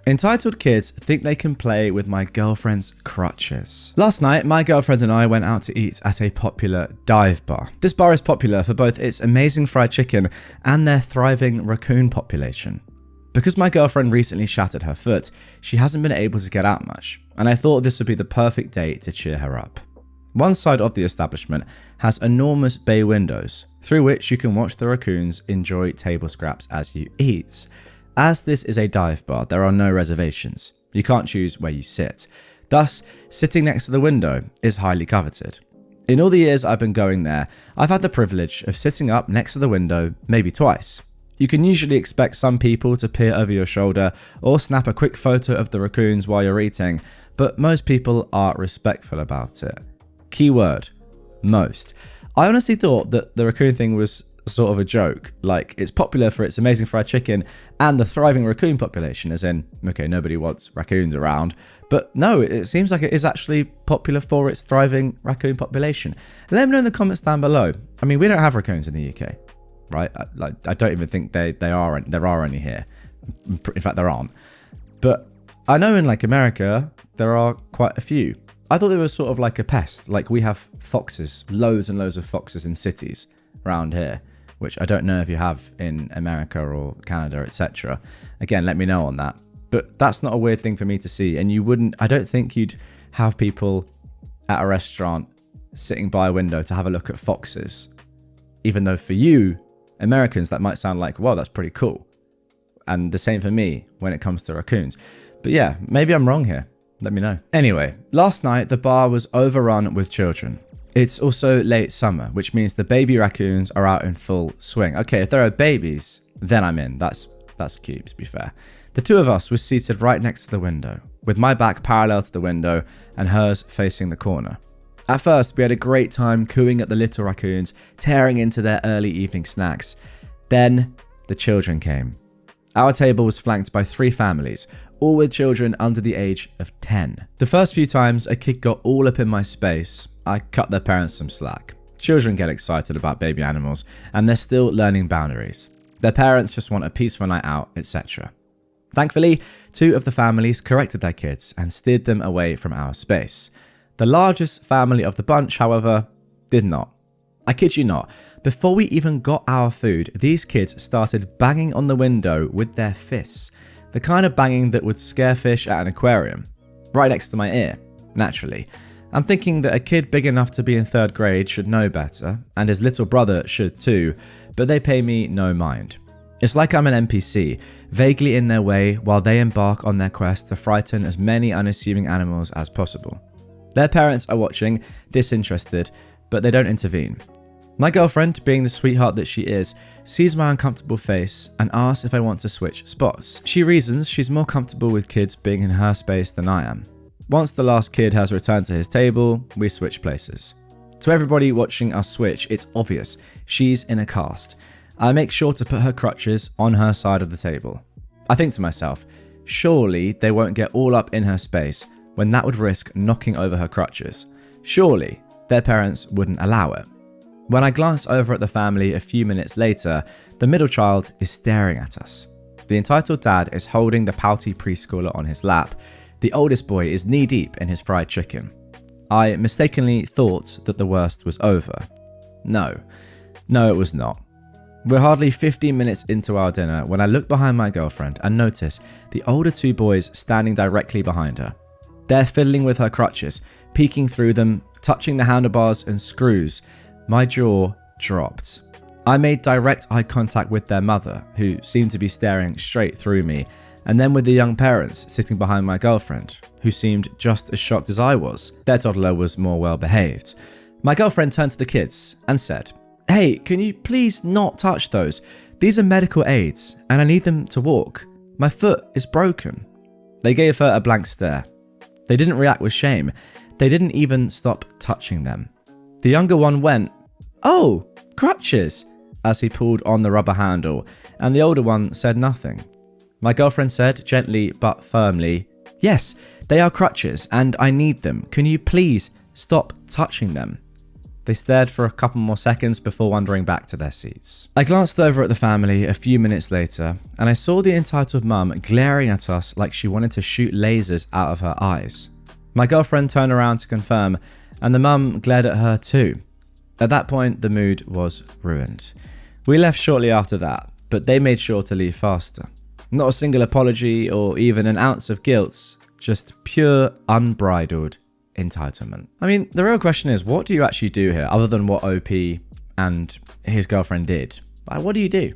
Entitled kids think they can play with my girlfriend's crutches. Last night, my girlfriend and I went out to eat at a popular dive bar. This bar is popular for both its amazing fried chicken and their thriving raccoon population. Because my girlfriend recently shattered her foot, she hasn't been able to get out much, and I thought this would be the perfect date to cheer her up. One side of the establishment has enormous bay windows, through which you can watch the raccoons enjoy table scraps as you eat. As this is a dive bar, there are no reservations. You can't choose where you sit. Thus, sitting next to the window is highly coveted. In all the years I've been going there, I've had the privilege of sitting up next to the window maybe twice. You can usually expect some people to peer over your shoulder or snap a quick photo of the raccoons while you're eating, but most people are respectful about it. Keyword, most. I honestly thought that the raccoon thing was sort of a joke, like it's popular for its amazing fried chicken and the thriving raccoon population, as in, okay, nobody wants raccoons around, but no, it seems like it is actually popular for its thriving raccoon population. Let me know in the comments down below. I mean, we don't have raccoons in the UK, right? I don't even think there are any here. In fact, there aren't. But I know in like America, there are quite a few. I thought they were sort of like a pest. Like we have foxes, loads and loads of foxes in cities around here, which I don't know if you have in America or Canada, etc. Again, let me know on that. But that's not a weird thing for me to see. And I don't think you'd have people at a restaurant sitting by a window to have a look at foxes. Even though for you, Americans, that might sound like, wow, that's pretty cool. And the same for me when it comes to raccoons. But yeah, maybe I'm wrong here. Let me know. Anyway, last night the bar was overrun with children. It's also late summer, which means the baby raccoons are out in full swing. Okay, if there are babies, then I'm in. That's cute, to be fair. The two of us were seated right next to the window, with my back parallel to the window and hers facing the corner. At first, we had a great time cooing at the little raccoons, tearing into their early evening snacks. Then, the children came. Our table was flanked by 3 families, all with children under the age of 10. The first few times a kid got all up in my space, I cut their parents some slack. Children get excited about baby animals, and they're still learning boundaries. Their parents just want a peaceful night out, etc. Thankfully, 2 of the families corrected their kids and steered them away from our space. The largest family of the bunch, however, did not. I kid you not, before we even got our food, these kids started banging on the window with their fists. The kind of banging that would scare fish at an aquarium. Right next to my ear, naturally. I'm thinking that a kid big enough to be in 3rd grade should know better, and his little brother should too, but they pay me no mind. It's like I'm an NPC, vaguely in their way while they embark on their quest to frighten as many unassuming animals as possible. Their parents are watching, disinterested, but they don't intervene. My girlfriend, being the sweetheart that she is, sees my uncomfortable face and asks if I want to switch spots. She reasons she's more comfortable with kids being in her space than I am. Once the last kid has returned to his table, we switch places. To everybody watching us switch, it's obvious she's in a cast. I make sure to put her crutches on her side of the table. I think to myself, surely they won't get all up in her space when that would risk knocking over her crutches. Surely their parents wouldn't allow it. When I glance over at the family a few minutes later, the middle child is staring at us. The entitled dad is holding the pouty preschooler on his lap. The oldest boy is knee-deep in his fried chicken. I mistakenly thought that the worst was over. No, it was not. We're hardly 15 minutes into our dinner when I look behind my girlfriend and notice the older 2 boys standing directly behind her. They're fiddling with her crutches, peeking through them, touching the handlebars and screws. My jaw dropped. I made direct eye contact with their mother, who seemed to be staring straight through me, and then with the young parents sitting behind my girlfriend, who seemed just as shocked as I was. Their toddler was more well behaved. My girlfriend turned to the kids and said, "Hey, can you please not touch those? These are medical aids, and I need them to walk. My foot is broken." They gave her a blank stare. They didn't react with shame. They didn't even stop touching them. The younger one went, "Oh, crutches," as he pulled on the rubber handle, and the older one said nothing. My girlfriend said, gently but firmly, "Yes, they are crutches and I need them. Can you please stop touching them?" They stared for a couple more seconds before wandering back to their seats. I glanced over at the family a few minutes later, and I saw the entitled mum glaring at us like she wanted to shoot lasers out of her eyes. My girlfriend turned around to confirm, and the mum glared at her too. At that point, the mood was ruined. We left shortly after that, but they made sure to leave faster. Not a single apology or even an ounce of guilt, just pure unbridled entitlement. I mean, the real question is, what do you actually do here other than what OP and his girlfriend did? Like, what do you do?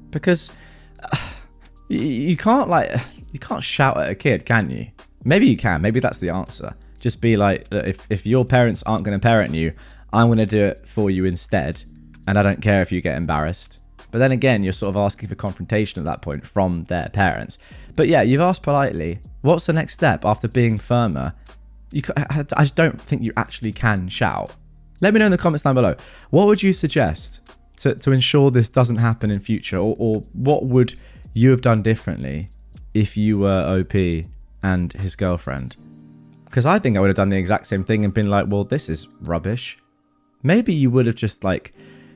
Because you can't shout at a kid, can you? Maybe you can. Maybe that's the answer. Just be like, if your parents aren't going to parent you, I'm going to do it for you instead, and I don't care if you get embarrassed. But then again, you're sort of asking for confrontation at that point from their parents. But yeah, you've asked politely, what's the next step after being firmer? I don't think you actually can shout. Let me know in the comments down below. What would you suggest to ensure this doesn't happen in future? Or what would you have done differently if you were OP and his girlfriend? Because I think I would have done the exact same thing and been like, well, this is rubbish. Maybe you would have just like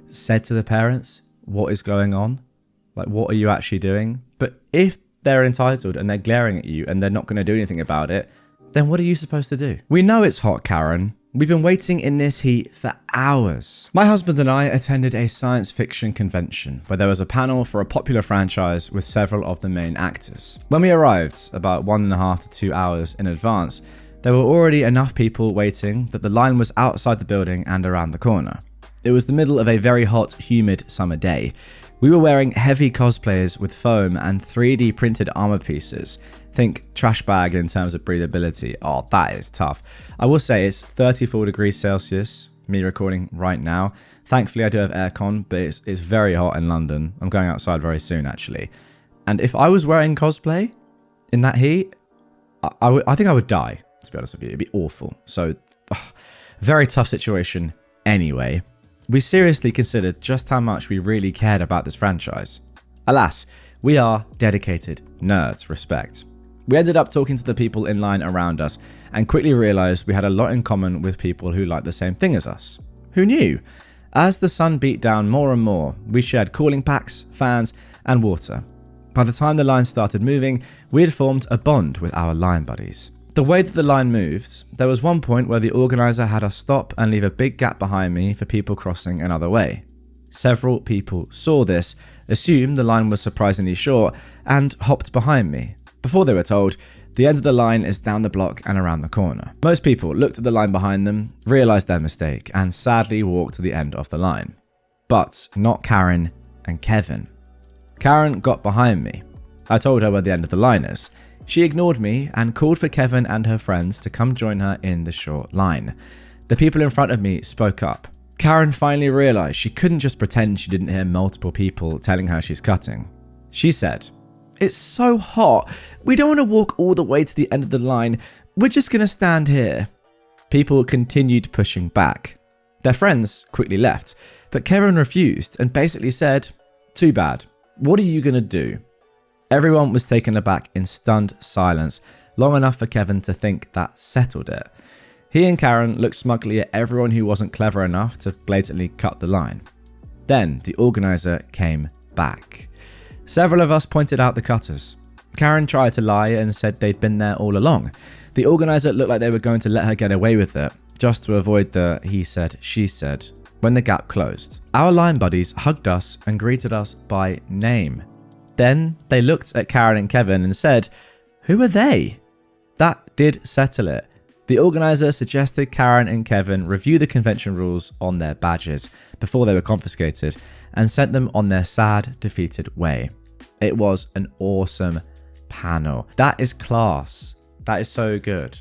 said to the parents, what is going on? Like, what are you actually doing? But if they're entitled and they're glaring at you and they're not going to do anything about it, then what are you supposed to do? We know it's hot, Karen. We've been waiting in this heat for hours. My husband and I attended a science fiction convention where there was a panel for a popular franchise with several of the main actors. When we arrived, about 1.5 to 2 hours in advance, there were already enough people waiting that the line was outside the building and around the corner. It was the middle of a very hot, humid summer day. We were wearing heavy cosplays with foam and 3D printed armor pieces. Think trash bag in terms of breathability. Oh, that is tough. I will say it's 34 degrees Celsius, me recording right now. Thankfully, I do have aircon, but it's very hot in London. I'm going outside very soon, actually. And if I was wearing cosplay in that heat, I think I would die, to be honest with you. It'd be awful. So, very tough situation anyway. We seriously considered just how much we really cared about this franchise. Alas, we are dedicated nerds, respect. We ended up talking to the people in line around us and quickly realized we had a lot in common with people who liked the same thing as us. Who knew? As the sun beat down more and more, we shared cooling packs, fans, and water. By the time the line started moving, we had formed a bond with our line buddies. The way that the line moved, there was one point where the organizer had us stop and leave a big gap behind me for people crossing another way. Several people saw this, assumed the line was surprisingly short, and hopped behind me. Before they were told, the end of the line is down the block and around the corner. Most people looked at the line behind them, realized their mistake, and sadly walked to the end of the line. But not Karen and Kevin. Karen got behind me. I told her where the end of the line is. She ignored me and called for Kevin and her friends to come join her in the short line. The people in front of me spoke up. Karen finally realized she couldn't just pretend she didn't hear multiple people telling her she's cutting. She said, "It's so hot. We don't want to walk all the way to the end of the line. We're just going to stand here." People continued pushing back. Their friends quickly left, but Kevin refused and basically said, "Too bad. What are you going to do?" Everyone was taken aback in stunned silence, long enough for Kevin to think that settled it. He and Karen looked smugly at everyone who wasn't clever enough to blatantly cut the line. Then the organizer came back. Several of us pointed out the cutters. Karen tried to lie and said they'd been there all along. The organizer looked like they were going to let her get away with it, just to avoid the he said, she said, when the gap closed. Our line buddies hugged us and greeted us by name. Then they looked at Karen and Kevin and said, "Who are they?" That did settle it. The organizer suggested Karen and Kevin review the convention rules on their badges before they were confiscated and sent them on their sad, defeated way. It was an awesome panel. That is class. That is so good.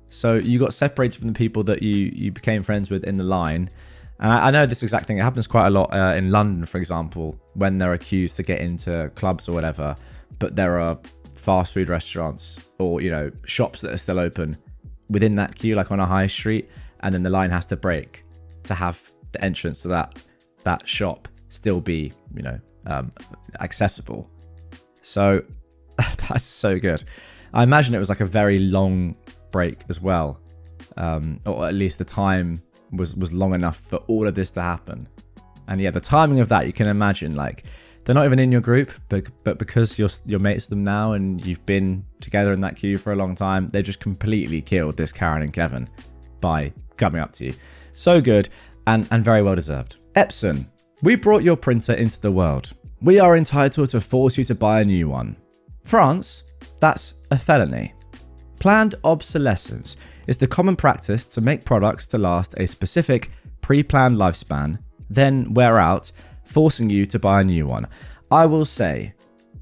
So you got separated from the people that you became friends with in the line. And I know this exact thing. It happens quite a lot in London, for example, when they're accused to get into clubs or whatever, but there are fast food restaurants or, shops that are still open within that queue, like on a high street, and then the line has to break to have the entrance to that shop still be, accessible. So that's so good. I imagine it was like a very long break as well, or at least the time was long enough for all of this to happen. And yeah, the timing of that, you can imagine, like, they're not even in your group, but because you're mates with them now and you've been together in that queue for a long time, they just completely killed this Karen and Kevin by coming up to you. So good and very well deserved. Epson, we brought your printer into the world. We are entitled to force you to buy a new one. France, that's a felony. Planned obsolescence is the common practice to make products to last a specific pre-planned lifespan, then wear out, forcing you to buy a new one. I will say,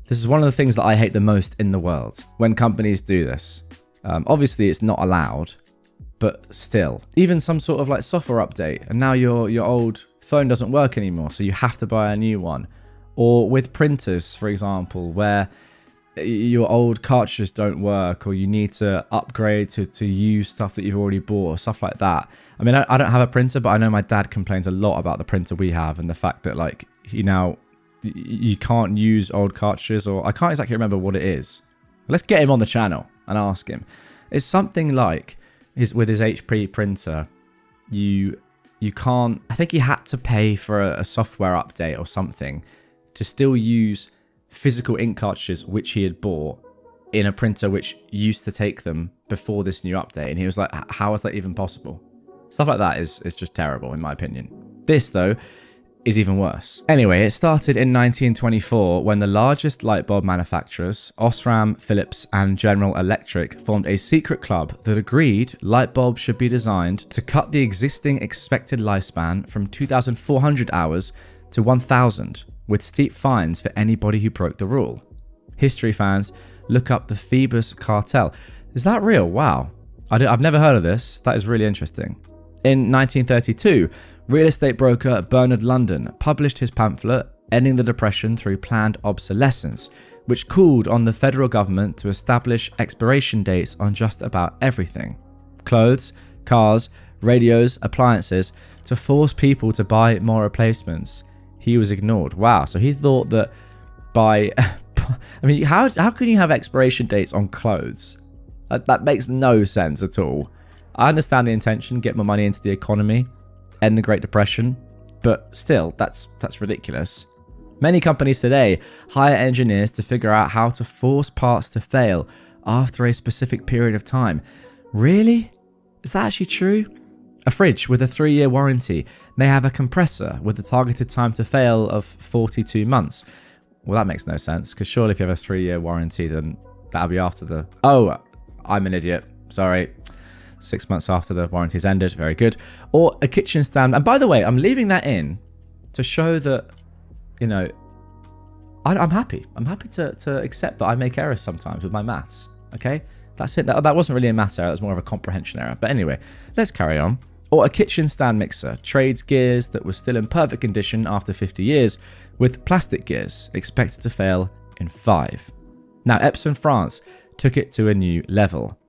this is one of the things that I hate the most in the world when companies do this. Obviously, it's not allowed, but still. Even some sort of like software update, and now your old phone doesn't work anymore, so you have to buy a new one. Or with printers, for example, where your old cartridges don't work, or you need to upgrade to use stuff that you've already bought, or stuff like that. I mean, I don't have a printer, but I know my dad complains a lot about the printer we have and the fact that, like, you can't use old cartridges, or I can't exactly remember what it is. Let's get him on the channel and ask him. It's something like with his HP printer, you can't, I think he had to pay for a software update or something to still use physical ink cartridges which he had bought in a printer which used to take them before this new update, and he was like, how is that even possible? Stuff like that is just terrible in my opinion. This though is even worse. Anyway, it started in 1924 when the largest light bulb manufacturers, Osram, Philips and General Electric, formed a secret club that agreed light bulbs should be designed to cut the existing expected lifespan from 2,400 hours to 1,000, with steep fines for anybody who broke the rule. History fans, look up the Phoebus cartel. Is that real? Wow. I've never heard of this. That is really interesting. In 1932, real estate broker Bernard London published his pamphlet, Ending the Depression Through Planned Obsolescence, which called on the federal government to establish expiration dates on just about everything. Clothes, cars, radios, appliances, to force people to buy more replacements. He was ignored. Wow. So he thought that by... I mean, how can you have expiration dates on clothes? That makes no sense at all. I understand the intention, get more money into the economy, end the Great Depression, but still, that's ridiculous. Many companies today hire engineers to figure out how to force parts to fail after a specific period of time. Really? Is that actually true? A fridge with a 3-year warranty may have a compressor with a targeted time to fail of 42 months. Well, that makes no sense, because surely if you have a 3-year warranty, then that'll be after the... Oh, I'm an idiot. Sorry. 6 months after the warranty's ended. Very good. Or a kitchen stand. And by the way, I'm leaving that in to show that, you know, I'm happy. I'm happy to accept that I make errors sometimes with my maths. Okay? That's it. That wasn't really a maths error. It was more of a comprehension error. But anyway, let's carry on. Or a kitchen stand mixer trades gears that were still in perfect condition after 50 years with plastic gears expected to fail in 5. Now, Epson France took it to a new level.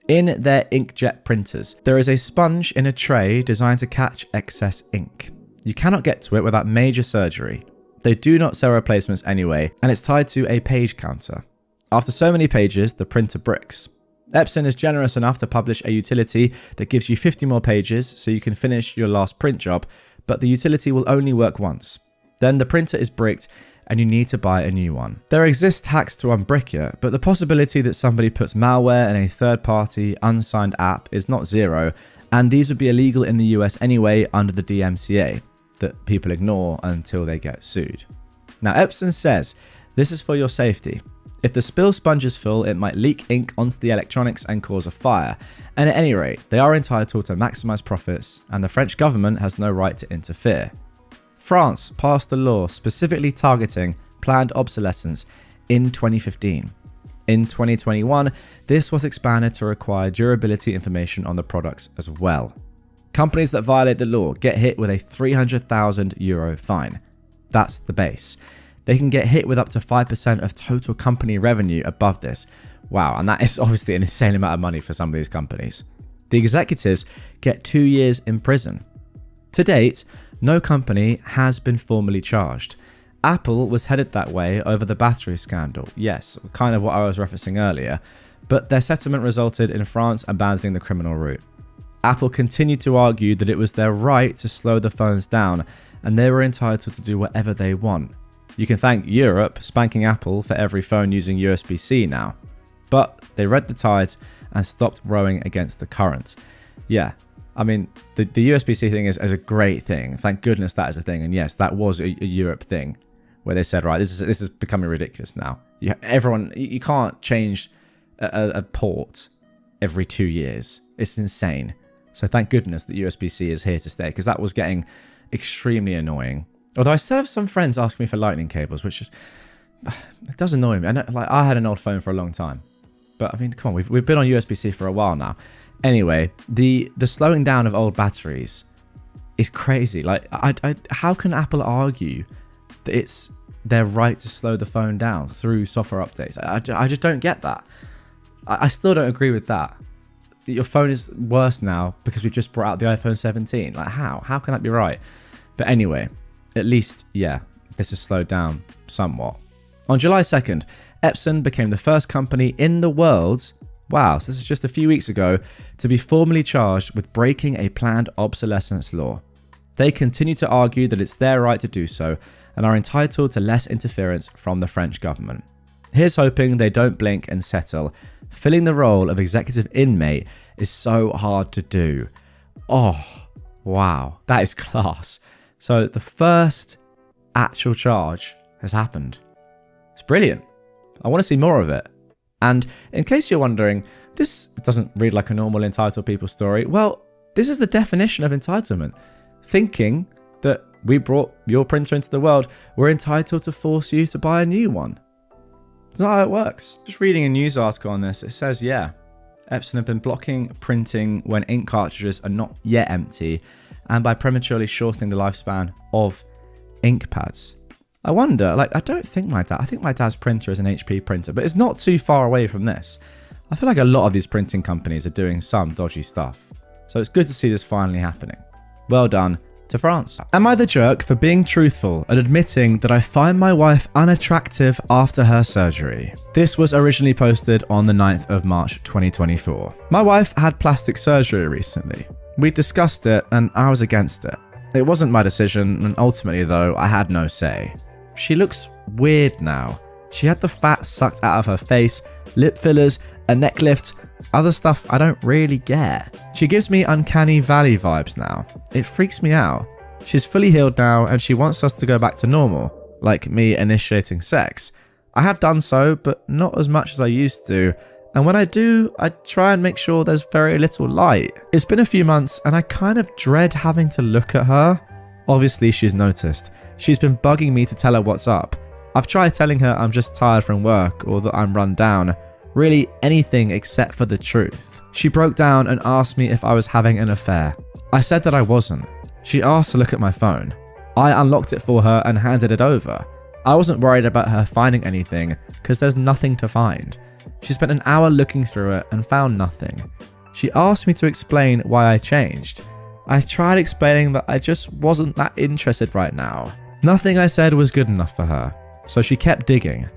In their inkjet printers, there is a sponge in a tray designed to catch excess ink. You cannot get to it without major surgery. They do not sell replacements anyway, and it's tied to a page counter. After so many pages, the printer bricks. Epson is generous enough to publish a utility that gives you 50 more pages so you can finish your last print job, but the utility will only work once. Then the printer is bricked and you need to buy a new one. There exist hacks to unbrick it, but the possibility that somebody puts malware in a third-party, unsigned app is not zero, and these would be illegal in the US anyway under the DMCA, that people ignore until they get sued. Now, Epson says this is for your safety. If the spill sponge is full, it might leak ink onto the electronics and cause a fire. And at any rate, they are entitled to maximize profits, and the French government has no right to interfere. France passed a law specifically targeting planned obsolescence in 2015. In 2021, this was expanded to require durability information on the products as well. Companies that violate the law get hit with a €300,000 fine. That's the base. They can get hit with up to 5% of total company revenue above this. Wow, and that is obviously an insane amount of money for some of these companies. The executives get 2 years in prison. To date, no company has been formally charged. Apple was headed that way over the battery scandal. Yes, kind of what I was referencing earlier, but their settlement resulted in France abandoning the criminal route. Apple continued to argue that it was their right to slow the phones down and they were entitled to do whatever they want. You can thank Europe spanking Apple for every phone using USB-C now. But they read the tides and stopped rowing against the current. Yeah, I mean, the USB-C thing is a great thing. Thank goodness that is a thing. And yes, that was a Europe thing where they said, right, this is becoming ridiculous now. You can't change a port every 2 years. It's insane. So thank goodness that USB-C is here to stay, because that was getting extremely annoying. Although I still have some friends asking me for lightning cables, which is, it does annoy me. I had an old phone for a long time, but I mean, come on, we've been on USB-C for a while now. Anyway, the slowing down of old batteries is crazy. Like, how can Apple argue that it's their right to slow the phone down through software updates? I just don't get that. I still don't agree with that. Your phone is worse now because we've just brought out the iPhone 17. Like, how? How can that be right? But anyway, at least, yeah, this has slowed down somewhat. On July 2nd, Epson became the first company in the world, wow, so this is just a few weeks ago, to be formally charged with breaking a planned obsolescence law. They continue to argue that it's their right to do so and are entitled to less interference from the French government. Here's hoping they don't blink and settle. Filling the role of executive inmate is so hard to do. Oh, wow, that is class. So the first actual charge has happened. It's brilliant. I want to see more of it. And in case you're wondering, this doesn't read like a normal entitled people story. Well, this is the definition of entitlement. Thinking that we brought your printer into the world, we're entitled to force you to buy a new one. It's not how it works. Just reading a news article on this, it says, yeah, Epson have been blocking printing when ink cartridges are not yet empty and by prematurely shortening the lifespan of ink pads. I wonder, I think my dad's printer is an HP printer, but it's not too far away from this. I feel like a lot of these printing companies are doing some dodgy stuff. So it's good to see this finally happening. Well done to France. Am I the jerk for being truthful and admitting that I find my wife unattractive after her surgery? This was originally posted on the 9th of March 2024. My wife had plastic surgery recently. We discussed it and I was against it. It wasn't my decision, and ultimately though, I had no say. She looks weird now. She had the fat sucked out of her face, lip fillers, a neck lift, other stuff I don't really get. She gives me uncanny valley vibes now. It freaks me out. She's fully healed now and she wants us to go back to normal, like me initiating sex. I have done so, but not as much as I used to. And when I do, I try and make sure there's very little light. It's been a few months and I kind of dread having to look at her. Obviously she's noticed. She's been bugging me to tell her what's up. I've tried telling her I'm just tired from work or that I'm run down. Really anything except for the truth. She broke down and asked me if I was having an affair. I said that I wasn't. She asked to look at my phone. I unlocked it for her and handed it over. I wasn't worried about her finding anything because there's nothing to find. She spent an hour looking through it and found nothing. She asked me to explain why I changed. I tried explaining that I just wasn't that interested right now. Nothing I said was good enough for her, so she kept digging.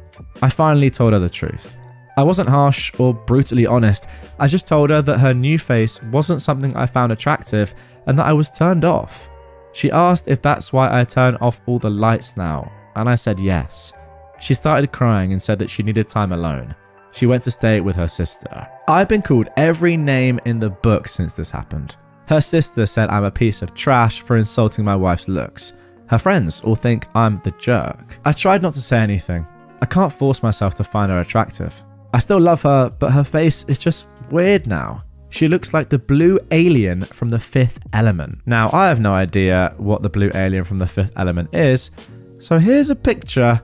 I finally told her the truth. I wasn't harsh or brutally honest. I just told her that her new face wasn't something I found attractive and that I was turned off. She asked if that's why I turn off all the lights now, and I said yes. She started crying and said that she needed time alone. She went to stay with her sister. I've been called every name in the book since this happened. Her sister said I'm a piece of trash for insulting my wife's looks. Her friends all think I'm the jerk. I tried not to say anything. I can't force myself to find her attractive. I still love her, but her face is just weird now. She looks like the blue alien from The Fifth Element. Now, I have no idea what the blue alien from The Fifth Element is, so here's a picture.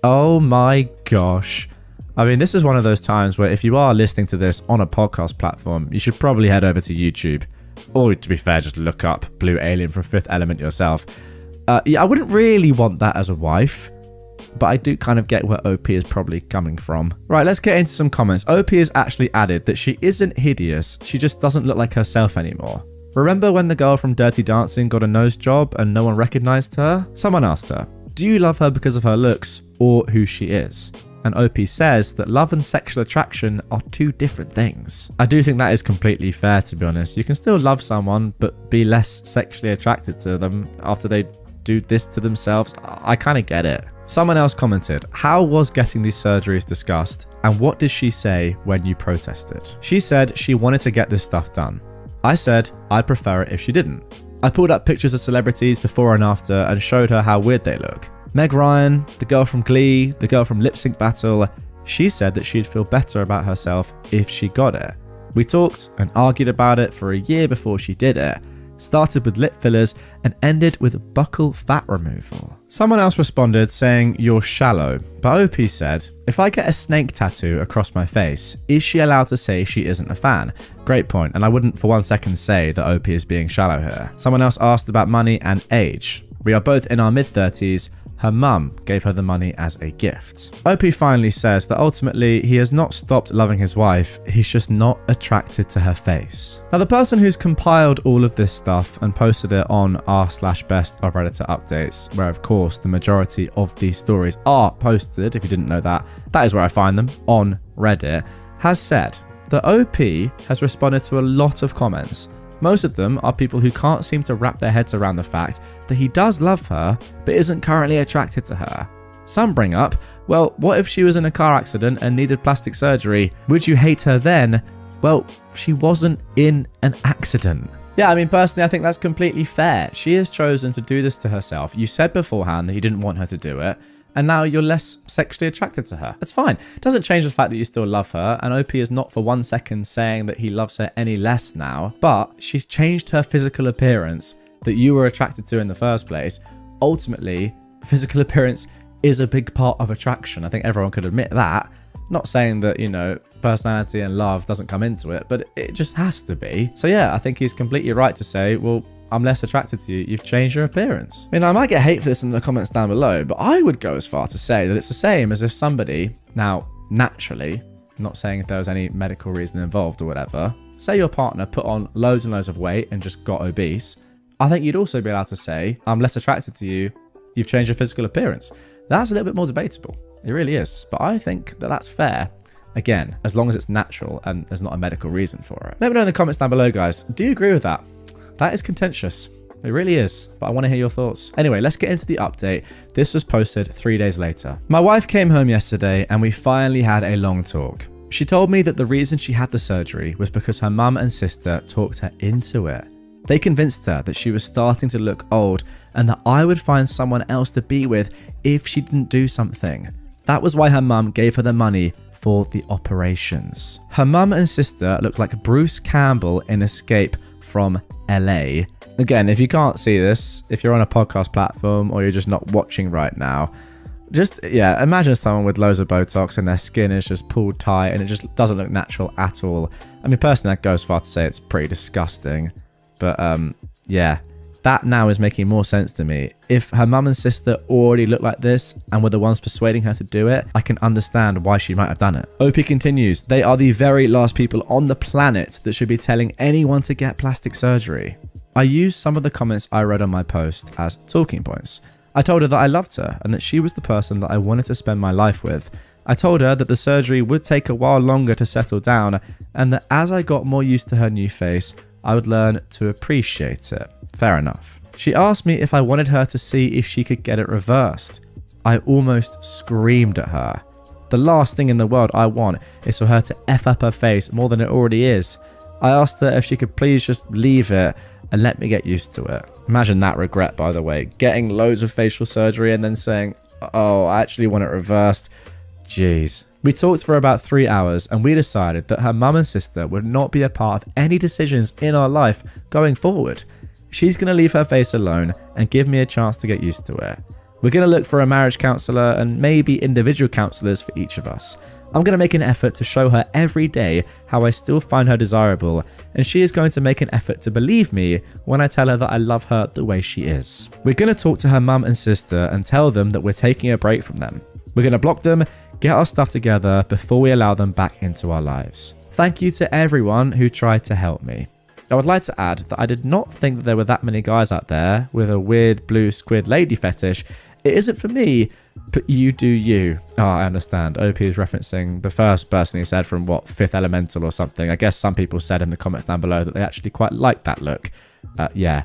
Oh my gosh. I mean, this is one of those times where if you are listening to this on a podcast platform, you should probably head over to YouTube. Or, to be fair, just look up blue alien from Fifth Element yourself. Yeah, I wouldn't really want that as a wife, but I do kind of get where OP is probably coming from. Right, let's get into some comments. OP has actually added that she isn't hideous, she just doesn't look like herself anymore. Remember when the girl from Dirty Dancing got a nose job and no one recognized her? Someone asked her, do you love her because of her looks or who she is? and OP says that love and sexual attraction are two different things. I do think that is completely fair, to be honest. You can still love someone, but be less sexually attracted to them after they do this to themselves. I kind of get it. Someone else commented, how was getting these surgeries discussed, and what did she say when you protested? She said she wanted to get this stuff done. I said I'd prefer it if she didn't. I pulled up pictures of celebrities before and after and showed her how weird they look. Meg Ryan, the girl from Glee, the girl from Lip Sync Battle, she said that she'd feel better about herself if she got it. We talked and argued about it for a year before she did it. Started with lip fillers and ended with buccal fat removal. Someone else responded saying you're shallow, but OP said, if I get a snake tattoo across my face, is she allowed to say she isn't a fan? Great point, and I wouldn't for 1 second say that OP is being shallow here. Someone else asked about money and age. We are both in our mid-30s. Her mum gave her the money as a gift. OP finally says that ultimately he has not stopped loving his wife, he's just not attracted to her face. Now the person who's compiled all of this stuff and posted it on r/best of Redditor updates, where of course the majority of these stories are posted, if you didn't know that is where I find them, on Reddit, has said that OP has responded to a lot of comments. Most of them are people who can't seem to wrap their heads around the fact that he does love her, but isn't currently attracted to her. Some bring up, well, what if she was in a car accident and needed plastic surgery? Would you hate her then? Well, she wasn't in an accident. Yeah, I mean, personally, I think that's completely fair. She has chosen to do this to herself. You said beforehand that you didn't want her to do it, and now you're less sexually attracted to her. That's fine. It doesn't change the fact that you still love her, and OP is not for 1 second saying that he loves her any less now, but she's changed her physical appearance that you were attracted to in the first place. Ultimately, physical appearance is a big part of attraction. I think everyone could admit that. Not saying that, you know, personality and love doesn't come into it, but it just has to be. So yeah, I think he's completely right to say, well, I'm less attracted to you, you've changed your appearance. I mean, I might get hate for this in the comments down below, but I would go as far to say that it's the same as if somebody, now, naturally, I'm not saying if there was any medical reason involved or whatever, say your partner put on loads and loads of weight and just got obese, I think you'd also be allowed to say, I'm less attracted to you, you've changed your physical appearance. That's a little bit more debatable. It really is. But I think that that's fair. Again, as long as it's natural and there's not a medical reason for it. Let me know in the comments down below, guys. Do you agree with that? That is contentious. It really is, but I want to hear your thoughts. Anyway, let's get into the update. This was posted 3 days later. My wife came home yesterday and we finally had a long talk. She told me that the reason she had the surgery was because her mum and sister talked her into it. They convinced her that she was starting to look old and that I would find someone else to be with if she didn't do something. That was why her mum gave her the money for the operations. Her mum and sister looked like Bruce Campbell in Escape from LA. Again, if you can't see this, if you're on a podcast platform or you're just not watching right now, just, yeah, imagine someone with loads of Botox and their skin is just pulled tight and it just doesn't look natural at all. I mean, personally, that goes far to say it's pretty disgusting. But, yeah, that now is making more sense to me. If her mum and sister already look like this and were the ones persuading her to do it, I can understand why she might have done it. OP continues, they are the very last people on the planet that should be telling anyone to get plastic surgery. I used some of the comments I read on my post as talking points. I told her that I loved her and that she was the person that I wanted to spend my life with. I told her that the surgery would take a while longer to settle down and that as I got more used to her new face, I would learn to appreciate it. Fair enough. She asked me if I wanted her to see if she could get it reversed. I almost screamed at her. The last thing in the world I want is for her to F up her face more than it already is. I asked her if she could please just leave it and let me get used to it. Imagine that regret, by the way. Getting loads of facial surgery and then saying, oh, I actually want it reversed. Jeez. We talked for about 3 hours and we decided that her mum and sister would not be a part of any decisions in our life going forward. She's going to leave her face alone and give me a chance to get used to it. We're going to look for a marriage counsellor and maybe individual counsellors for each of us. I'm going to make an effort to show her every day how I still find her desirable, and she is going to make an effort to believe me when I tell her that I love her the way she is. We're going to talk to her mum and sister and tell them that we're taking a break from them. We're going to block them, get our stuff together before we allow them back into our lives. Thank you to everyone who tried to help me. I would like to add that I did not think that there were that many guys out there with a weird blue squid lady fetish, It isn't for me, but you do you. Oh, I understand. OP is referencing the first person he said from, what, Fifth Elemental or something. I guess some people said in the comments down below that they actually quite liked that look. Yeah,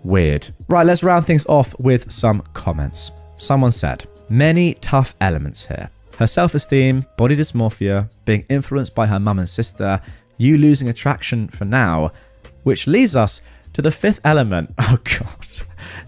weird. Right, let's round things off with some comments. Someone said, many tough elements here. Her self-esteem, body dysmorphia, being influenced by her mum and sister, you losing attraction for now, which leads us to the fifth element. Oh god,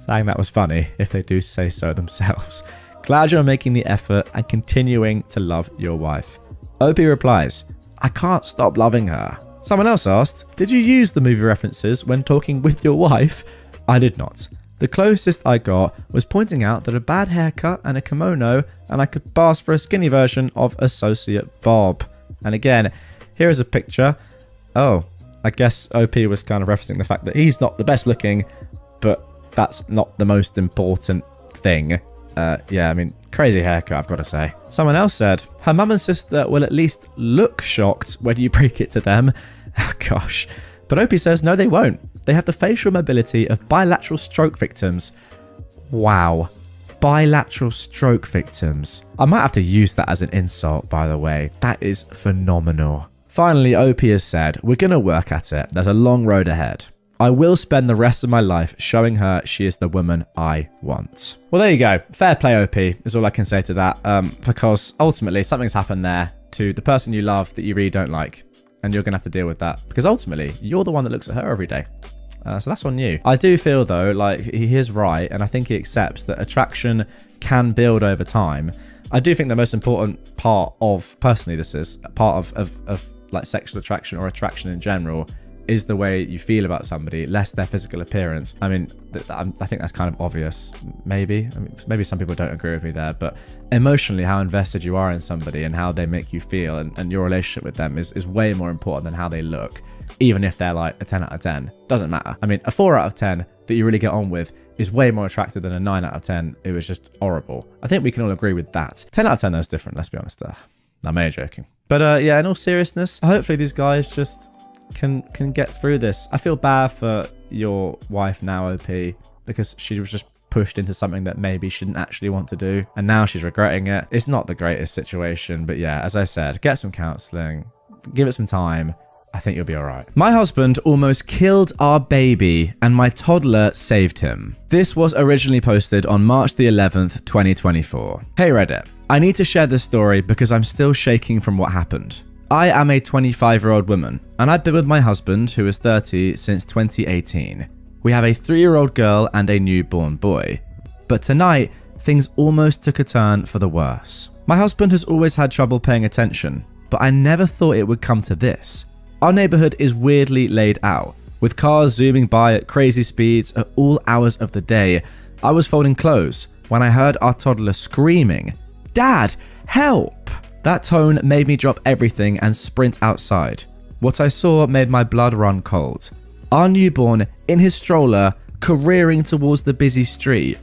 saying that was funny, if they do say so themselves. Glad you're making the effort and continuing to love your wife. OP replies, I can't stop loving her. Someone else asked, did you use the movie references when talking with your wife? I did not. The closest I got was pointing out that a bad haircut and a kimono, and I could pass for a skinny version of Associate Bob. And again, here is a picture. Oh, I guess OP was kind of referencing the fact that he's not the best looking, but that's not the most important thing. Yeah, I mean, crazy haircut, I've got to say. Someone else said, her mum and sister will at least look shocked when you break it to them. Oh gosh. But OP says, no, they won't. They have the facial mobility of bilateral stroke victims. Wow. Bilateral stroke victims. I might have to use that as an insult, by the way. That is phenomenal. Finally, OP has said, we're going to work at it. There's a long road ahead. I will spend the rest of my life showing her she is the woman I want. Well, there you go. Fair play, OP, is all I can say to that. Because ultimately, something's happened there to the person you love that you really don't like. And you're going to have to deal with that. Because ultimately, you're the one that looks at her every day. So that's on you. I do feel, though, like he is right. And I think he accepts that attraction can build over time. I do think the most important part of, personally, this is part of like sexual attraction or attraction in general, is the way you feel about somebody, less their physical appearance. I mean, I think that's kind of obvious, maybe. I mean, maybe some people don't agree with me there, but emotionally, how invested you are in somebody and how they make you feel and your relationship with them is way more important than how they look, even if they're like a 10 out of 10. Doesn't matter. I mean, a 4 out of 10 that you really get on with is way more attractive than a 9 out of 10 who was just horrible. I think we can all agree with that. 10 out of 10 though is different, let's be honest. I'm joking. But yeah, in all seriousness, hopefully these guys just can get through this. I feel bad for your wife now, OP, because she was just pushed into something that maybe she didn't actually want to do, and now she's regretting it. It's not the greatest situation, but yeah, as I said, get some counseling, give it some time. I think you'll be all right. My husband almost killed our baby and my toddler saved him. This was originally posted on March the 11th, 2024. Hey Reddit, I need to share this story because I'm still shaking from what happened. I am a 25-year-old woman, and I've been with my husband, who is 30, since 2018. We have a 3-year-old girl and a newborn boy. But tonight, things almost took a turn for the worse. My husband has always had trouble paying attention, but I never thought it would come to this. Our neighborhood is weirdly laid out, with cars zooming by at crazy speeds at all hours of the day. I was folding clothes when I heard our toddler screaming, "Dad, help!" That tone made me drop everything and sprint outside. What I saw made my blood run cold. Our newborn in his stroller, careering towards the busy street.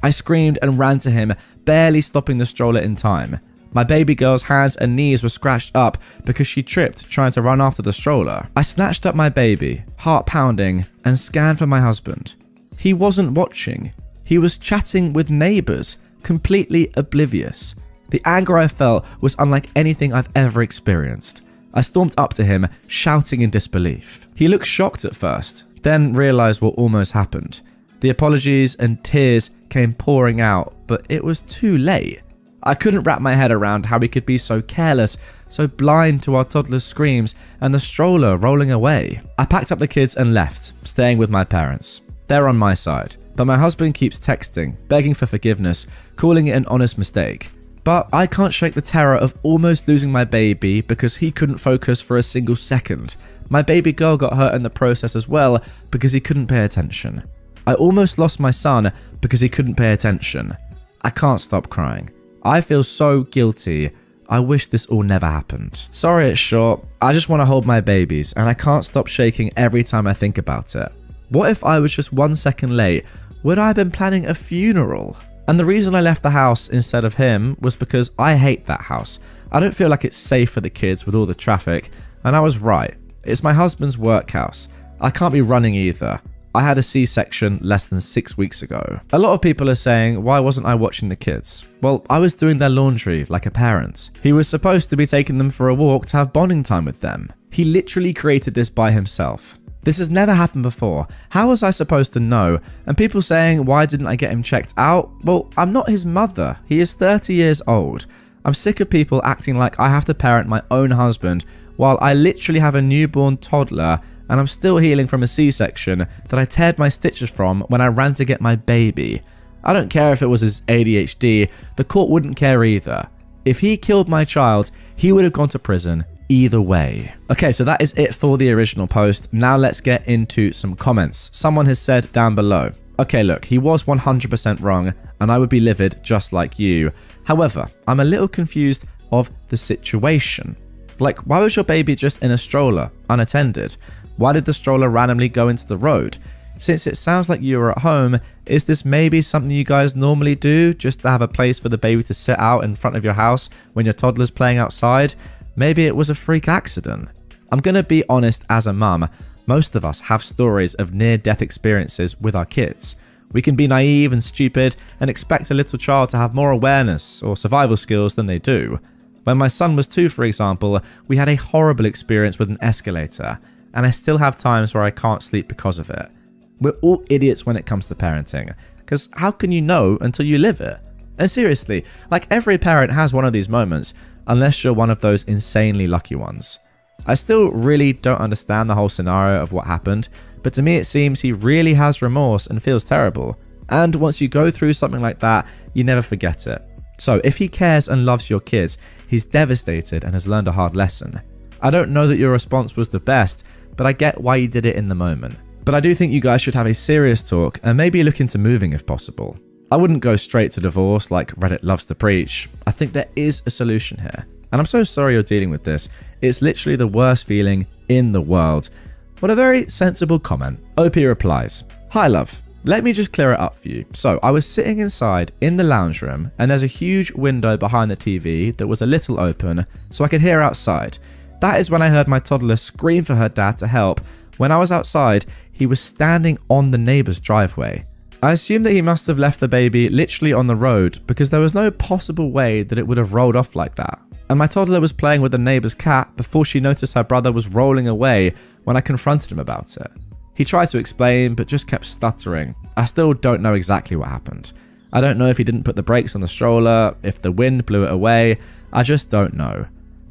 I screamed and ran to him, barely stopping the stroller in time. My baby girl's hands and knees were scratched up because she tripped trying to run after the stroller. I snatched up my baby, heart pounding, and scanned for my husband. He wasn't watching. He was chatting with neighbors, completely oblivious. The anger I felt was unlike anything I've ever experienced. I stormed up to him, shouting in disbelief. He looked shocked at first, then realized what almost happened. The apologies and tears came pouring out, but it was too late. I couldn't wrap my head around how he could be so careless, so blind to our toddler's screams and the stroller rolling away. I packed up the kids and left, staying with my parents. They're on my side, but my husband keeps texting, begging for forgiveness, calling it an honest mistake. But I can't shake the terror of almost losing my baby because he couldn't focus for a single second. My baby girl got hurt in the process as well because he couldn't pay attention. I almost lost my son because he couldn't pay attention. I can't stop crying. I feel so guilty. I wish this all never happened. Sorry it's short. I just want to hold my babies and I can't stop shaking every time I think about it. What if I was just 1 second late? Would I have been planning a funeral? And the reason I left the house instead of him was because I hate that house. I don't feel like it's safe for the kids with all the traffic, and I was right. It's my husband's work house. I can't be running either. I had a C-section less than 6 weeks ago. A lot of people are saying, why wasn't I watching the kids? Well, I was doing their laundry like a parent. He was supposed to be taking them for a walk to have bonding time with them. He literally created this by himself. This has never happened before. How was I supposed to know? And people saying, why didn't I get him checked out? Well, I'm not his mother. He is 30 years old. I'm sick of people acting like I have to parent my own husband while I literally have a newborn toddler and I'm still healing from a C-section that I teared my stitches from when I ran to get my baby. I don't care if it was his ADHD, the court wouldn't care either. If he killed my child, he would have gone to prison either way. Okay, so that is it for the original post. Now let's get into some comments. Someone has said down below, okay, look, he was 100% wrong and I would be livid just like you. However, I'm a little confused of the situation. Like, why was your baby just in a stroller, unattended? Why did the stroller randomly go into the road? Since it sounds like you were at home, is this maybe something you guys normally do, just to have a place for the baby to sit out in front of your house when your toddler's playing outside? Maybe it was a freak accident. I'm gonna be honest, as a mum, most of us have stories of near-death experiences with our kids. We can be naive and stupid and expect a little child to have more awareness or survival skills than they do. When my son was 2, for example, we had a horrible experience with an escalator, and I still have times where I can't sleep because of it. We're all idiots when it comes to parenting, because how can you know until you live it? And seriously, like every parent has one of these moments, unless you're one of those insanely lucky ones. I still really don't understand the whole scenario of what happened, but to me it seems he really has remorse and feels terrible. And once you go through something like that, you never forget it. So if he cares and loves your kids, he's devastated and has learned a hard lesson. I don't know that your response was the best, but I get why you did it in the moment. But I do think you guys should have a serious talk and maybe look into moving if possible. I wouldn't go straight to divorce like Reddit loves to preach. I think there is a solution here. And I'm so sorry you're dealing with this. It's literally the worst feeling in the world. What a very sensible comment. OP replies, "Hi love, let me just clear it up for you. So I was sitting inside in the lounge room and there's a huge window behind the TV that was a little open so I could hear outside. That is when I heard my toddler scream for her dad to help. When I was outside, he was standing on the neighbor's driveway. I assume that he must have left the baby literally on the road because there was no possible way that it would have rolled off like that. And my toddler was playing with the neighbor's cat before she noticed her brother was rolling away when I confronted him about it. He tried to explain but just kept stuttering. I still don't know exactly what happened. I don't know if he didn't put the brakes on the stroller, if the wind blew it away. I just don't know.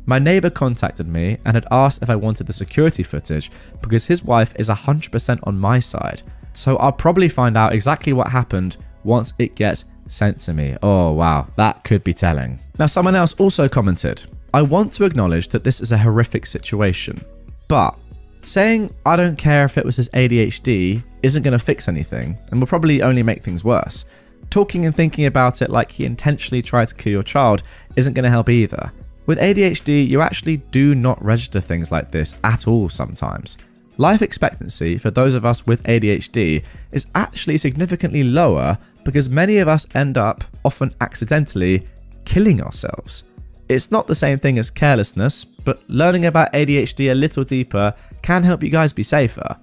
My neighbor contacted me and had asked if I wanted the security footage because his wife is 100% on my side. So I'll probably find out exactly what happened once it gets sent to me. Oh wow, that could be telling." Now someone else also commented, "I want to acknowledge that this is a horrific situation, but saying I don't care if it was his ADHD isn't going to fix anything and will probably only make things worse. Talking and thinking about it like he intentionally tried to kill your child isn't going to help either. With ADHD, you actually do not register things like this at all sometimes. Life expectancy for those of us with ADHD is actually significantly lower because many of us end up, often accidentally, killing ourselves. It's not the same thing as carelessness, but learning about ADHD a little deeper can help you guys be safer.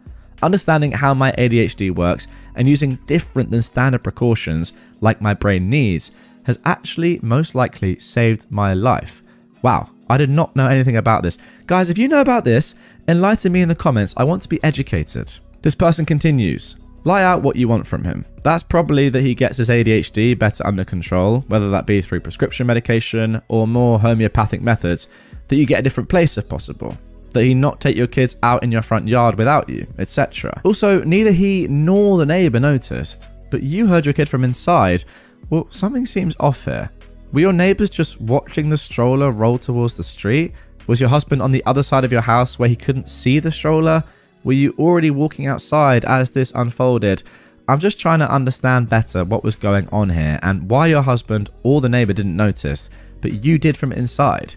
Understanding how my ADHD works and using different than standard precautions like my brain needs has actually most likely saved my life. Wow, I did not know anything about this. Guys, if you know about this, enlighten me in the comments. I want to be educated." This person continues, "Lie out what you want from him. That's probably that he gets his ADHD better under control, whether that be through prescription medication or more homeopathic methods, that you get a different place if possible, that he not take your kids out in your front yard without you, etc. Also, neither he nor the neighbor noticed, but you heard your kid from inside. Well, something seems off here. Were your neighbors just watching the stroller roll towards the street? Was your husband on the other side of your house where he couldn't see the stroller? Were you already walking outside as this unfolded? I'm just trying to understand better what was going on here and why your husband or the neighbor didn't notice, but you did from inside.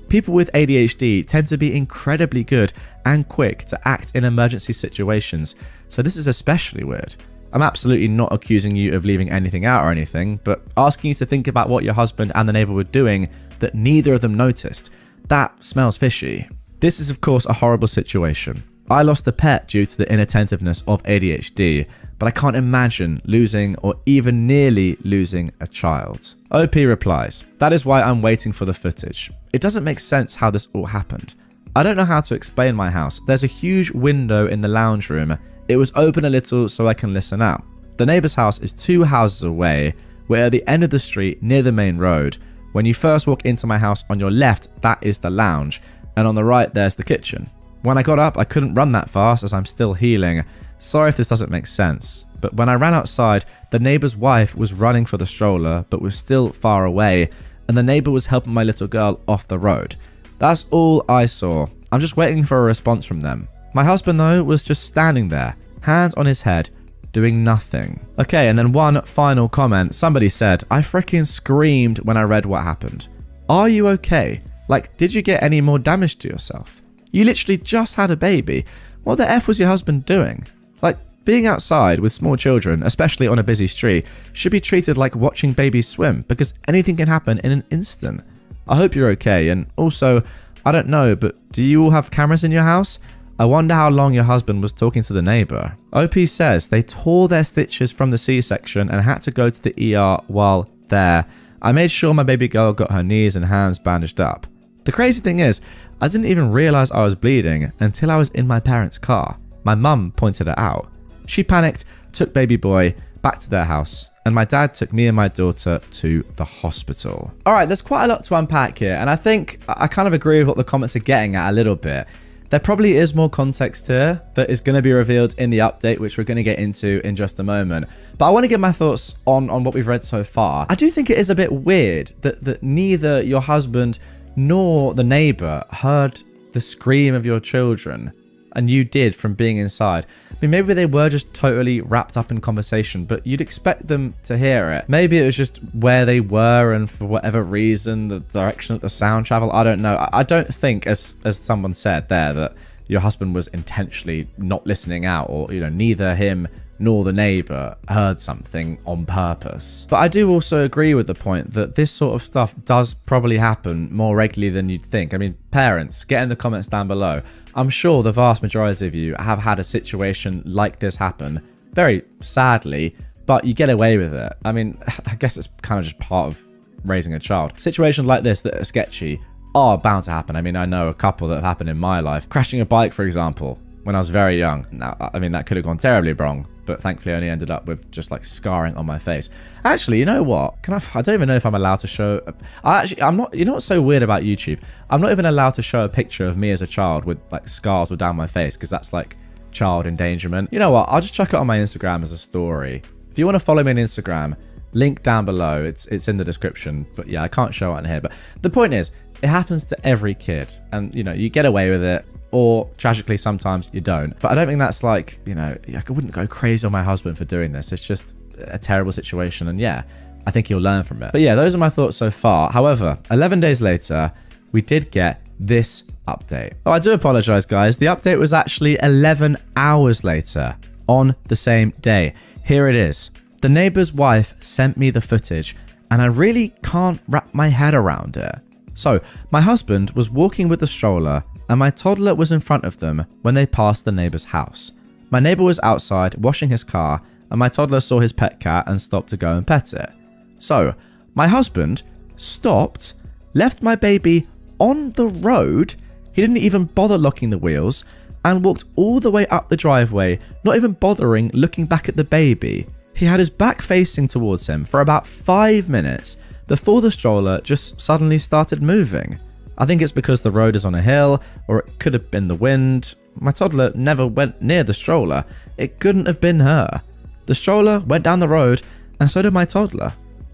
People with ADHD tend to be incredibly good and quick to act in emergency situations, so this is especially weird. I'm absolutely not accusing you of leaving anything out or anything, but asking you to think about what your husband and the neighbor were doing that neither of them noticed. That smells fishy. This is of course a horrible situation. I lost a pet due to the inattentiveness of ADHD, but I can't imagine losing or even nearly losing a child. OP replies, that is why I'm waiting for the footage. It doesn't make sense how this all happened. I don't know how to explain my house. There's a huge window in the lounge room. It was open a little so I can listen out. The neighbor's house is 2 houses away. We're at the end of the street near the main road. When you first walk into my house, on your left, that is the lounge, and on the right, there's the kitchen. When I got up, I couldn't run that fast as I'm still healing. Sorry if this doesn't make sense, but when I ran outside, the neighbor's wife was running for the stroller but was still far away, and the neighbor was helping my little girl off the road. That's all I saw. I'm just waiting for a response from them. My husband, though, was just standing there, hands on his head, doing nothing. Okay, and then one final comment. Somebody said, I freaking screamed when I read what happened. Are you okay? Like, did you get any more damage to yourself? You literally just had a baby. What the F was your husband doing? Like, being outside with small children, especially on a busy street, should be treated like watching babies swim, because anything can happen in an instant. I hope you're okay, and also, I don't know, but do you all have cameras in your house? I wonder how long your husband was talking to the neighbor. OP says they tore their stitches from the C-section and had to go to the ER while there. I made sure my baby girl got her knees and hands bandaged up. The crazy thing is, I didn't even realize I was bleeding until I was in my parents' car. My mum pointed it out. She panicked, took baby boy back to their house, and my dad took me and my daughter to the hospital. All right, there's quite a lot to unpack here, and I think I kind of agree with what the comments are getting at a little bit. There probably is more context here that is going to be revealed in the update, which we're going to get into in just a moment. But I want to get my thoughts on what we've read so far. I do think it is a bit weird that neither your husband nor the neighbor heard the scream of your children, and you did from being inside. I mean, maybe they were just totally wrapped up in conversation, but you'd expect them to hear it. Maybe it was just where they were, and for whatever reason, the direction that the sound traveled. I don't know. I don't think, as someone said there, that your husband was intentionally not listening out, or, you know, neither him nor the neighbor heard something on purpose. But I do also agree with the point that this sort of stuff does probably happen more regularly than you'd think. I mean, parents, get in the comments down below. I'm sure the vast majority of you have had a situation like this happen, very sadly, but you get away with it. I mean, I guess it's kind of just part of raising a child. Situations like this that are sketchy are bound to happen. I mean, I know a couple that have happened in my life. Crashing a bike, for example, when I was very young. Now, I mean, that could have gone terribly wrong, but thankfully I only ended up with just like scarring on my face. Actually, you know what? I don't even know if I'm allowed to show... I'm not... You know what's so weird about YouTube? I'm not even allowed to show a picture of me as a child with like scars all down my face, because that's like child endangerment. You know what? I'll just chuck it on my Instagram as a story. If you want to follow me on Instagram, link down below. It's in the description. But yeah, I can't show it on here. But the point is, it happens to every kid. And, you know, you get away with it. Or tragically, sometimes you don't. But I don't think that's like, you know, I wouldn't go crazy on my husband for doing this. It's just a terrible situation. And yeah, I think he'll learn from it. But yeah, those are my thoughts so far. However, 11 days later, we did get this update. Oh, I do apologize, guys. The update was actually 11 hours later on the same day. Here it is. The neighbor's wife sent me the footage, and I really can't wrap my head around it. So, my husband was walking with the stroller, and my toddler was in front of them when they passed the neighbor's house. My neighbor was outside washing his car, and my toddler saw his pet cat and stopped to go and pet it. So, my husband stopped, left my baby on the road, he didn't even bother locking the wheels, and walked all the way up the driveway, not even bothering looking back at the baby. He had his back facing towards him for about 5 minutes before the stroller just suddenly started moving. I think it's because the road is on a hill, or it could have been the wind. My toddler never went near the stroller. It couldn't have been her. The stroller went down the road, and so did my toddler.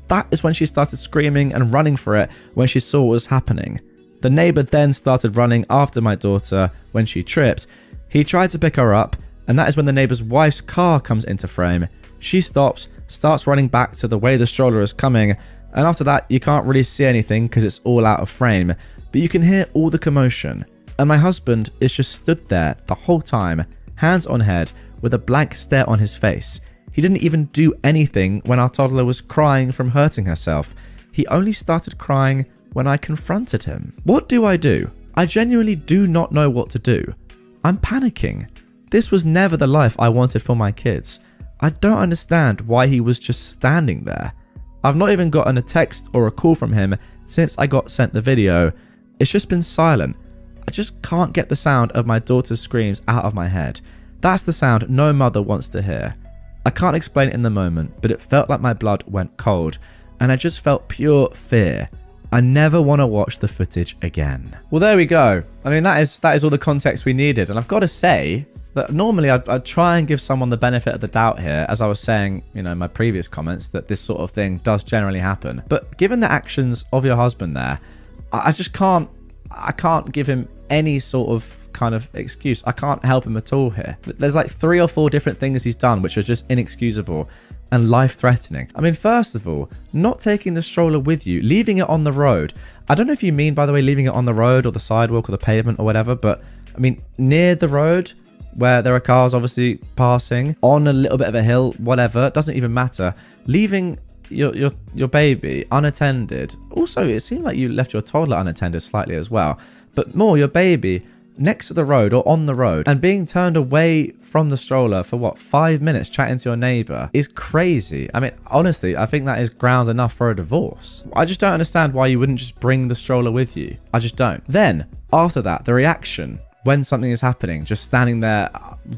That is when she started screaming and running for it when she saw what was happening. The neighbor then started running after my daughter when she tripped. He tried to pick her up, and that is when the neighbor's wife's car comes into frame. She stops, starts running back to the way the stroller is coming, and after that you can't really see anything because it's all out of frame, but you can hear all the commotion. And my husband is just stood there the whole time, hands on head, with a blank stare on his face. He didn't even do anything when our toddler was crying from hurting herself. He only started crying when I confronted him. What do? I genuinely do not know what to do. I'm panicking. This was never the life I wanted for my kids. I don't understand why he was just standing there. I've not even gotten a text or a call from him since I got sent the video. It's just been silent. I just can't get the sound of my daughter's screams out of my head. That's the sound no mother wants to hear. I can't explain it in the moment, but it felt like my blood went cold, and I just felt pure fear. I never want to watch the footage again. Well, there we go. I mean, that is all the context we needed, and I've got to say that normally I'd try and give someone the benefit of the doubt here, as I was saying, in my previous comments, that this sort of thing does generally happen. But given the actions of your husband there, I just can't give him any sort of kind of excuse. I can't help him at all here. There's like 3 or 4 different things he's done which are just inexcusable and life-threatening. I mean, first of all, not taking the stroller with you, leaving it on the road. I don't know if you mean, by the way, leaving it on the road or the sidewalk or the pavement or whatever, but I mean, near the road where there are cars obviously passing, on a little bit of a hill, whatever, it doesn't even matter. Leaving your baby unattended. Also, it seemed like you left your toddler unattended slightly as well, but more your baby next to the road or on the road and being turned away from the stroller for what, 5 minutes chatting to your neighbor is crazy. I mean, honestly, I think that is grounds enough for a divorce. I just don't understand why you wouldn't just bring the stroller with you. I just don't. Then after that, the reaction when something is happening, just standing there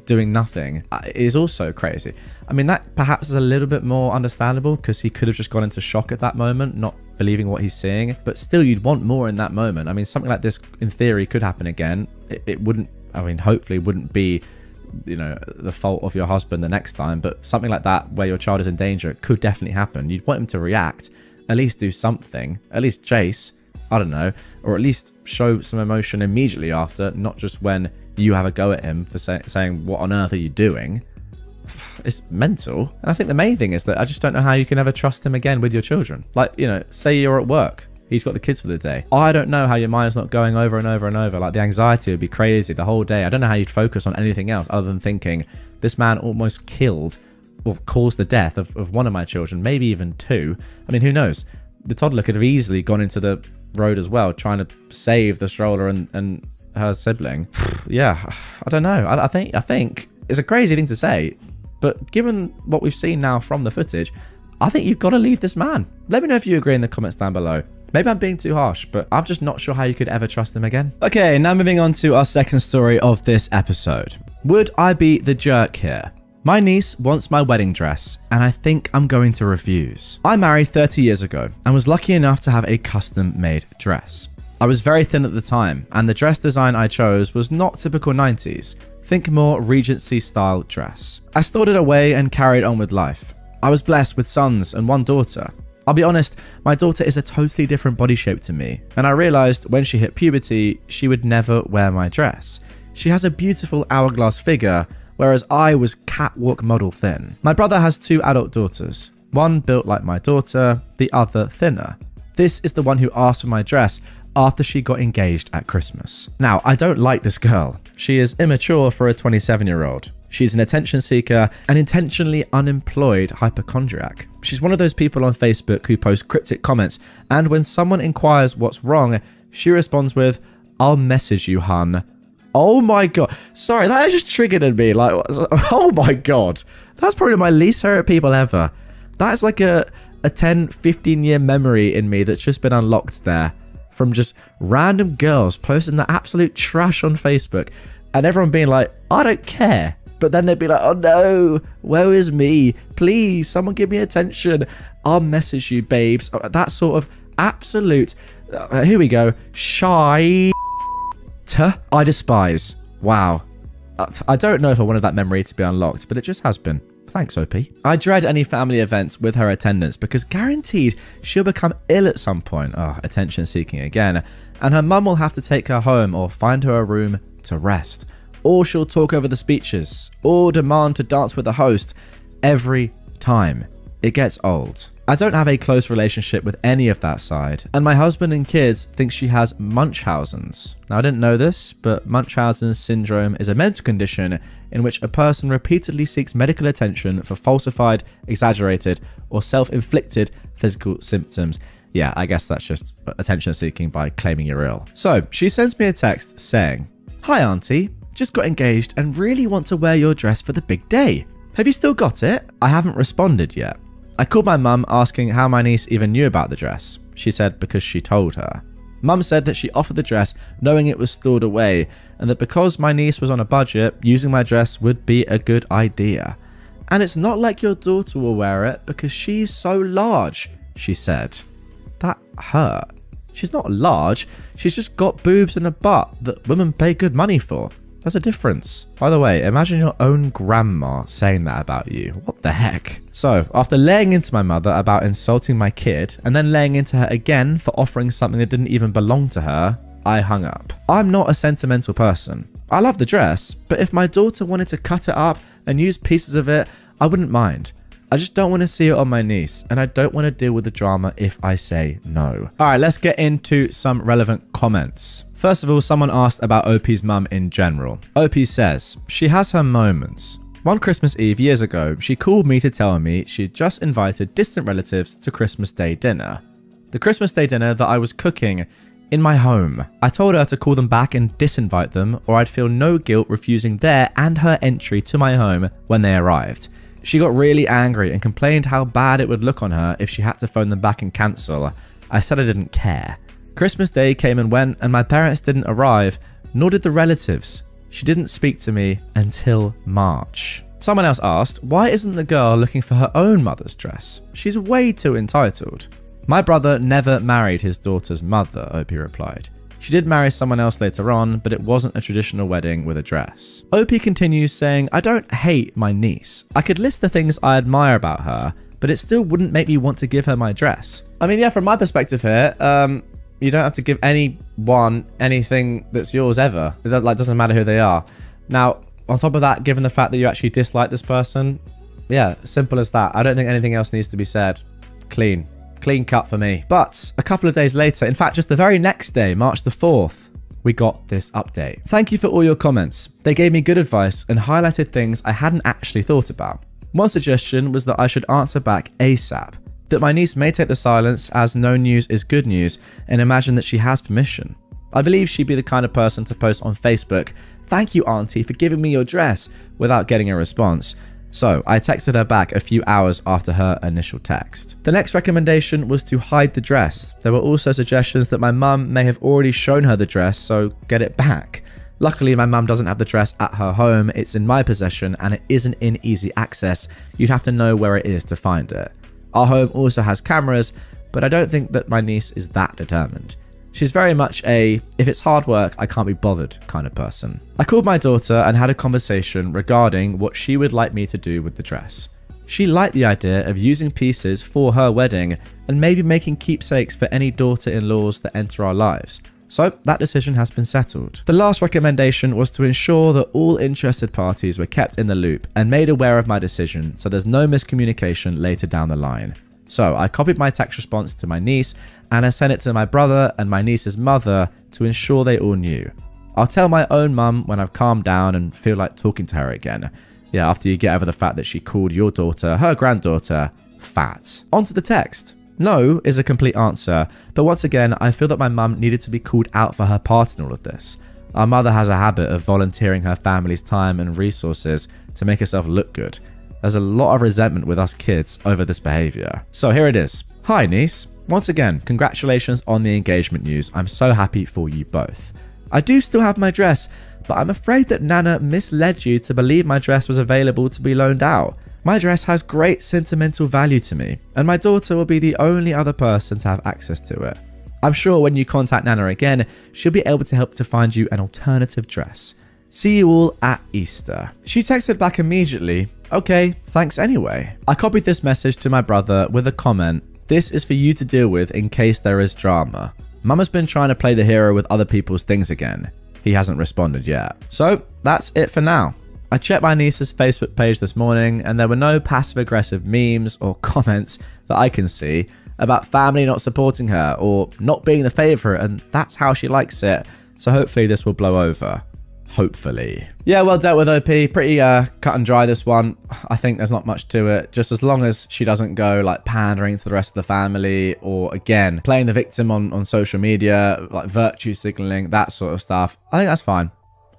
doing nothing, is also crazy. I mean, that perhaps is a little bit more understandable because he could have just gone into shock at that moment, not believing what he's seeing, but still you'd want more in that moment. I mean, something like this in theory could happen again. It wouldn't, I mean, hopefully wouldn't be, the fault of your husband the next time, but something like that where your child is in danger could definitely happen. You'd want him to react, at least do something, at least chase, I don't know, or at least show some emotion immediately after, not just when you have a go at him for saying, what on earth are you doing? It's mental. And I think the main thing is that I just don't know how you can ever trust him again with your children. Like, say you're at work, he's got the kids for the day. I don't know how your mind's not going over and over and over. Like, the anxiety would be crazy the whole day. I don't know how you'd focus on anything else other than thinking, this man almost killed or caused the death of one of my children, maybe even 2. I mean, who knows? The toddler could have easily gone into the road as well, trying to save the stroller and her sibling. Yeah, I don't know. I think it's a crazy thing to say, but given what we've seen now from the footage, I think you've got to leave this man. Let me know if you agree in the comments down below. Maybe I'm being too harsh, but I'm just not sure how you could ever trust him again. Okay, now moving on to our second story of this episode. Would I be the jerk here? My niece wants my wedding dress, and I think I'm going to refuse. I married 30 years ago and was lucky enough to have a custom-made dress. I was very thin at the time, and the dress design I chose was not typical 90s. Think more Regency-style dress. I stored it away and carried on with life. I was blessed with sons and 1 daughter. I'll be honest, my daughter is a totally different body shape to me, and I realized when she hit puberty, she would never wear my dress. She has a beautiful hourglass figure, whereas I was catwalk model thin. My brother has 2 adult daughters, one built like my daughter, the other thinner. This is the one who asked for my dress after she got engaged at Christmas. Now, I don't like this girl. She is immature for a 27-year-old. She's an attention seeker, an intentionally unemployed hypochondriac. She's one of those people on Facebook who post cryptic comments, and when someone inquires what's wrong, she responds with, "I'll message you, hun." Oh my god. Sorry, that just triggered in me. Like, oh my god. That's probably my least favorite people ever. That's like a 10, 15-year memory in me that's just been unlocked there from just random girls posting the absolute trash on Facebook and everyone being like, I don't care. But then they'd be like, oh no, woe is me. Please, someone give me attention. I'll message you, babes. That sort of absolute, here we go, shy I despise. Wow. I don't know if I wanted that memory to be unlocked, but it just has been. Thanks, OP. I dread any family events with her attendance because guaranteed she'll become ill at some point. Oh, attention seeking again. And her mum will have to take her home or find her a room to rest. Or she'll talk over the speeches or demand to dance with the host every time. It gets old. I don't have a close relationship with any of that side, and my husband and kids think she has Munchausen's. Now, I didn't know this, but Munchausen's syndrome is a mental condition in which a person repeatedly seeks medical attention for falsified, exaggerated, or self-inflicted physical symptoms. Yeah, I guess that's just attention seeking by claiming you're ill. So, she sends me a text saying, "Hi auntie, Just got engaged and really want to wear your dress for the big day. Have you still got it? I haven't responded yet. I called my mum asking how my niece even knew about the dress. She said because she told her. Mum said that she offered the dress knowing it was stored away and that because my niece was on a budget, using my dress would be a good idea. And it's not like your daughter will wear it because she's so large, she said. That hurt. She's not large, she's just got boobs and a butt that women pay good money for. There's a difference. By the way, imagine your own grandma saying that about you. What the heck? So, after laying into my mother about insulting my kid, and then laying into her again for offering something that didn't even belong to her, I hung up. I'm not a sentimental person. I love the dress, but if my daughter wanted to cut it up and use pieces of it, I wouldn't mind. I just don't want to see it on my niece, and I don't want to deal with the drama if I say no. Alright, let's get into some relevant comments. First of all, someone asked about OP's mum in general. OP says, she has her moments. One Christmas Eve years ago, she called me to tell me she'd just invited distant relatives to Christmas Day dinner. The Christmas Day dinner that I was cooking in my home. I told her to call them back and disinvite them, or I'd feel no guilt refusing their and her entry to my home when they arrived. She got really angry and complained how bad it would look on her if she had to phone them back and cancel. I said I didn't care. Christmas Day came and went and my parents didn't arrive, nor did the relatives. She didn't speak to me until March. Someone else asked, why isn't the girl looking for her own mother's dress? She's way too entitled. My brother never married his daughter's mother, OP replied. She did marry someone else later on, but it wasn't a traditional wedding with a dress. OP continues saying, I don't hate my niece. I could list the things I admire about her, but it still wouldn't make me want to give her my dress. I mean, yeah, from my perspective here, you don't have to give anyone anything that's yours ever. It doesn't matter who they are. Now, on top of that, given the fact that you actually dislike this person, yeah, simple as that. I don't think anything else needs to be said. Clean cut for me. But a couple of days later, in fact, just the very next day, March the 4th, we got this update. Thank you for all your comments. They gave me good advice and highlighted things I hadn't actually thought about. One suggestion was that I should answer back ASAP. That my niece may take the silence as no news is good news and imagine that she has permission. I believe she'd be the kind of person to post on Facebook, "Thank you, Auntie, for giving me your dress," without getting a response. So I texted her back a few hours after her initial text. The next recommendation was to hide the dress. There were also suggestions that my mum may have already shown her the dress, so get it back. Luckily, my mum doesn't have the dress at her home, it's in my possession and it isn't in easy access. You'd have to know where it is to find it. Our home also has cameras, but I don't think that my niece is that determined. She's very much a, if it's hard work, I can't be bothered kind of person. I called my daughter and had a conversation regarding what she would like me to do with the dress. She liked the idea of using pieces for her wedding and maybe making keepsakes for any daughter-in-laws that enter our lives. So that decision has been settled. The last recommendation was to ensure that all interested parties were kept in the loop and made aware of my decision so there's no miscommunication later down the line. So I copied my text response to my niece and I sent it to my brother and my niece's mother to ensure they all knew. I'll tell my own mum when I've calmed down and feel like talking to her again. Yeah, after you get over the fact that she called your daughter, her granddaughter, fat. Onto the text. No is a complete answer, but once again, I feel that my mum needed to be called out for her part in all of this. Our mother has a habit of volunteering her family's time and resources to make herself look good. There's a lot of resentment with us kids over this behavior. So here it is. Hi niece. Once again, congratulations on the engagement news. I'm so happy for you both. I do still have my dress, but I'm afraid that Nana misled you to believe my dress was available to be loaned out. My dress has great sentimental value to me, and my daughter will be the only other person to have access to it. I'm sure when you contact Nana again, she'll be able to help to find you an alternative dress. See you all at Easter. She texted back immediately, okay, thanks anyway. I copied this message to my brother with a comment, this is for you to deal with in case there is drama. Mum has been trying to play the hero with other people's things again. He hasn't responded yet. So that's it for now. I checked my niece's Facebook page this morning and there were no passive-aggressive memes or comments that I can see about family not supporting her or not being the favourite, and that's how she likes it. So hopefully this will blow over. Hopefully. Yeah, well dealt with, OP. Pretty cut and dry, this one. I think there's not much to it. Just as long as she doesn't go like pandering to the rest of the family or, again, playing the victim on social media, like virtue signaling, that sort of stuff. I think that's fine.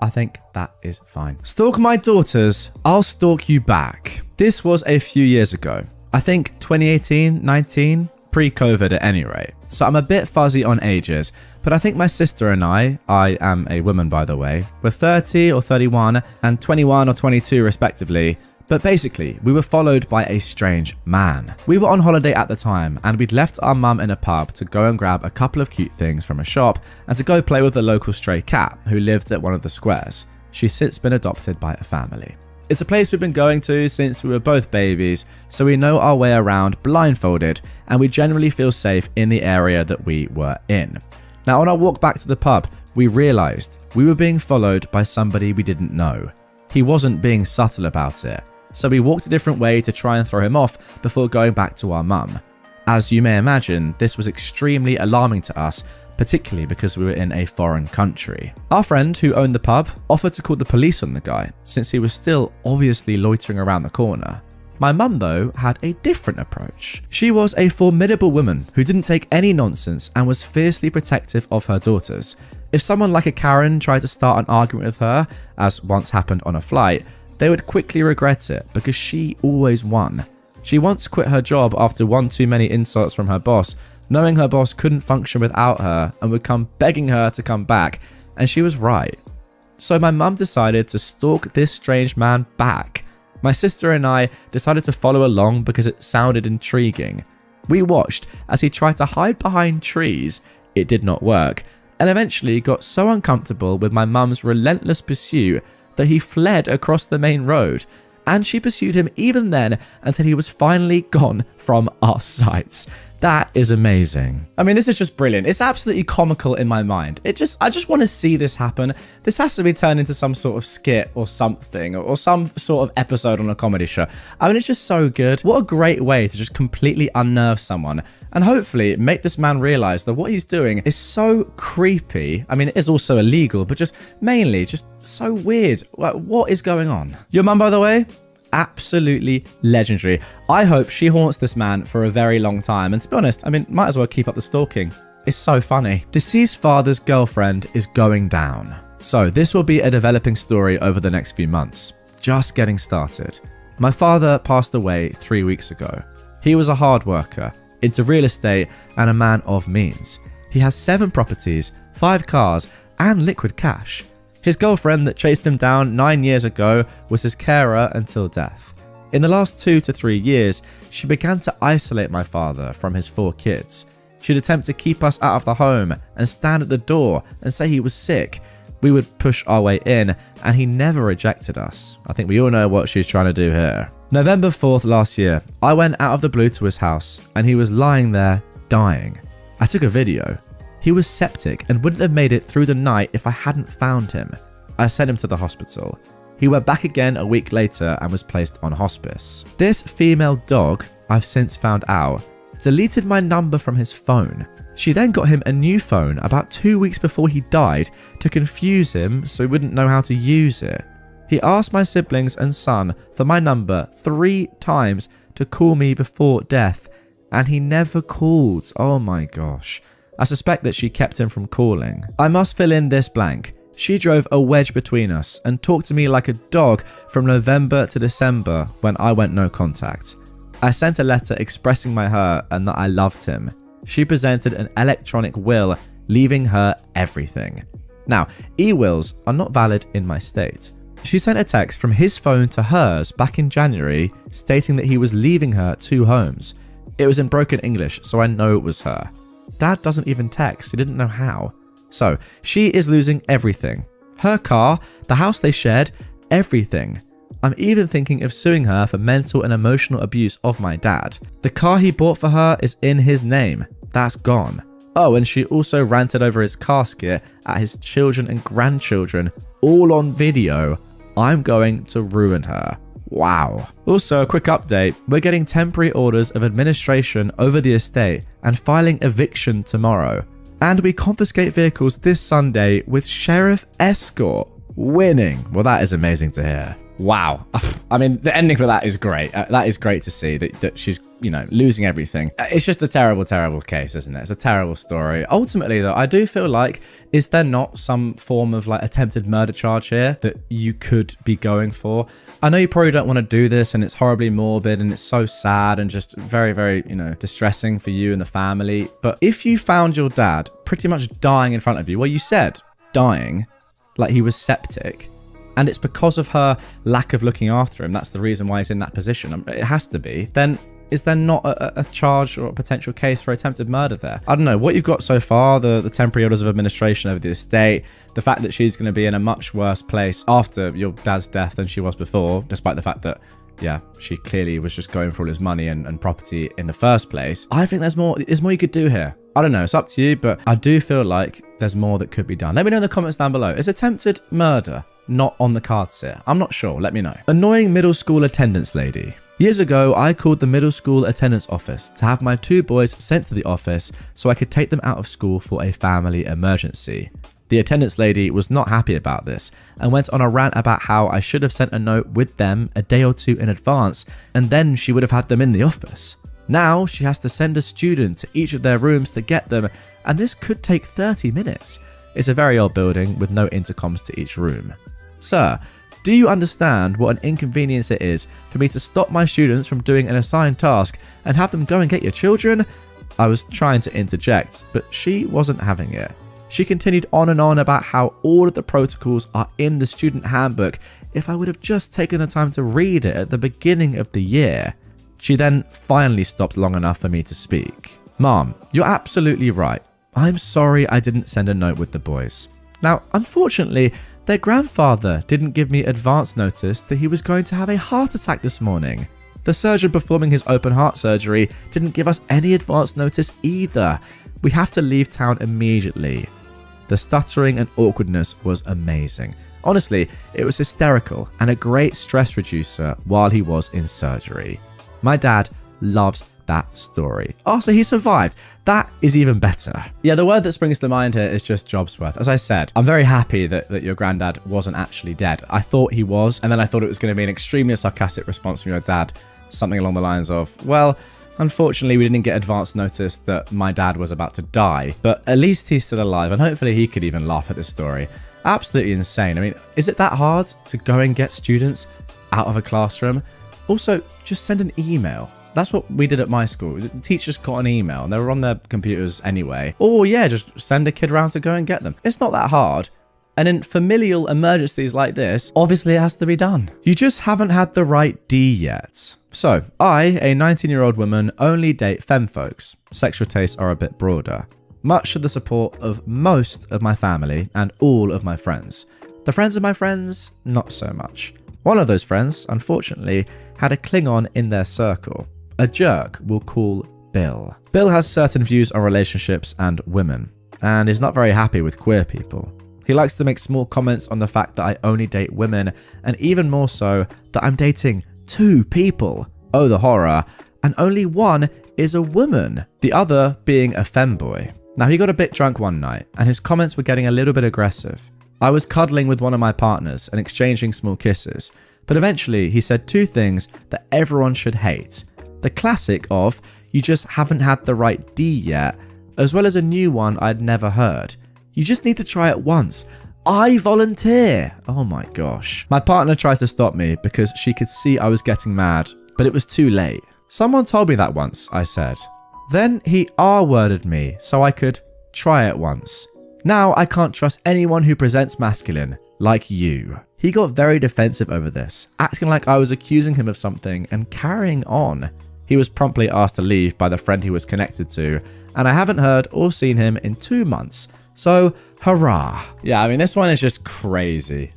I think that is fine. Stalk my daughters, I'll stalk you back. This was a few years ago. I think 2018, 19, pre-COVID at any rate. So I'm a bit fuzzy on ages, but I think my sister and I am a woman by the way, were 30 or 31 and 21 or 22 respectively. But basically, we were followed by a strange man. We were on holiday at the time and we'd left our mum in a pub to go and grab a couple of cute things from a shop and to go play with a local stray cat who lived at one of the squares. She's since been adopted by a family. It's a place we've been going to since we were both babies, so we know our way around blindfolded and we generally feel safe in the area that we were in. Now on our walk back to the pub, we realised we were being followed by somebody we didn't know. He wasn't being subtle about it. So we walked a different way to try and throw him off before going back to our mum. As you may imagine, this was extremely alarming to us, particularly because we were in a foreign country. Our friend who owned the pub offered to call the police on the guy, since he was still obviously loitering around the corner. My mum, though, had a different approach. She was a formidable woman who didn't take any nonsense and was fiercely protective of her daughters. If someone like a Karen tried to start an argument with her, as once happened on a flight, they would quickly regret it because she always won. She once quit her job after one too many insults from her boss, knowing her boss couldn't function without her and would come begging her to come back, and she was right. So my mum decided to stalk this strange man back. My sister and I decided to follow along because it sounded intriguing. We watched as he tried to hide behind trees. It did not work, and eventually got so uncomfortable with my mum's relentless pursuit that he fled across the main road, and she pursued him even then until he was finally gone from our sights. That is amazing. I mean, this is just brilliant. It's absolutely comical in my mind. I just want to see this happen. This has to be turned into some sort of skit or something, or some sort of episode on a comedy show. I mean, it's just so good. What a great way to just completely unnerve someone and hopefully make this man realize that what he's doing is so creepy. I mean, it is also illegal, but just mainly just so weird. What is going on? Your mum, by the way? Absolutely legendary. I hope she haunts this man for a very long time, and to be honest, I mean, might as well keep up the stalking. It's so funny. Deceased father's girlfriend is going down. So this will be a developing story over the next few months. Just getting started. My father passed away 3 weeks ago. He was a hard worker, into real estate and a man of means. He has 7 properties, 5 cars and liquid cash. His girlfriend that chased him down 9 years ago was his carer until death. In the last 2 to 3 years, she began to isolate my father from his 4 kids. She'd attempt to keep us out of the home and stand at the door and say he was sick. We would push our way in and he never rejected us. I think we all know what she's trying to do here. November 4th last year, I went out of the blue to his house and he was lying there dying. I took a video. He was septic and wouldn't have made it through the night if I hadn't found him. I sent him to the hospital. He went back again a week later and was placed on hospice. This female dog, I've since found out, deleted my number from his phone. She then got him a new phone about 2 weeks before he died to confuse him so he wouldn't know how to use it. He asked my siblings and son for my number 3 times to call me before death, and he never called. Oh my gosh. I suspect that she kept him from calling. I must fill in this blank. She drove a wedge between us and talked to me like a dog from November to December when I went no contact. I sent a letter expressing my hurt and that I loved him. She presented an electronic will, leaving her everything. Now, e-wills are not valid in my state. She sent a text from his phone to hers back in January stating that he was leaving her 2 homes. It was in broken English, so I know it was her. Dad doesn't even text, he didn't know how. So, she is losing everything. Her car, the house they shared, everything. I'm even thinking of suing her for mental and emotional abuse of my dad. The car he bought for her is in his name. That's gone. Oh, and she also ranted over his casket at his children and grandchildren, all on video. I'm going to ruin her. Wow. Also, a quick update. We're getting temporary orders of administration over the estate and filing eviction tomorrow. And we confiscate vehicles this Sunday with sheriff escort. Winning. Well, that is amazing to hear. Wow. I mean, the ending for that is great. That is great to see that she's, you know, losing everything. It's just a terrible, terrible case, isn't it? It's a terrible story. Ultimately, though, I do feel like, is there not some form of like attempted murder charge here that you could be going for? I know you probably don't want to do this, and it's horribly morbid, and it's so sad and just very, very, you know, distressing for you and the family. But if you found your dad pretty much dying in front of you, well, you said dying, like he was septic, and it's because of her lack of looking after him, that's the reason why he's in that position, it has to be, then is there not a charge or a potential case for attempted murder there? I don't know. What you've got so far, the temporary orders of administration over the estate, the fact that she's going to be in a much worse place after your dad's death than she was before, despite the fact that, yeah, she clearly was just going for all his money and property in the first place. I think there's more you could do here. I don't know. It's up to you, but I do feel like there's more that could be done. Let me know in the comments down below. Is attempted murder not on the cards here? I'm not sure. Let me know. Annoying middle school attendance lady. Years ago, I called the middle school attendance office to have my 2 boys sent to the office so I could take them out of school for a family emergency. The attendance lady was not happy about this and went on a rant about how I should have sent a note with them a day or 2 in advance, and then she would have had them in the office. Now she has to send a student to each of their rooms to get them, and this could take 30 minutes. It's a very old building with no intercoms to each room. Sir, do you understand what an inconvenience it is for me to stop my students from doing an assigned task and have them go and get your children? I was trying to interject, but she wasn't having it. She continued on and on about how all of the protocols are in the student handbook if I would have just taken the time to read it at the beginning of the year. She then finally stopped long enough for me to speak. Mom, you're absolutely right. I'm sorry I didn't send a note with the boys. Now, unfortunately, their grandfather didn't give me advance notice that he was going to have a heart attack this morning. The surgeon performing his open heart surgery didn't give us any advance notice either. We have to leave town immediately. The stuttering and awkwardness was amazing. Honestly, it was hysterical and a great stress reducer while he was in surgery. My dad loves that story. Oh, so he survived. That is even better. Yeah, the word that springs to mind here is just Jobsworth. As I said, I'm very happy that your granddad wasn't actually dead. I thought he was, and then I thought it was going to be an extremely sarcastic response from your dad. Something along the lines of, well, unfortunately, we didn't get advance notice that my dad was about to die, but at least he's still alive, and hopefully he could even laugh at this story. Absolutely insane. I mean, is it that hard to go and get students out of a classroom? Also, just send an email. That's what we did at my school. The teachers got an email and they were on their computers anyway. Or yeah, just send a kid around to go and get them. It's not that hard. And in familial emergencies like this, obviously it has to be done. You just haven't had the right D yet. So, I, a 19-year-old woman, only date femme folks. Sexual tastes are a bit broader. Much to the support of most of my family and all of my friends. The friends of my friends, not so much. One of those friends, unfortunately, had a Klingon in their circle. A jerk we'll call Bill. Bill has certain views on relationships and women, and is not very happy with queer people. He likes to make small comments on the fact that I only date women, and even more so, that I'm dating 2 people. Oh, the horror. And only one is a woman, the other being a femboy. Now, he got a bit drunk one night, and his comments were getting a little bit aggressive. I was cuddling with one of my partners and exchanging small kisses, but eventually he said 2 things that everyone should hate. The classic of, you just haven't had the right D yet, as well as a new one I'd never heard. You just need to try it once. I volunteer. Oh my gosh. My partner tries to stop me because she could see I was getting mad, but it was too late. Someone told me that once, I said. Then he R-worded me so I could try it once. Now I can't trust anyone who presents masculine, like you. He got very defensive over this, acting like I was accusing him of something and carrying on. He was promptly asked to leave by the friend he was connected to, and I haven't heard or seen him in 2 months. So, hurrah. Yeah, I mean, this one is just crazy.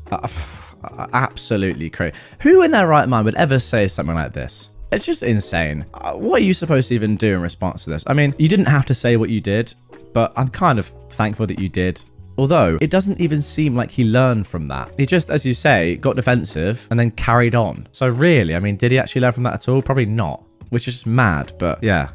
Absolutely crazy. Who in their right mind would ever say something like this? It's just insane. What are you supposed to even do in response to this? I mean, you didn't have to say what you did, but I'm kind of thankful that you did. Although, it doesn't even seem like he learned from that. He just, as you say, got defensive and then carried on. So really, I mean, did he actually learn from that at all? Probably not. Which is just mad, but yeah,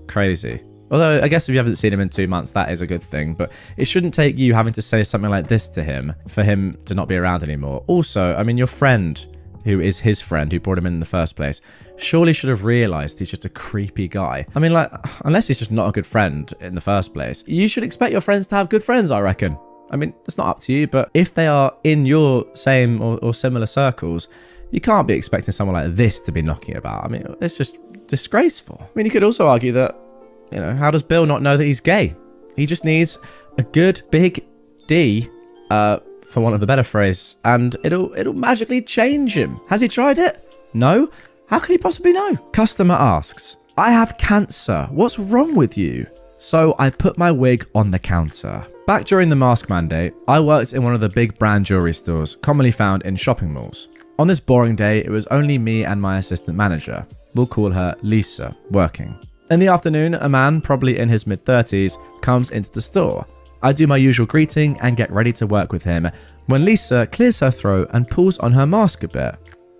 crazy. Although, I guess if you haven't seen him in 2 months, that is a good thing. But it shouldn't take you having to say something like this to him for him to not be around anymore. Also, I mean, your friend who is his friend, who brought him in the first place, surely should have realized he's just a creepy guy. I mean, like, unless he's just not a good friend in the first place, you should expect your friends to have good friends, I reckon. I mean, it's not up to you, but if they are in your same or similar circles, you can't be expecting someone like this to be knocking about. I mean, it's just disgraceful. I mean, you could also argue that, you know, how does Bill not know that he's gay? He just needs a good big D, for want of a better phrase, and it'll magically change him. Has he tried it? No? How can he possibly know? Customer asks, I have cancer. What's wrong with you? So I put my wig on the counter. Back during the mask mandate, I worked in one of the big brand jewelry stores commonly found in shopping malls. On this boring day, it was only me and my assistant manager. We'll call her Lisa, working. In the afternoon, a man, probably in his mid-30s, comes into the store. I do my usual greeting and get ready to work with him when Lisa clears her throat and pulls on her mask a bit.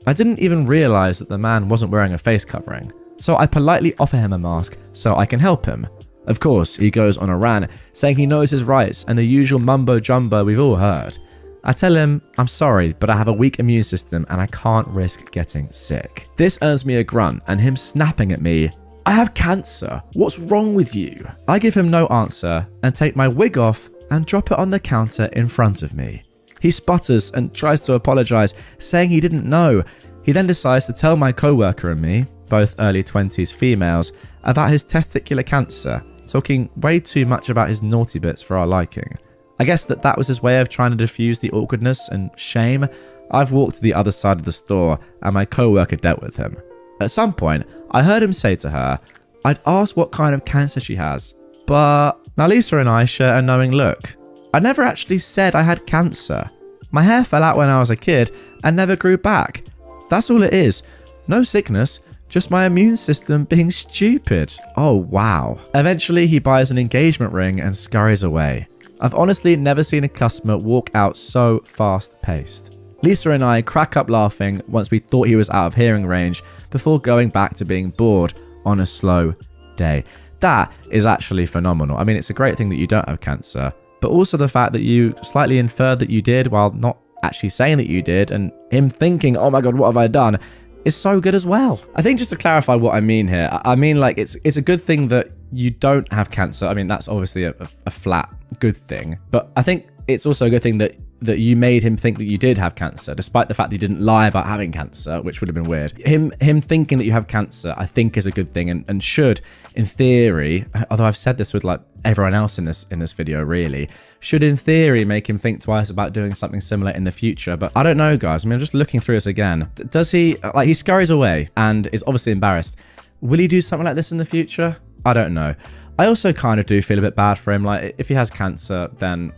I didn't even realise that the man wasn't wearing a face covering, so I politely offer him a mask so I can help him. Of course, he goes on a rant, saying he knows his rights and the usual mumbo-jumbo we've all heard. I tell him, I'm sorry, but I have a weak immune system and I can't risk getting sick. This earns me a grunt and him snapping at me, I have cancer. What's wrong with you? I give him no answer and take my wig off and drop it on the counter in front of me. He sputters and tries to apologise, saying he didn't know. He then decides to tell my co-worker and me, both early 20s females, about his testicular cancer, talking way too much about his naughty bits for our liking. I guess that was his way of trying to diffuse the awkwardness and shame. I've walked to the other side of the store and my co-worker dealt with him. At some point, I heard him say to her, I'd ask what kind of cancer she has, but... Now Lisa and I share a knowing look. I never actually said I had cancer. My hair fell out when I was a kid and never grew back. That's all it is. No sickness, just my immune system being stupid. Oh wow. Eventually he buys an engagement ring and scurries away. I've honestly never seen a customer walk out so fast-paced. Lisa and I crack up laughing once we thought he was out of hearing range before going back to being bored on a slow day. That is actually phenomenal. I mean, it's a great thing that you don't have cancer, but also the fact that you slightly inferred that you did while not actually saying that you did, and him thinking, oh my God, what have I done, is so good as well. I think just to clarify what I mean here, I mean like it's a good thing that you don't have cancer. I mean, that's obviously a flat good thing, but I think it's also a good thing that you made him think that you did have cancer, despite the fact that you didn't lie about having cancer, which would have been weird. Him thinking that you have cancer, I think, is a good thing and should, in theory, although I've said this with like everyone else in this video, really, should in theory make him think twice about doing something similar in the future. But I don't know, guys. I mean, I'm just looking through this again. Does he, like, he scurries away and is obviously embarrassed. Will he do something like this in the future? I don't know. I also kind of do feel a bit bad for him. Like, if he has cancer, then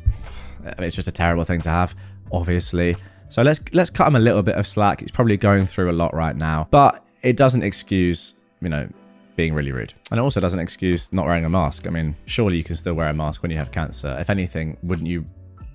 it's just a terrible thing to have, obviously. So let's cut him a little bit of slack. He's probably going through a lot right now, but it doesn't excuse, you know, being really rude. And it also doesn't excuse not wearing a mask. I mean, surely you can still wear a mask when you have cancer. If anything, wouldn't you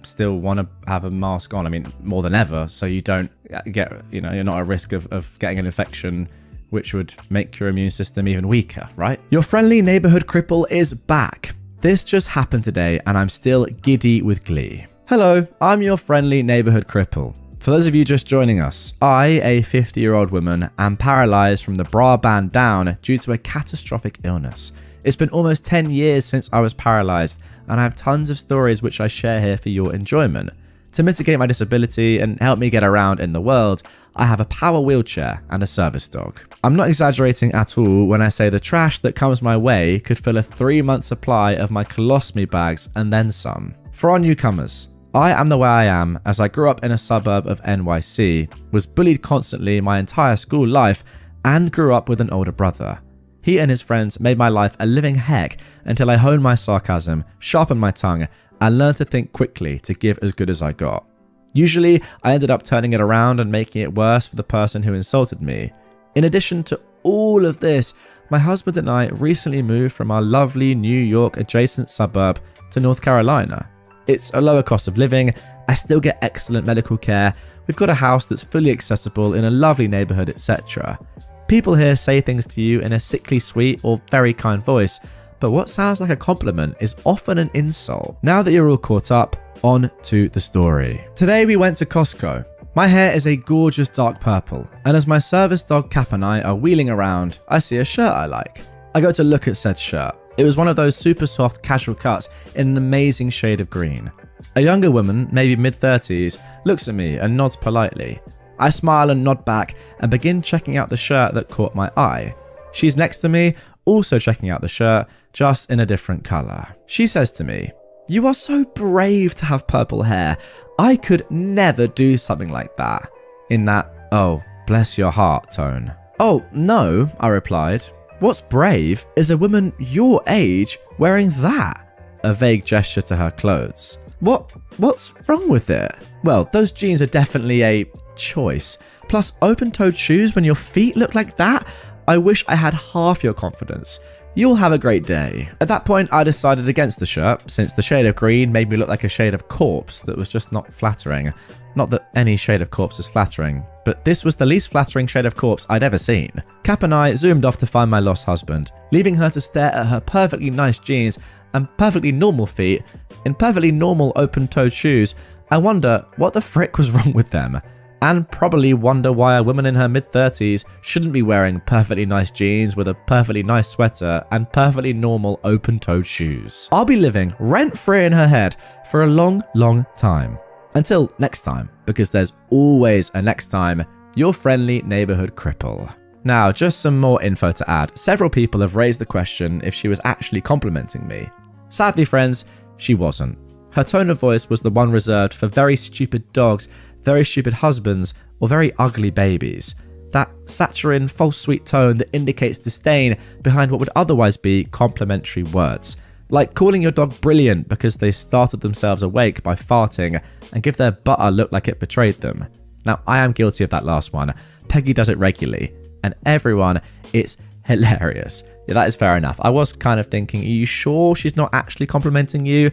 still want to have a mask on? I mean, more than ever, so you don't get, you know, you're not at risk of getting an infection which would make your immune system even weaker, right? Your friendly neighborhood cripple is back. This just happened today and I'm still giddy with glee. Hello, I'm your friendly neighborhood cripple. For those of you just joining us, I, a 50-year-old woman, am paralyzed from the bra band down due to a catastrophic illness. It's been almost 10 years since I was paralyzed and I have tons of stories which I share here for your enjoyment. To mitigate my disability and help me get around in the world, I have a power wheelchair and a service dog. I'm not exaggerating at all when I say the trash that comes my way could fill a 3-month supply of my colostomy bags and then some. For our newcomers, I am the way I am as I grew up in a suburb of NYC, was bullied constantly my entire school life, and grew up with an older brother. He and his friends made my life a living heck until I honed my sarcasm, sharpened my tongue, and learned to think quickly to give as good as I got. Usually, I ended up turning it around and making it worse for the person who insulted me. In addition to all of this, my husband and I recently moved from our lovely New York adjacent suburb to North Carolina. It's a lower cost of living, I still get excellent medical care, we've got a house that's fully accessible in a lovely neighborhood, etc. People here say things to you in a sickly sweet or very kind voice, but what sounds like a compliment is often an insult. Now that you're all caught up, on to the story. Today we went to Costco. My hair is a gorgeous dark purple, and as my service dog Cap and I are wheeling around, I see a shirt I like. I go to look at said shirt. It was one of those super soft casual cuts in an amazing shade of green. A younger woman, maybe mid-30s, looks at me and nods politely. I smile and nod back and begin checking out the shirt that caught my eye. She's next to me, also checking out the shirt, just in a different colour. She says to me, "You are so brave to have purple hair. I could never do something like that." In that, "Oh, bless your heart" tone. "Oh, no," I replied. "What's brave is a woman your age wearing that." A vague gesture to her clothes. What's wrong with it? Well, those jeans are definitely a choice. Plus, open-toed shoes when your feet look like that? I wish I had half your confidence. You'll have a great day. At that point, I decided against the shirt, since the shade of green made me look like a shade of corpse that was just not flattering. Not that any shade of corpse is flattering, but this was the least flattering shade of corpse I'd ever seen. Cap and I zoomed off to find my lost husband, leaving her to stare at her perfectly nice jeans and perfectly normal feet in perfectly normal open-toed shoes. I wonder what the frick was wrong with them. And probably wonder why a woman in her mid-30s shouldn't be wearing perfectly nice jeans with a perfectly nice sweater and perfectly normal open-toed shoes. I'll be living rent-free in her head for a long, long time. Until next time, because there's always a next time. Your friendly neighborhood cripple. Now, just some more info to add. Several people have raised the question if she was actually complimenting me. Sadly, friends, she wasn't. Her tone of voice was the one reserved for very stupid dogs, very stupid husbands, or very ugly babies. That saccharine, false sweet tone that indicates disdain behind what would otherwise be complimentary words. Like calling your dog brilliant because they started themselves awake by farting and give their butter look like it betrayed them. Now, I am guilty of that last one. Peggy does it regularly. And everyone, it's hilarious. Yeah, that is fair enough. I was kind of thinking, are you sure she's not actually complimenting you?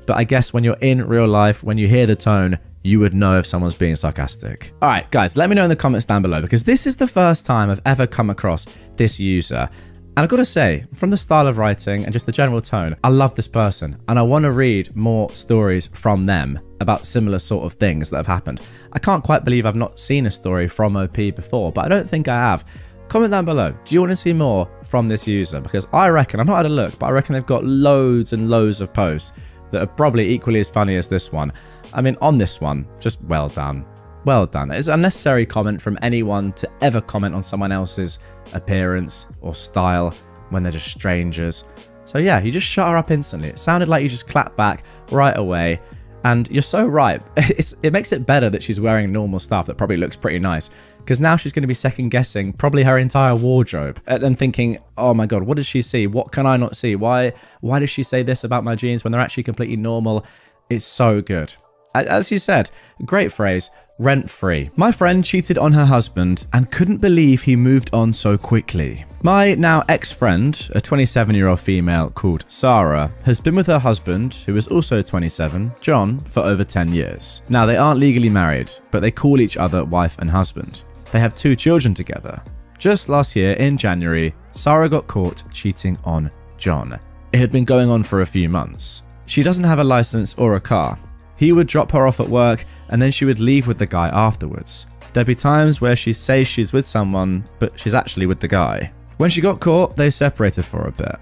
But I guess when you're in real life, when you hear the tone, you would know if someone's being sarcastic. All right, guys, let me know in the comments down below, because this is the first time I've ever come across this user. And I've got to say, from the style of writing and just the general tone, I love this person. And I want to read more stories from them about similar sort of things that have happened. I can't quite believe I've not seen a story from OP before, but I don't think I have. Comment down below, do you want to see more from this user? Because I reckon, I've not had a look, but I reckon they've got loads and loads of posts that are probably equally as funny as this one. I mean, on this one, just well done. Well done. It's an unnecessary comment from anyone to ever comment on someone else's appearance or style when they're just strangers. So yeah, you just shut her up instantly. It sounded like you just clapped back right away. And you're so right. It makes it better that she's wearing normal stuff that probably looks pretty nice. Because now she's going to be second guessing probably her entire wardrobe and thinking, oh my God, what did she see? What can I not see? Why did she say this about my jeans when they're actually completely normal? It's so good. As you said, great phrase, rent-free. My friend cheated on her husband and couldn't believe he moved on so quickly. My now ex-friend, a 27-year-old female called Sarah, has been with her husband, who is also 27, John, for over 10 years. Now, they aren't legally married, but they call each other wife and husband. They have 2 children together. Just last year, in January, Sarah got caught cheating on John. It had been going on for a few months. She doesn't have a license or a car. He would drop her off at work and then she would leave with the guy afterwards. There'd be times where she says she's with someone, but she's actually with the guy. When she got caught, they separated for a bit.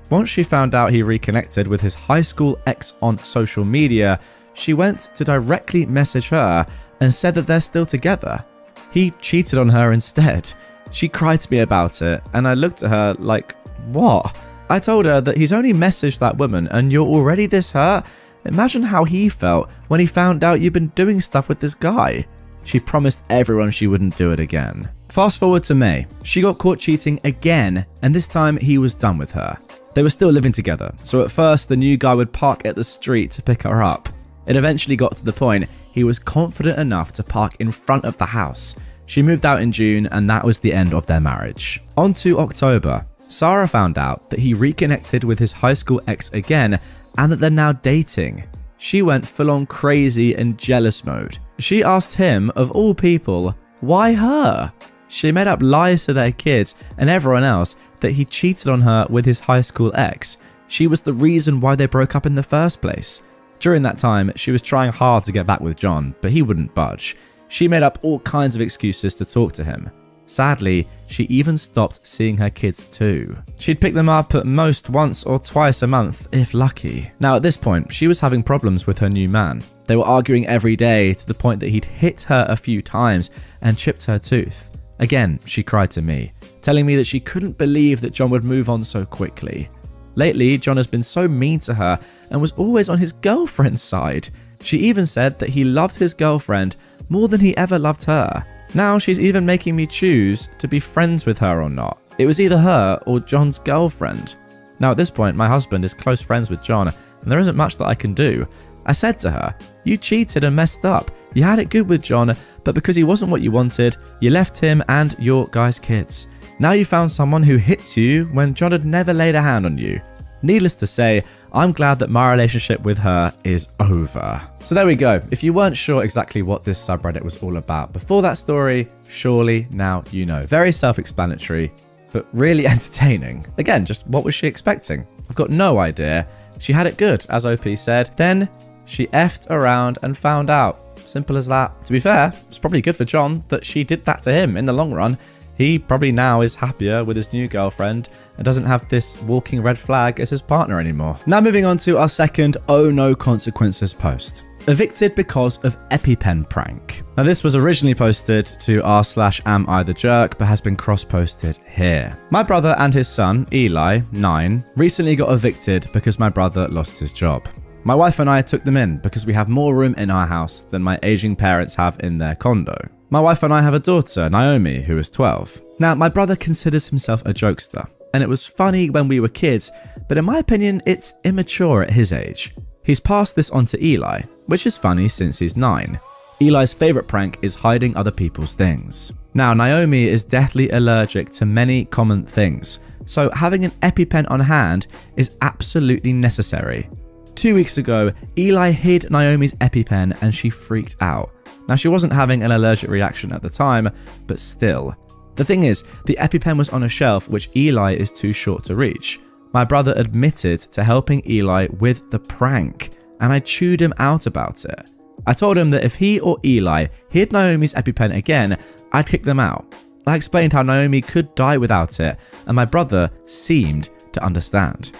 Once she found out he reconnected with his high school ex on social media, she went to directly message her and said that they're still together. He cheated on her instead. She cried to me about it and I looked at her like, what? I told her that he's only messaged that woman and you're already this hurt? Imagine how he felt when he found out you've been doing stuff with this guy. She promised everyone she wouldn't do it again. Fast forward to May. She got caught cheating again, and this time he was done with her. They were still living together, so at first the new guy would park at the street to pick her up. It eventually got to the point he was confident enough to park in front of the house. She moved out in June, and that was the end of their marriage. On to October. Sarah found out that he reconnected with his high school ex again, and that they're now dating. She went full on crazy and jealous mode. She asked him, of all people, why her? She made up lies to their kids and everyone else that he cheated on her with his high school ex. She was the reason why they broke up in the first place. During that time, she was trying hard to get back with John, but he wouldn't budge. She made up all kinds of excuses to talk to him. Sadly, she even stopped seeing her kids too. She'd pick them up at most once or twice a month, if lucky. Now at this point, she was having problems with her new man. They were arguing every day to the point that he'd hit her a few times and chipped her tooth. Again, she cried to me, telling me that she couldn't believe that John would move on so quickly. Lately, John has been so mean to her and was always on his girlfriend's side. She even said that he loved his girlfriend more than he ever loved her. Now she's even making me choose to be friends with her or not. It was either her or John's girlfriend. Now at this point, my husband is close friends with John, and there isn't much that I can do. I said to her, "You cheated and messed up. You had it good with John, but because he wasn't what you wanted, you left him and your guys' kids. Now you found someone who hits you when John had never laid a hand on you." Needless to say, I'm glad that my relationship with her is over. So there we go. If you weren't sure exactly what this subreddit was all about before that story, surely now you know. Very self-explanatory, but really entertaining. Again, just what was she expecting? I've got no idea. She had it good, as OP said. Then she effed around and found out. Simple as that. To be fair, it's probably good for John that she did that to him in the long run. He probably now is happier with his new girlfriend and doesn't have this walking red flag as his partner anymore. Now moving on to our second Oh No Consequences post. Evicted because of EpiPen prank. Now this was originally posted to r/AmITheJerk but has been cross-posted here. My brother and his son, Eli, 9, recently got evicted because my brother lost his job. My wife and I took them in because we have more room in our house than my aging parents have in their condo. My wife and I have a daughter, Naomi, who is 12. Now, my brother considers himself a jokester, and it was funny when we were kids, but in my opinion, it's immature at his age. He's passed this on to Eli, which is funny since he's 9. Eli's favourite prank is hiding other people's things. Now, Naomi is deathly allergic to many common things, so having an EpiPen on hand is absolutely necessary. 2 weeks ago, Eli hid Naomi's EpiPen and she freaked out. Now, she wasn't having an allergic reaction at the time, but still. The thing is, the EpiPen was on a shelf which Eli is too short to reach. My brother admitted to helping Eli with the prank, and I chewed him out about it. I told him that if he or Eli hid Naomi's EpiPen again, I'd kick them out. I explained how Naomi could die without it, and my brother seemed to understand.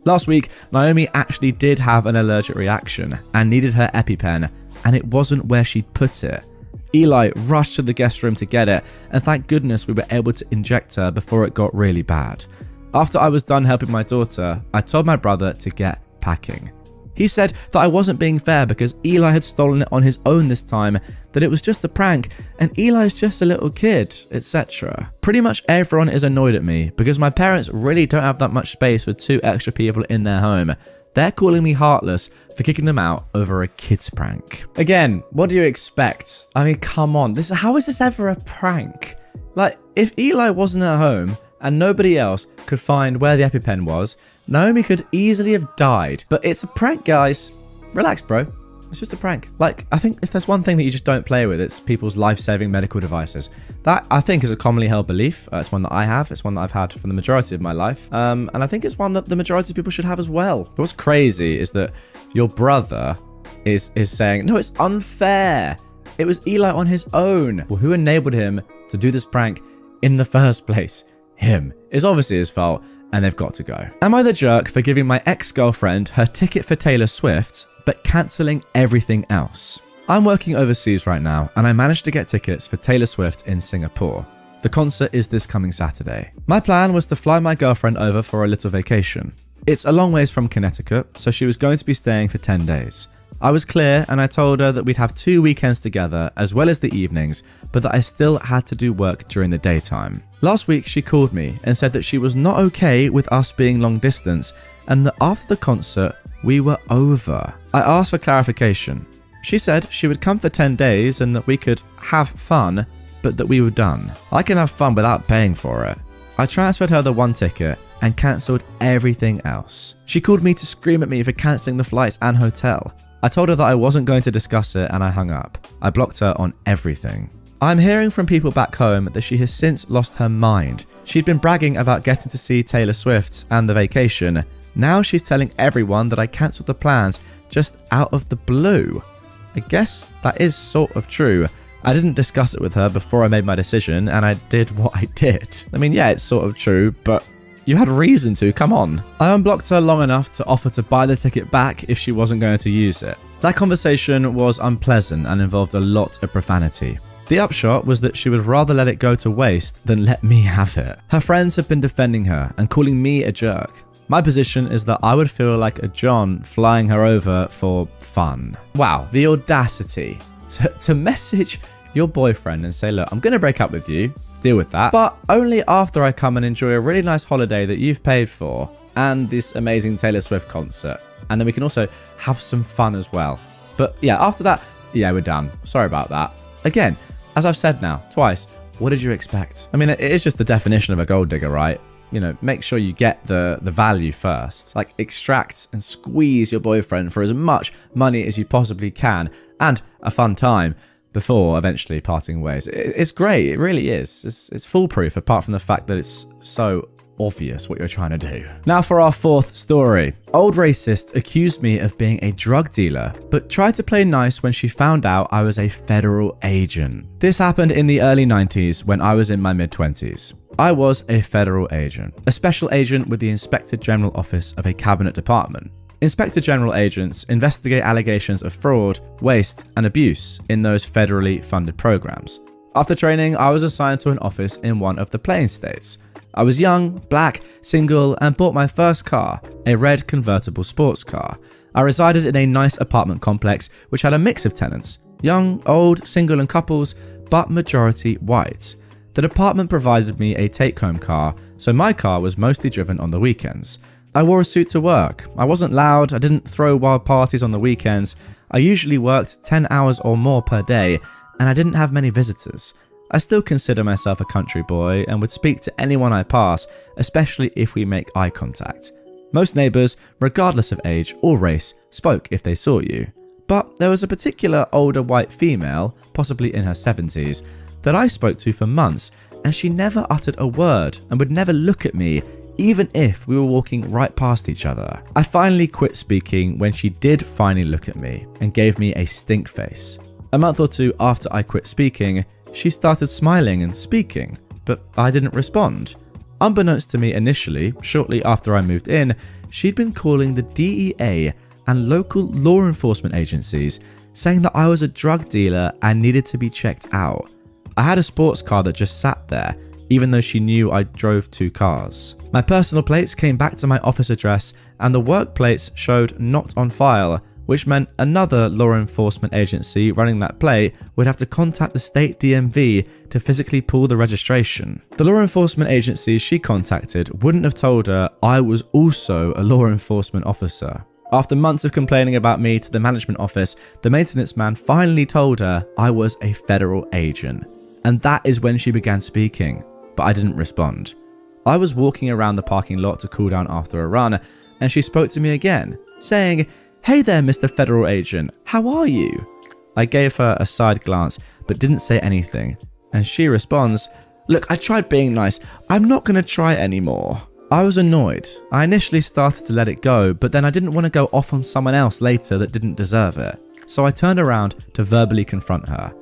Last week, Naomi actually did have an allergic reaction and needed her EpiPen, and it wasn't where she'd put it. Eli rushed to the guest room to get it, and thank goodness we were able to inject her before it got really bad. After I was done helping my daughter, I told my brother to get packing. He said that I wasn't being fair because Eli had stolen it on his own this time, that it was just a prank, and Eli's just a little kid, etc. Pretty much everyone is annoyed at me because my parents really don't have that much space for 2 extra people in their home. They're calling me heartless for kicking them out over a kid's prank. Again, what do you expect? I mean, come on. How is this ever a prank? Like, if Eli wasn't at home and nobody else could find where the EpiPen was, Naomi could easily have died. But it's a prank, guys. Relax, bro. It's just a prank. Like, I think if there's one thing that you just don't play with, it's people's life-saving medical devices. That, I think, is a commonly held belief. It's one that I have. It's one that I've had for the majority of my life. And I think it's one that the majority of people should have as well. But what's crazy is that your brother is saying, no, it's unfair. It was Eli on his own. Well, who enabled him to do this prank in the first place? Him. It's obviously his fault, and they've got to go. Am I the jerk for giving my ex-girlfriend her ticket for Taylor Swift, but cancelling everything else? I'm working overseas right now, and I managed to get tickets for Taylor Swift in Singapore. The concert is this coming Saturday. My plan was to fly my girlfriend over for a little vacation. It's a long ways from Connecticut, so she was going to be staying for 10 days. I was clear and I told her that we'd have 2 weekends together as well as the evenings, but that I still had to do work during the daytime. Last week she called me and said that she was not okay with us being long distance and that after the concert we were over. I asked for clarification. She said she would come for 10 days and that we could have fun, but that we were done. I can have fun without paying for it. I transferred her the 1 ticket and cancelled everything else. She called me to scream at me for cancelling the flights and hotel. I told her that I wasn't going to discuss it and I hung up. I blocked her on everything. I'm hearing from people back home that she has since lost her mind. She'd been bragging about getting to see Taylor Swift and the vacation. Now she's telling everyone that I cancelled the plans just out of the blue. I guess that is sort of true. I didn't discuss it with her before I made my decision, and I did what I did. I mean, yeah, it's sort of true, but you had reason to, come on. I unblocked her long enough to offer to buy the ticket back if she wasn't going to use it. That conversation was unpleasant and involved a lot of profanity. The upshot was that she would rather let it go to waste than let me have it. Her friends have been defending her and calling me a jerk. My position is that I would feel like a John flying her over for fun. Wow, the audacity to message your boyfriend and say, look, I'm going to break up with you, deal with that, but only after I come and enjoy a really nice holiday that you've paid for and this amazing Taylor Swift concert. And then we can also have some fun as well. But yeah, after that, yeah, we're done. Sorry about that. Again, as I've said now, twice, what did you expect? I mean, it is just the definition of a gold digger, right? You know, make sure you get the value first. Like, extract and squeeze your boyfriend for as much money as you possibly can and a fun time before eventually parting ways. It's great. It really is. It's foolproof, apart from the fact that it's so obvious what you're trying to do. Now for our fourth story. Old racist accused me of being a drug dealer, but tried to play nice when she found out I was a federal agent. This happened in the early 90s when I was in my mid-20s. I was a federal agent, a special agent with the Inspector General Office of a cabinet department. Inspector General agents investigate allegations of fraud, waste, and abuse in those federally funded programs. After training, I was assigned to an office in one of the Plains states. I was young, black, single, and bought my first car, a red convertible sports car. I resided in a nice apartment complex which had a mix of tenants, young, old, single, and couples, but majority white. The department provided me a take-home car, so my car was mostly driven on the weekends. I wore a suit to work. I wasn't loud, I didn't throw wild parties on the weekends. I usually worked 10 hours or more per day, and I didn't have many visitors. I still consider myself a country boy and would speak to anyone I pass, especially if we make eye contact. Most neighbours, regardless of age or race, spoke if they saw you. But there was a particular older white female, possibly in her 70s, that I spoke to for months, and she never uttered a word and would never look at me, even if we were walking right past each other. I finally quit speaking when she did finally look at me and gave me a stink face. A month or two after I quit speaking, she started smiling and speaking, but I didn't respond. Unbeknownst to me initially, shortly after I moved in, she'd been calling the DEA and local law enforcement agencies, saying that I was a drug dealer and needed to be checked out. I had a sports car that just sat there, even though she knew I drove 2 cars. My personal plates came back to my office address, and the work plates showed not on file, which meant another law enforcement agency running that plate would have to contact the state DMV to physically pull the registration. The law enforcement agencies she contacted wouldn't have told her I was also a law enforcement officer. After months of complaining about me to the management office, the maintenance man finally told her I was a federal agent. And that is when she began speaking, but I didn't respond. I was walking around the parking lot to cool down after a run, and she spoke to me again, saying, "Hey there, Mr. Federal Agent, how are you?" I gave her a side glance, but didn't say anything, and she responds, "Look, I tried being nice, I'm not going to try anymore." I was annoyed. I initially started to let it go, but then I didn't want to go off on someone else later that didn't deserve it. So I turned around to verbally confront her.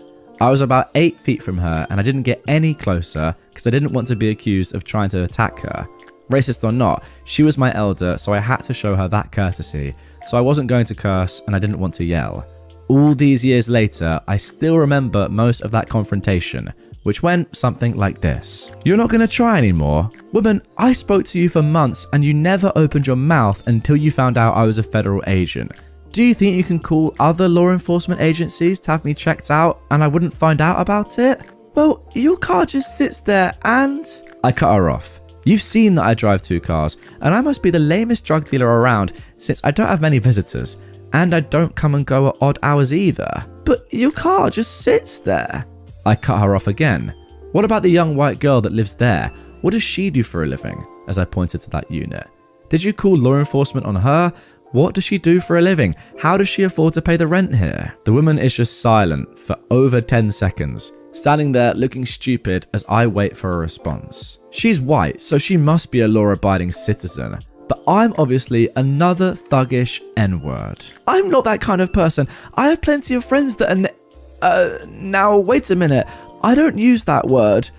I was about 8 feet from her, and I didn't get any closer because I didn't want to be accused of trying to attack her. Racist or not, she was my elder, so I had to show her that courtesy. So I wasn't going to curse, and I didn't want to yell. All these years later, I still remember most of that confrontation, which went something like this. "You're not going to try anymore? Woman, I spoke to you for months and you never opened your mouth until you found out I was a federal agent. Do you think you can call other law enforcement agencies to have me checked out and I wouldn't find out about it? Well, your car just sits there and..." I cut her off. "You've seen that I drive 2 cars, and I must be the lamest drug dealer around since I don't have many visitors, and I don't come and go at odd hours either. But your car just sits there." I cut her off again. "What about the young white girl that lives there? What does she do for a living?" As I pointed to that unit. "Did you call law enforcement on her? What does she do for a living? How does she afford to pay the rent here?" The woman is just silent for over 10 seconds, standing there looking stupid as I wait for a response. She's white, so she must be a law-abiding citizen. But I'm obviously another thuggish N-word. I'm not that kind of person. I have plenty of friends that are... Now wait a minute. I don't use that word.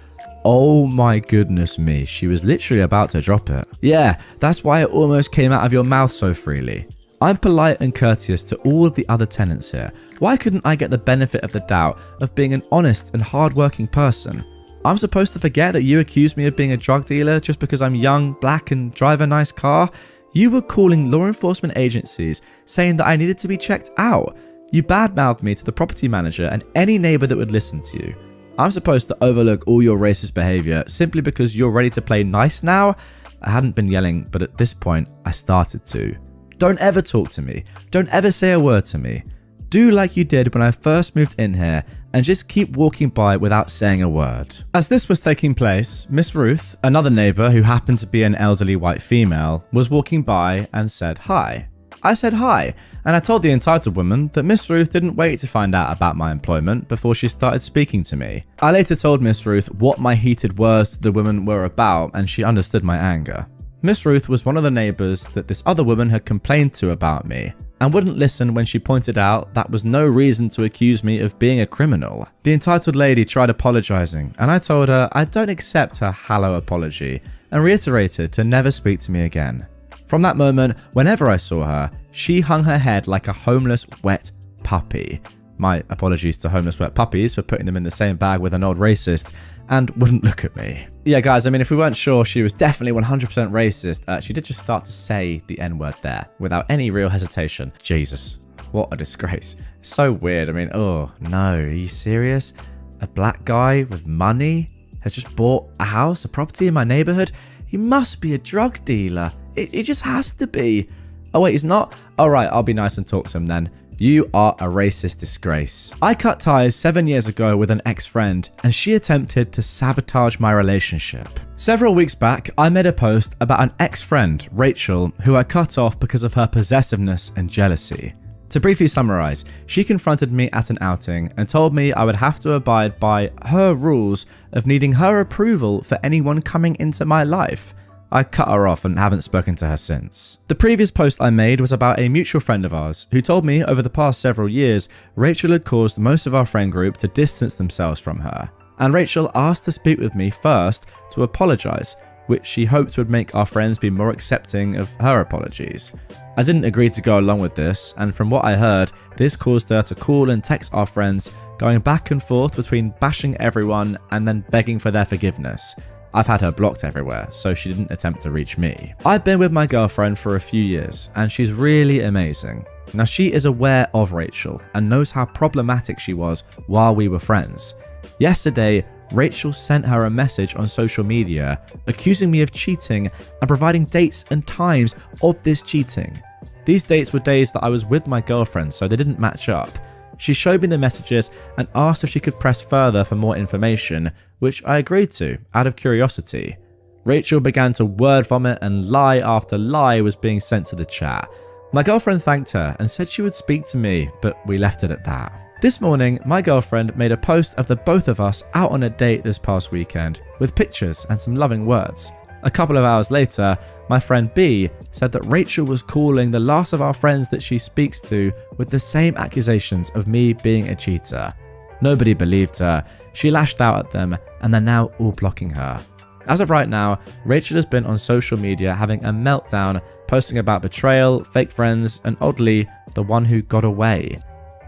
Oh my goodness me, she was literally about to drop it. Yeah, that's why it almost came out of your mouth so freely. I'm polite and courteous to all of the other tenants here. Why couldn't I get the benefit of the doubt of being an honest and hardworking person? I'm supposed to forget that you accused me of being a drug dealer just because I'm young, black, and drive a nice car? You were calling law enforcement agencies saying that I needed to be checked out. You badmouthed me to the property manager and any neighbor that would listen to you. I'm supposed to overlook all your racist behavior simply because you're ready to play nice now? I hadn't been yelling, but at this point, I started to. Don't ever talk to me. Don't ever say a word to me. Do like you did when I first moved in here and just keep walking by without saying a word. As this was taking place, Miss Ruth, another neighbor who happened to be an elderly white female, was walking by and said hi. I said hi, and I told the entitled woman that Miss Ruth didn't wait to find out about my employment before she started speaking to me. I later told Miss Ruth what my heated words to the woman were about, and she understood my anger. Miss Ruth was one of the neighbors that this other woman had complained to about me, and wouldn't listen when she pointed out that was no reason to accuse me of being a criminal. The entitled lady tried apologizing, and I told her I don't accept her hollow apology, and reiterated to never speak to me again. From that moment, whenever I saw her, she hung her head like a homeless wet puppy. My apologies to homeless wet puppies for putting them in the same bag with an old racist, and wouldn't look at me. Yeah, guys, I mean, if we weren't sure she was definitely 100% racist, she did just start to say the N-word there without any real hesitation. Jesus, what a disgrace. So weird. I mean, oh no, are you serious? A black guy with money has just bought a house, a property in my neighborhood? He must be a drug dealer. It just has to be. Oh wait, he's not? Alright, I'll be nice and talk to him then. You are a racist disgrace. I cut ties 7 years ago with an ex-friend, and she attempted to sabotage my relationship. Several weeks back, I made a post about an ex-friend, Rachel, who I cut off because of her possessiveness and jealousy. To briefly summarize, she confronted me at an outing and told me I would have to abide by her rules of needing her approval for anyone coming into my life. I cut her off and haven't spoken to her since. The previous post I made was about a mutual friend of ours who told me over the past several years, Rachel had caused most of our friend group to distance themselves from her. And Rachel asked to speak with me first to apologize, which she hoped would make our friends be more accepting of her apologies. I didn't agree to go along with this, and from what I heard, this caused her to call and text our friends, going back and forth between bashing everyone and then begging for their forgiveness. I've had her blocked everywhere, so she didn't attempt to reach me. I've been with my girlfriend for a few years, and she's really amazing. Now, she is aware of Rachel and knows how problematic she was while we were friends. Yesterday, Rachel sent her a message on social media accusing me of cheating and providing dates and times of this cheating. These dates were days that I was with my girlfriend, so they didn't match up. She showed me the messages and asked if she could press further for more information, which I agreed to out of curiosity. Rachel began to word vomit and lie after lie was being sent to the chat. My girlfriend thanked her and said she would speak to me, but we left it at that. This morning, my girlfriend made a post of the both of us out on a date this past weekend with pictures and some loving words. A couple of hours later, my friend B said that Rachel was calling the last of our friends that she speaks to with the same accusations of me being a cheater. Nobody believed her. She lashed out at them and they're now all blocking her. As of right now, Rachel has been on social media having a meltdown, posting about betrayal, fake friends, and oddly, the one who got away.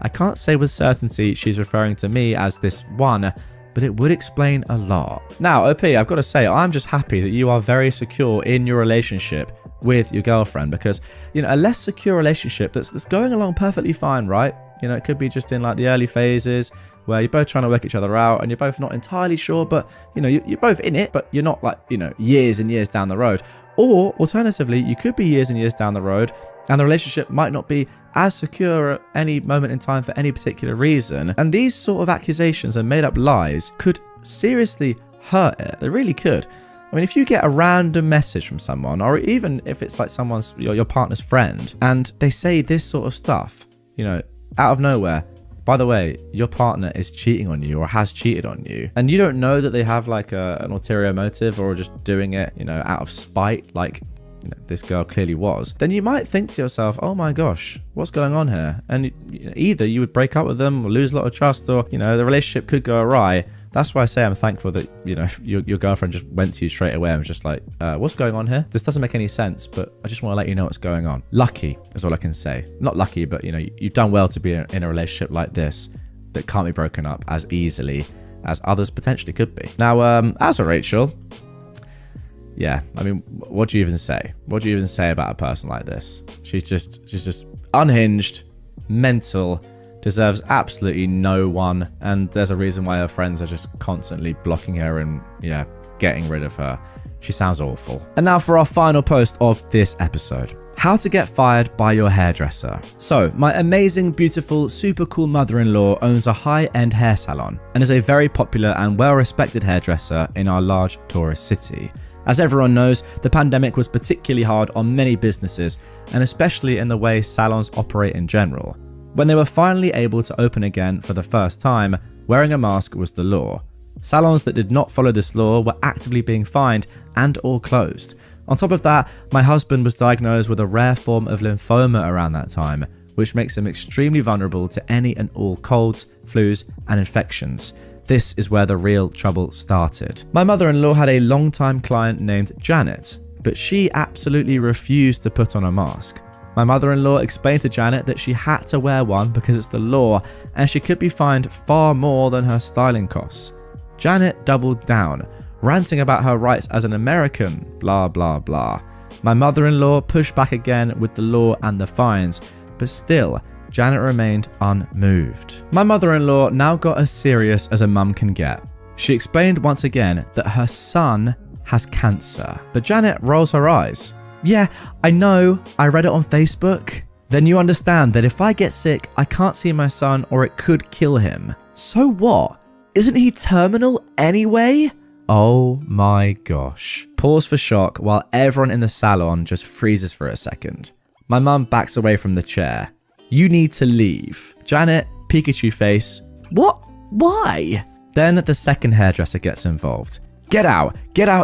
I can't say with certainty she's referring to me as this one, but it would explain a lot. Now, OP, I've got to say, I'm just happy that you are very secure in your relationship with your girlfriend, because, you know, a less secure relationship that's going along perfectly fine, right? You know, it could be just in like the early phases where you're both trying to work each other out and you're both not entirely sure, but, you know, you're both in it, but you're not like, you know, years and years down the road. Or alternatively, you could be years and years down the road and the relationship might not be as secure at any moment in time for any particular reason. And these sort of accusations and made up lies could seriously hurt it. They really could. I mean, if you get a random message from someone, or even if it's like someone's, your partner's friend, and they say this sort of stuff, you know, out of nowhere, by the way, your partner is cheating on you or has cheated on you, and you don't know that they have like an ulterior motive or just doing it, you know, out of spite, like this girl clearly was, then you might think to yourself, oh my gosh, what's going on here? And either you would break up with them or lose a lot of trust, or the relationship could go awry. That's why I say I'm thankful that your girlfriend just went to you straight away and was just like, what's going on here? This doesn't make any sense, but I just want to let you know what's going on. Lucky is all I can say. Not lucky, but you've done well to be in a relationship like this that can't be broken up as easily as others potentially could be. Now, as for Rachel, yeah, I mean, what do you even say? What do you even say about a person like this? She's just unhinged, mental, deserves absolutely no one, and there's a reason why her friends are just constantly blocking her and getting rid of her. She sounds awful. And now for our final post of this episode. How to get fired by your hairdresser. So, my amazing, beautiful, super cool mother-in-law owns a high-end hair salon and is a very popular and well-respected hairdresser in our large tourist city. As everyone knows, the pandemic was particularly hard on many businesses, and especially in the way salons operate in general. When they were finally able to open again for the first time, wearing a mask was the law. Salons that did not follow this law were actively being fined and or closed. On top of that, my husband was diagnosed with a rare form of lymphoma around that time, which makes him extremely vulnerable to any and all colds, flus, and infections. This is where the real trouble started. My mother-in-law had a long-time client named Janet, but she absolutely refused to put on a mask. My mother-in-law explained to Janet that she had to wear one because it's the law, and she could be fined far more than her styling costs. Janet doubled down, ranting about her rights as an American, blah blah blah. My mother-in-law pushed back again with the law and the fines, but still, Janet remained unmoved. My mother-in-law now got as serious as a mum can get. She explained once again that her son has cancer, but Janet rolls her eyes. Yeah, I know, I read it on Facebook. Then you understand that if I get sick, I can't see my son or it could kill him. So what? Isn't he terminal anyway? Oh my gosh. Pause for shock while everyone in the salon just freezes for a second. My mum backs away from the chair. You need to leave. Janet, Pikachu face. What? Why? Then the second hairdresser gets involved. Get out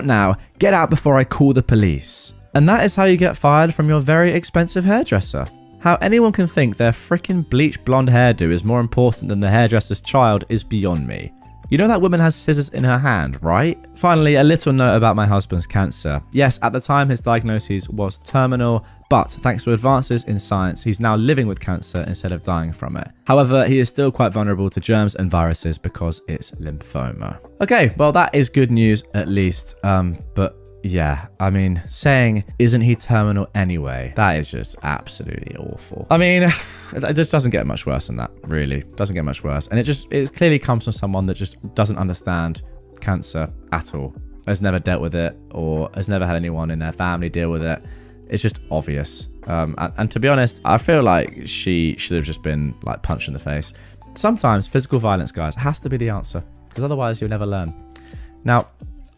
now, get out before I call the police. And that is how you get fired from your very expensive hairdresser. How anyone can think their freaking bleach blonde hairdo is more important than the hairdresser's child is beyond me. You know that woman has scissors in her hand, right? Finally, a little note about my husband's cancer. Yes, at the time his diagnosis was terminal, but thanks to advances in science, he's now living with cancer instead of dying from it. However, he is still quite vulnerable to germs and viruses because it's lymphoma. Okay, well that is good news at least, but yeah, I mean, saying, isn't he terminal anyway? That is just absolutely awful. I mean, it just doesn't get much worse than that, really. Doesn't get much worse. And it clearly comes from someone that just doesn't understand cancer at all. Has never dealt with it or has never had anyone in their family deal with it. It's just obvious. And to be honest, I feel like she should have just been like punched in the face. Sometimes physical violence, guys, has to be the answer because otherwise you'll never learn. Now,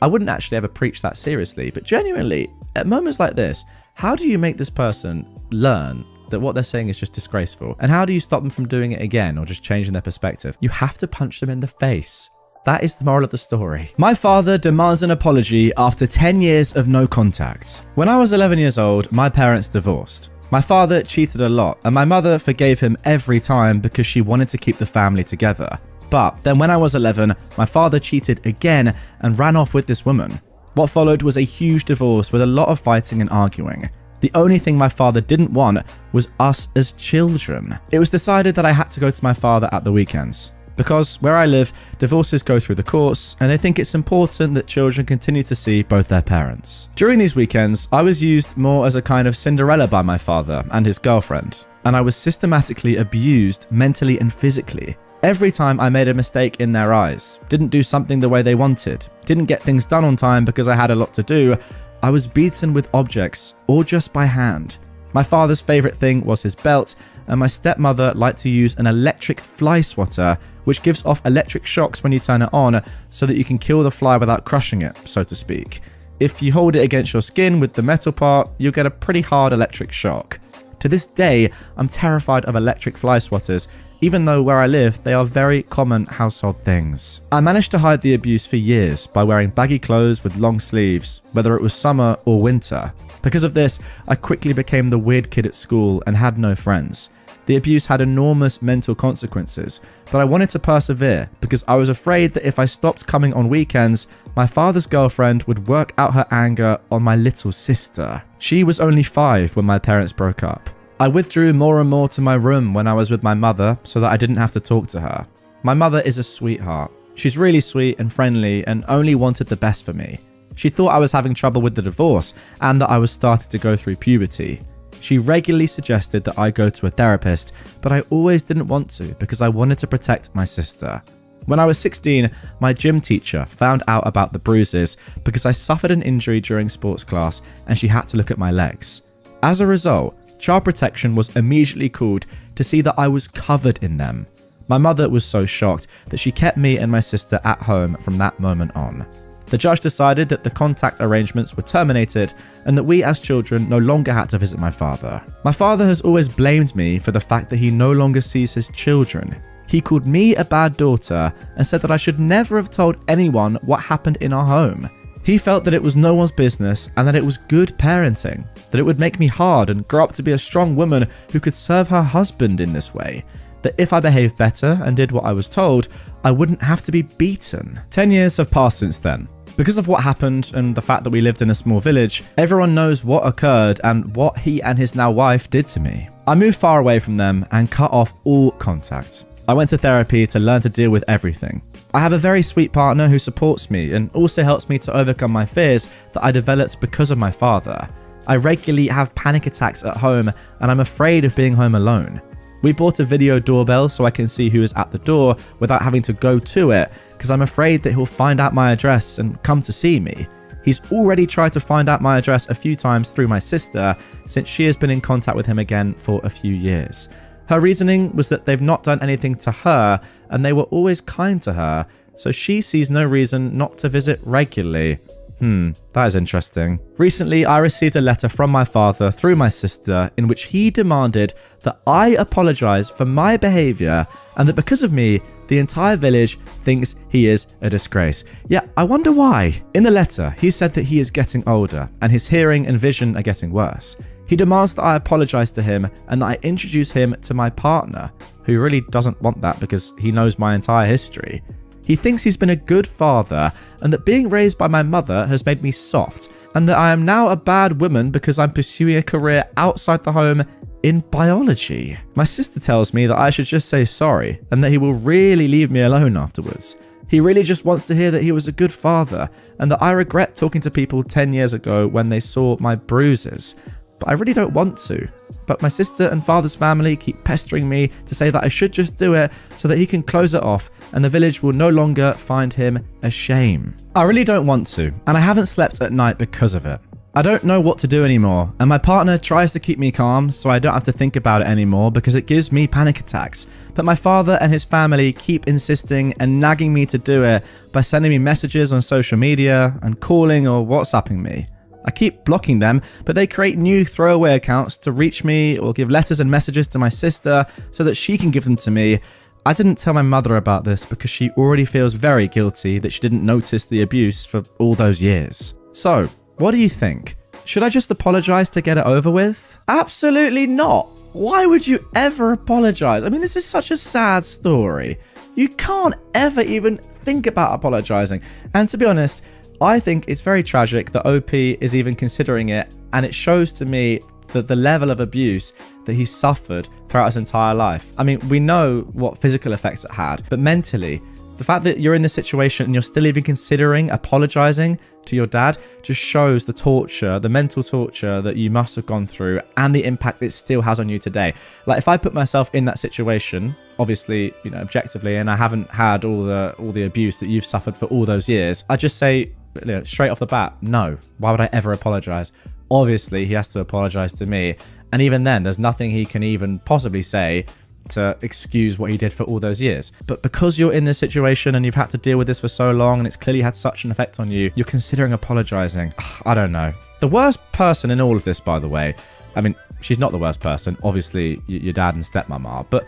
I wouldn't actually ever preach that seriously, but genuinely, at moments like this, how do you make this person learn that what they're saying is just disgraceful? And how do you stop them from doing it again or just changing their perspective? You have to punch them in the face. That is the moral of the story. My father demands an apology after 10 years of no contact. When I was 11 years old, my parents divorced. My father cheated a lot, and my mother forgave him every time because she wanted to keep the family together. But then when I was 11, my father cheated again and ran off with this woman. What followed was a huge divorce with a lot of fighting and arguing. The only thing my father didn't want was us as children. It was decided that I had to go to my father at the weekends. Because where I live, divorces go through the courts, and they think it's important that children continue to see both their parents. During these weekends, I was used more as a kind of Cinderella by my father and his girlfriend, and I was systematically abused mentally and physically. Every time I made a mistake in their eyes, didn't do something the way they wanted, didn't get things done on time because I had a lot to do, I was beaten with objects or just by hand. My father's favourite thing was his belt, and my stepmother liked to use an electric fly swatter, which gives off electric shocks when you turn it on so that you can kill the fly without crushing it, so to speak. If you hold it against your skin with the metal part, you'll get a pretty hard electric shock. To this day, I'm terrified of electric fly swatters, even though where I live, they are very common household things. I managed to hide the abuse for years by wearing baggy clothes with long sleeves, whether it was summer or winter. Because of this, I quickly became the weird kid at school and had no friends. The abuse had enormous mental consequences, but I wanted to persevere because I was afraid that if I stopped coming on weekends, my father's girlfriend would work out her anger on my little sister. She was only 5 when my parents broke up. I withdrew more and more to my room when I was with my mother so that I didn't have to talk to her. My mother is a sweetheart. She's really sweet and friendly and only wanted the best for me. She thought I was having trouble with the divorce and that I was starting to go through puberty. She regularly suggested that I go to a therapist, but I always didn't want to because I wanted to protect my sister. When I was 16, my gym teacher found out about the bruises because I suffered an injury during sports class and she had to look at my legs. As a result, child protection was immediately called to see that I was covered in them. My mother was so shocked that she kept me and my sister at home from that moment on. The judge decided that the contact arrangements were terminated and that we as children no longer had to visit my father. My father has always blamed me for the fact that he no longer sees his children. He called me a bad daughter and said that I should never have told anyone what happened in our home. He felt that it was no one's business and that it was good parenting, that it would make me hard and grow up to be a strong woman who could serve her husband in this way, that if I behaved better and did what I was told, I wouldn't have to be beaten. 10 years have passed since then. Because of what happened and the fact that we lived in a small village, everyone knows what occurred and what he and his now wife did to me. I moved far away from them and cut off all contact. I went to therapy to learn to deal with everything. I have a very sweet partner who supports me and also helps me to overcome my fears that I developed because of my father. I regularly have panic attacks at home and I'm afraid of being home alone. We bought a video doorbell so I can see who is at the door without having to go to it because I'm afraid that he'll find out my address and come to see me. He's already tried to find out my address a few times through my sister since she has been in contact with him again for a few years. Her reasoning was that they've not done anything to her and they were always kind to her, so she sees no reason not to visit regularly. That is interesting. Recently, I received a letter from my father through my sister in which he demanded that I apologize for my behavior and that because of me, the entire village thinks he is a disgrace. Yeah, I wonder why. In the letter, he said that he is getting older and his hearing and vision are getting worse. He demands that I apologize to him and that I introduce him to my partner, who really doesn't want that because he knows my entire history. He thinks he's been a good father and that being raised by my mother has made me soft and that I am now a bad woman because I'm pursuing a career outside the home in biology. My sister tells me that I should just say sorry and that he will really leave me alone afterwards. He really just wants to hear that he was a good father and that I regret talking to people 10 years ago when they saw my bruises. But I really don't want to. But my sister and father's family keep pestering me to say that I should just do it so that he can close it off and the village will no longer find him a shame. I really don't want to, and I haven't slept at night because of it. I don't know what to do anymore, and my partner tries to keep me calm so I don't have to think about it anymore because it gives me panic attacks. But my father and his family keep insisting and nagging me to do it by sending me messages on social media and calling or WhatsApping me. I keep blocking them, but they create new throwaway accounts to reach me or give letters and messages to my sister so that she can give them to me. I didn't tell my mother about this because she already feels very guilty that she didn't notice the abuse for all those years. So, what do you think? Should I just apologize to get it over with? Absolutely not. Why would you ever apologize? I mean, this is such a sad story. You can't ever even think about apologizing. And to be honest, I think it's very tragic that OP is even considering it, and it shows to me that the level of abuse that he suffered throughout his entire life. I mean, we know what physical effects it had, but mentally, the fact that you're in this situation and you're still even considering apologizing to your dad just shows the torture, the mental torture that you must have gone through and the impact it still has on you today. Like, if I put myself in that situation, obviously, you know, objectively, and I haven't had all the abuse that you've suffered for all those years, I just say, you know, straight off the bat, no. Why would I ever apologize? Obviously, he has to apologize to me. And even then, there's nothing he can even possibly say to excuse what he did for all those years. But because you're in this situation and you've had to deal with this for so long and it's clearly had such an effect on you, you're considering apologizing. I don't know. The worst person in all of this, by the way, I mean, she's not the worst person. Obviously, your dad and stepmom are. But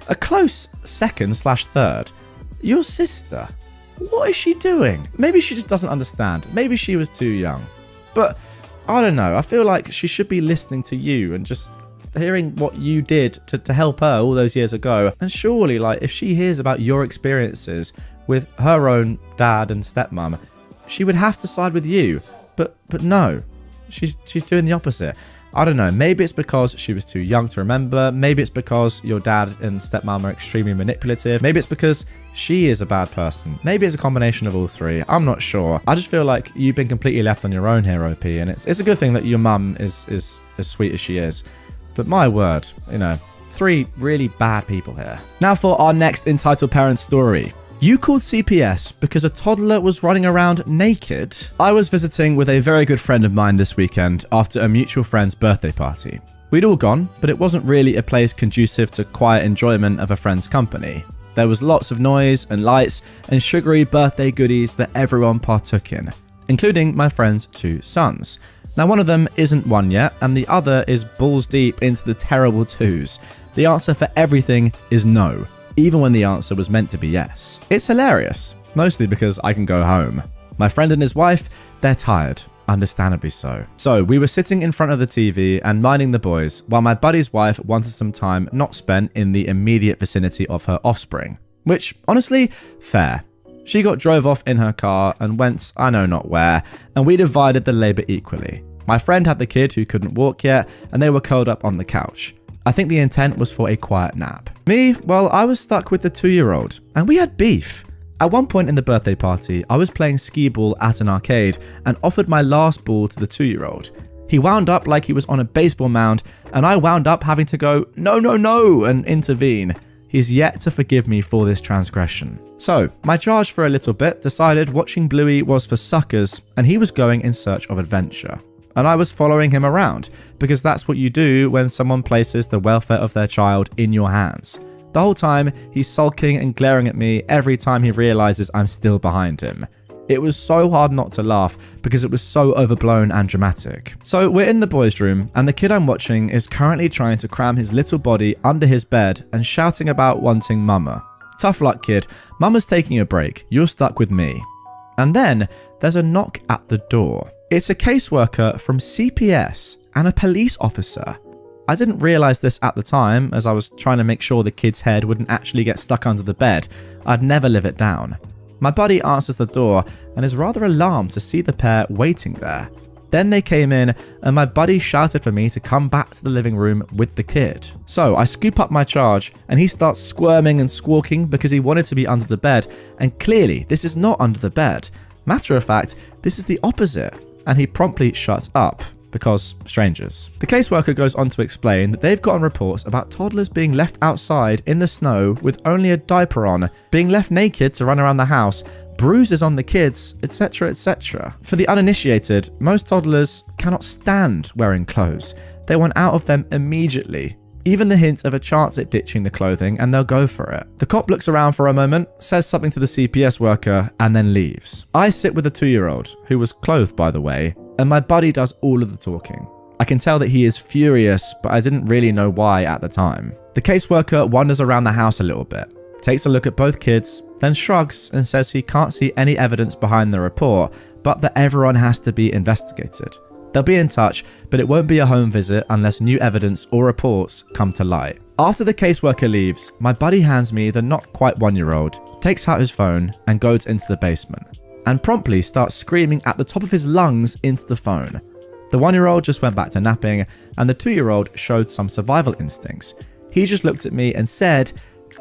A close second/third. Your sister. What is she doing? Maybe she just doesn't understand. Maybe she was too young. But I don't know. I feel like she should be listening to you and just hearing what you did to help her all those years ago. And surely, like, if she hears about your experiences with her own dad and stepmom, she would have to side with you. But no, she's doing the opposite. I don't know. Maybe it's because she was too young to remember. Maybe it's because your dad and stepmom are extremely manipulative. Maybe it's because she is a bad person. Maybe it's a combination of all three. I'm not sure. I just feel like you've been completely left on your own here, OP, and it's a good thing that your mum is as sweet as she is. But my word, you know, three really bad people here. Now for our next entitled parent story. You called CPS because a toddler was running around naked. I was visiting with a very good friend of mine this weekend after a mutual friend's birthday party. We'd all gone, but it wasn't really a place conducive to quiet enjoyment of a friend's company. There was lots of noise and lights and sugary birthday goodies that everyone partook in, including my friend's two sons. Now one of them isn't one yet, and the other is balls deep into the terrible twos. The answer for everything is no, even when the answer was meant to be yes. It's hilarious, mostly because I can go home. My friend and his wife, they're tired, understandably so. So we were sitting in front of the TV and minding the boys, while my buddy's wife wanted some time not spent in the immediate vicinity of her offspring. Which, honestly, fair. She got drove off in her car and went I know not where, and we divided the labour equally. My friend had the kid who couldn't walk yet, and they were curled up on the couch. I think the intent was for a quiet nap. Me, well, I was stuck with the 2-year-old, and we had beef. At one point in the birthday party, I was playing skee ball at an arcade and offered my last ball to the 2-year-old. He wound up like he was on a baseball mound, and I wound up having to go, no, no, no, and intervene. He's yet to forgive me for this transgression. So, my charge for a little bit decided watching Bluey was for suckers, and he was going in search of adventure. And I was following him around, because that's what you do when someone places the welfare of their child in your hands. The whole time, he's sulking and glaring at me every time he realizes I'm still behind him. It was so hard not to laugh, because it was so overblown and dramatic. So we're in the boys' room, and the kid I'm watching is currently trying to cram his little body under his bed and shouting about wanting mama. Tough luck, kid. Mama's taking a break. You're stuck with me. And then, there's a knock at the door. It's a caseworker from CPS and a police officer. I didn't realize this at the time, as I was trying to make sure the kid's head wouldn't actually get stuck under the bed. I'd never live it down. My buddy answers the door and is rather alarmed to see the pair waiting there. Then they came in, and my buddy shouted for me to come back to the living room with the kid. So I scoop up my charge, and he starts squirming and squawking because he wanted to be under the bed, and clearly this is not under the bed. Matter of fact, this is the opposite. And he promptly shuts up, because strangers. The caseworker goes on to explain that they've gotten reports about toddlers being left outside in the snow with only a diaper on, being left naked to run around the house, bruises on the kids, etc, etc. For the uninitiated, most toddlers cannot stand wearing clothes. They want out of them immediately. Even the hint of a chance at ditching the clothing, and they'll go for it. The cop looks around for a moment, says something to the CPS worker, and then leaves. I sit with a 2-year-old, who was clothed by the way, and my buddy does all of the talking. I can tell that he is furious, but I didn't really know why at the time. The caseworker wanders around the house a little bit, takes a look at both kids, then shrugs and says he can't see any evidence behind the report, but that everyone has to be investigated. They'll be in touch, but it won't be a home visit unless new evidence or reports come to light. After the caseworker leaves, my buddy hands me the not quite 1-year-old, takes out his phone and goes into the basement, and promptly starts screaming at the top of his lungs into the phone. The 1-year-old just went back to napping, and the 2-year-old showed some survival instincts. He just looked at me and said,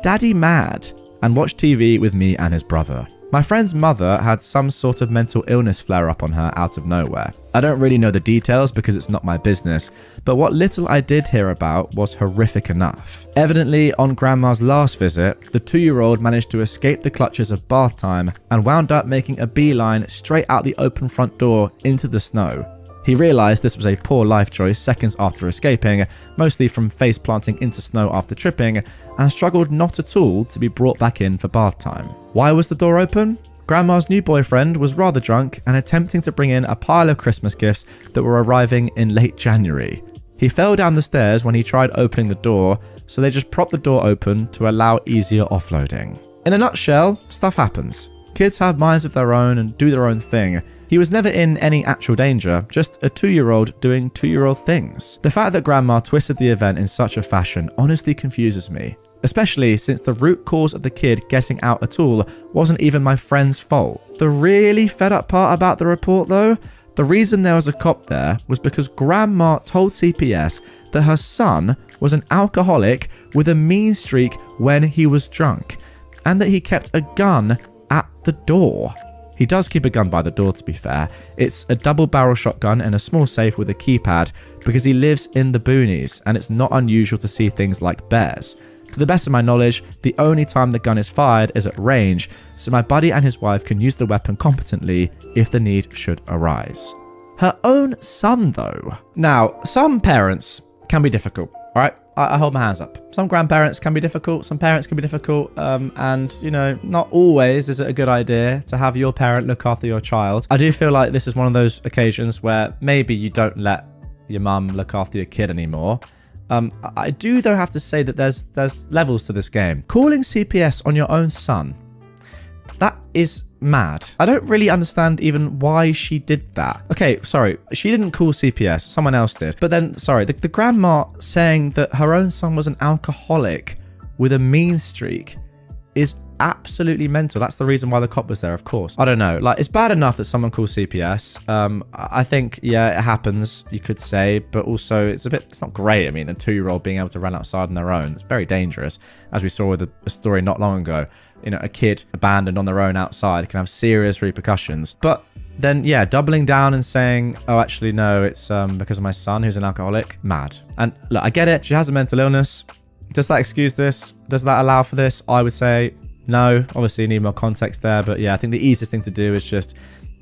"Daddy mad," and watched TV with me and his brother. My friend's mother had some sort of mental illness flare up on her out of nowhere. I don't really know the details because it's not my business, but what little I did hear about was horrific enough. Evidently, on Grandma's last visit, the 2-year-old managed to escape the clutches of bath time and wound up making a beeline straight out the open front door into the snow. He realised this was a poor life choice seconds after escaping, mostly from face planting into snow after tripping, and struggled not at all to be brought back in for bath time. Why was the door open? Grandma's new boyfriend was rather drunk and attempting to bring in a pile of Christmas gifts that were arriving in late January. He fell down the stairs when he tried opening the door, so they just propped the door open to allow easier offloading. In a nutshell, stuff happens. Kids have minds of their own and do their own thing. He was never in any actual danger, just a 2-year-old doing 2-year-old things. The fact that Grandma twisted the event in such a fashion honestly confuses me, especially since the root cause of the kid getting out at all wasn't even my friend's fault. The really fed up part about the report though, the reason there was a cop there was because Grandma told CPS that her son was an alcoholic with a mean streak when he was drunk, and that he kept a gun at the door. He does keep a gun by the door, to be fair. It's a double-barrel shotgun and a small safe with a keypad because he lives in the boonies and it's not unusual to see things like bears. To the best of my knowledge, the only time the gun is fired is at range, so my buddy and his wife can use the weapon competently if the need should arise. Her own son, though. Now, some parents can be difficult, all right? I hold my hands up. Some grandparents can be difficult, some parents can be difficult, and, you know, not always is it a good idea to have your parent look after your child. I do feel like this is one of those occasions where maybe you don't let your mum look after your kid anymore. I do, though, have to say that there's levels to this game. Calling CPS on your own son, that is mad. I don't really understand even why she did that. Okay, sorry, she didn't call CPS, someone else did. But then, sorry, the grandma saying that her own son was an alcoholic with a mean streak is absolutely mental. That's the reason why the cop was there, of course. I don't know, like, it's bad enough that someone calls CPS. I think, yeah, it happens, you could say, but also it's not great. I mean, a 2-year-old being able to run outside on their own, it's very dangerous. As we saw with a story not long ago, you know, a kid abandoned on their own outside can have serious repercussions. But then, yeah, doubling down and saying, oh, actually, no, it's because of my son who's an alcoholic. Mad. And look, I get it. She has a mental illness. Does that excuse this? Does that allow for this? I would say no. Obviously, you need more context there. But yeah, I think the easiest thing to do is just,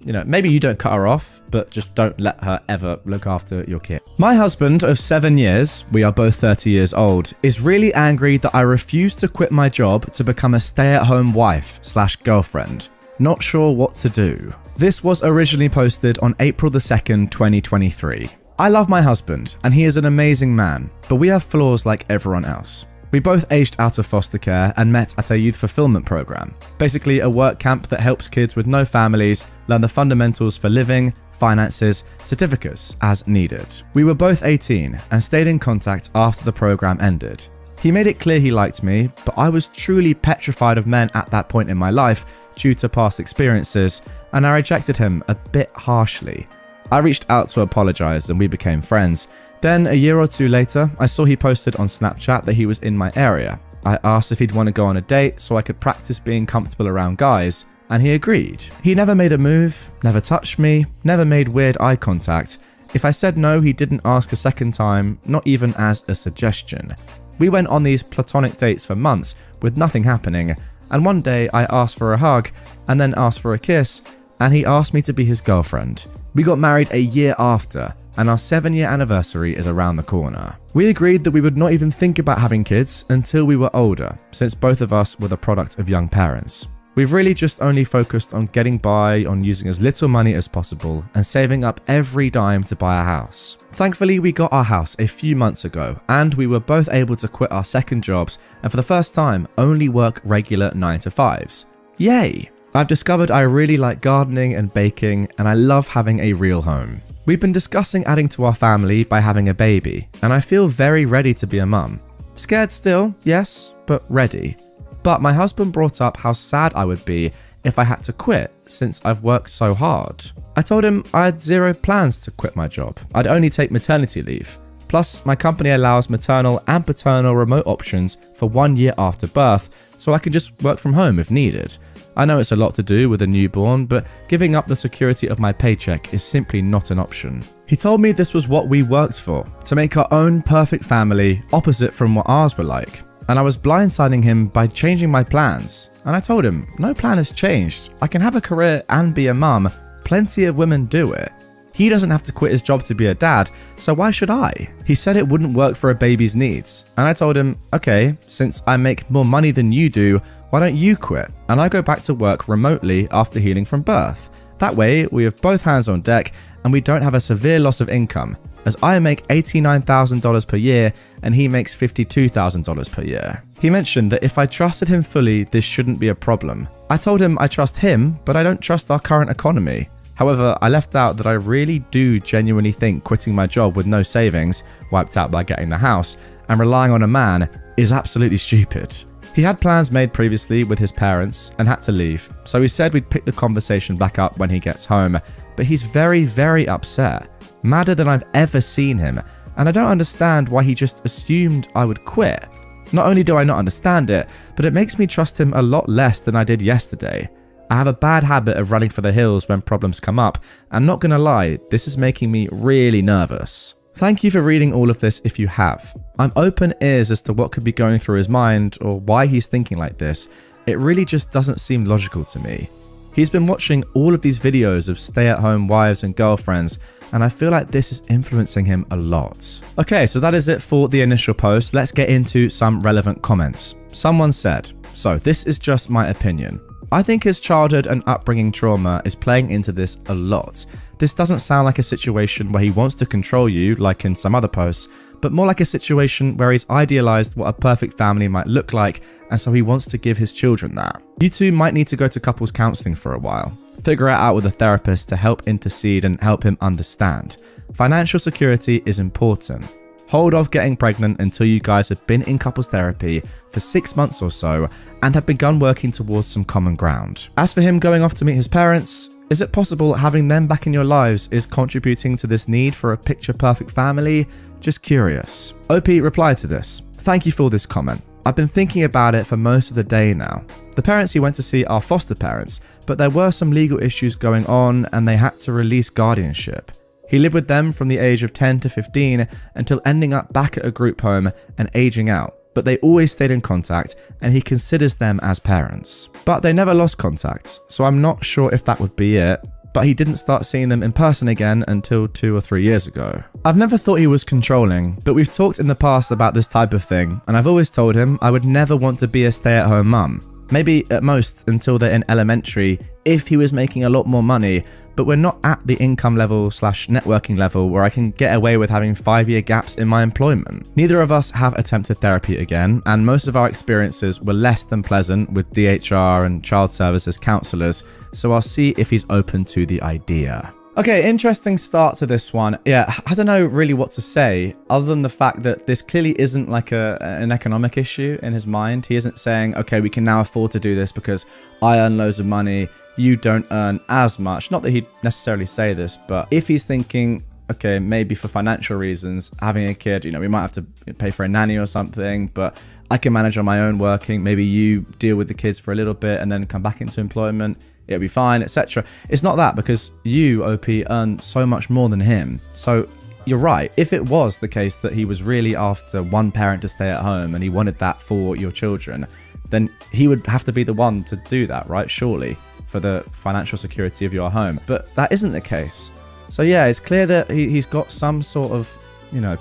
you know, maybe you don't cut her off, but just don't let her ever look after your kid. My husband of 7 years, we are both 30 years old, is really angry that I refuse to quit my job to become a stay-at-home wife/girlfriend. Not sure what to do. This was originally posted on April the 2nd, 2023. I love my husband, and he is an amazing man, but we have flaws like everyone else. We both aged out of foster care and met at a youth fulfillment program, basically a work camp that helps kids with no families learn the fundamentals for living, finances, certificates as needed. We were both 18 and stayed in contact after the program ended. He made it clear he liked me, but I was truly petrified of men at that point in my life due to past experiences, and I rejected him a bit harshly. I reached out to apologize and we became friends. Then, a year or two later, I saw he posted on Snapchat that he was in my area. I asked if he'd want to go on a date so I could practice being comfortable around guys, and he agreed. He never made a move, never touched me, never made weird eye contact. If I said no, he didn't ask a second time, not even as a suggestion. We went on these platonic dates for months with nothing happening, and one day I asked for a hug and then asked for a kiss, and he asked me to be his girlfriend. We got married a year after, and our 7-year anniversary is around the corner. We agreed that we would not even think about having kids until we were older, since both of us were the product of young parents. We've really just only focused on getting by, on using as little money as possible, and saving up every dime to buy a house. Thankfully, we got our house a few months ago, and we were both able to quit our second jobs, and for the first time, only work regular 9-to-5s. Yay! I've discovered I really like gardening and baking, and I love having a real home. We've been discussing adding to our family by having a baby, and I feel very ready to be a mum. Scared still, yes, but ready. But my husband brought up how sad I would be if I had to quit since I've worked so hard. I told him I had zero plans to quit my job. I'd only take maternity leave. Plus, my company allows maternal and paternal remote options for 1 year after birth, so I can just work from home if needed. I know it's a lot to do with a newborn, but giving up the security of my paycheck is simply not an option. He told me this was what we worked for, to make our own perfect family, opposite from what ours were like. And I was blindsiding him by changing my plans. And I told him, no plan has changed. I can have a career and be a mum. Plenty of women do it. He doesn't have to quit his job to be a dad, so why should I? He said it wouldn't work for a baby's needs. And I told him, okay, since I make more money than you do, why don't you quit? And I go back to work remotely after healing from birth. That way, we have both hands on deck, and we don't have a severe loss of income, as I make $89,000 per year and he makes $52,000 per year. He mentioned that if I trusted him fully, this shouldn't be a problem. I told him I trust him, but I don't trust our current economy. However, I left out that I really do genuinely think quitting my job with no savings, wiped out by getting the house, and relying on a man is absolutely stupid. He had plans made previously with his parents and had to leave, so he said we'd pick the conversation back up when he gets home, but he's very, very upset, madder than I've ever seen him, and I don't understand why he just assumed I would quit. Not only do I not understand it, but it makes me trust him a lot less than I did yesterday. I have a bad habit of running for the hills when problems come up, and not gonna lie, this is making me really nervous. Thank you for reading all of this if you have. I'm open ears as to what could be going through his mind or why he's thinking like this. It really just doesn't seem logical to me. He's been watching all of these videos of stay-at-home wives and girlfriends, and I feel like this is influencing him a lot. Okay, so that is it for the initial post. Let's get into some relevant comments. Someone said, so this is just my opinion. I think his childhood and upbringing trauma is playing into this a lot. This doesn't sound like a situation where he wants to control you, like in some other posts, but more like a situation where he's idealized what a perfect family might look like, and so he wants to give his children that. You two might need to go to couples counseling for a while. Figure it out with a therapist to help intercede and help him understand. Financial security is important. Hold off getting pregnant until you guys have been in couples therapy for 6 months or so and have begun working towards some common ground. As for him going off to meet his parents, is it possible having them back in your lives is contributing to this need for a picture-perfect family? Just curious. OP replied to this. Thank you for this comment. I've been thinking about it for most of the day now. The parents he went to see are foster parents, but there were some legal issues going on and they had to release guardianship. He lived with them from the age of 10 to 15 until ending up back at a group home and aging out, but they always stayed in contact and he considers them as parents. But they never lost contact, so I'm not sure if that would be it, but he didn't start seeing them in person again until 2 or 3 years ago. I've never thought he was controlling, but we've talked in the past about this type of thing, and I've always told him I would never want to be a stay-at-home mum. Maybe at most until they're in elementary if he was making a lot more money, but we're not at the income level / networking level where I can get away with having 5-year gaps in my employment. Neither of us have attempted therapy again, and most of our experiences were less than pleasant with DHR and child services counsellors, so I'll see if he's open to the idea. Okay, interesting start to this one. Yeah, I don't know really what to say other than the fact that this clearly isn't like an economic issue in his mind. He isn't saying, okay, we can now afford to do this because I earn loads of money, you don't earn as much. Not that he'd necessarily say this, but if he's thinking, okay, maybe for financial reasons, having a kid, we might have to pay for a nanny or something, but I can manage on my own working. Maybe you deal with the kids for a little bit and then come back into employment. It'll be fine, etc. It's not that, because you, OP, earn so much more than him. So you're right. If it was the case that he was really after one parent to stay at home and he wanted that for your children, then he would have to be the one to do that, right? Surely, for the financial security of your home. But that isn't the case. So yeah, it's clear that he's got some sort of,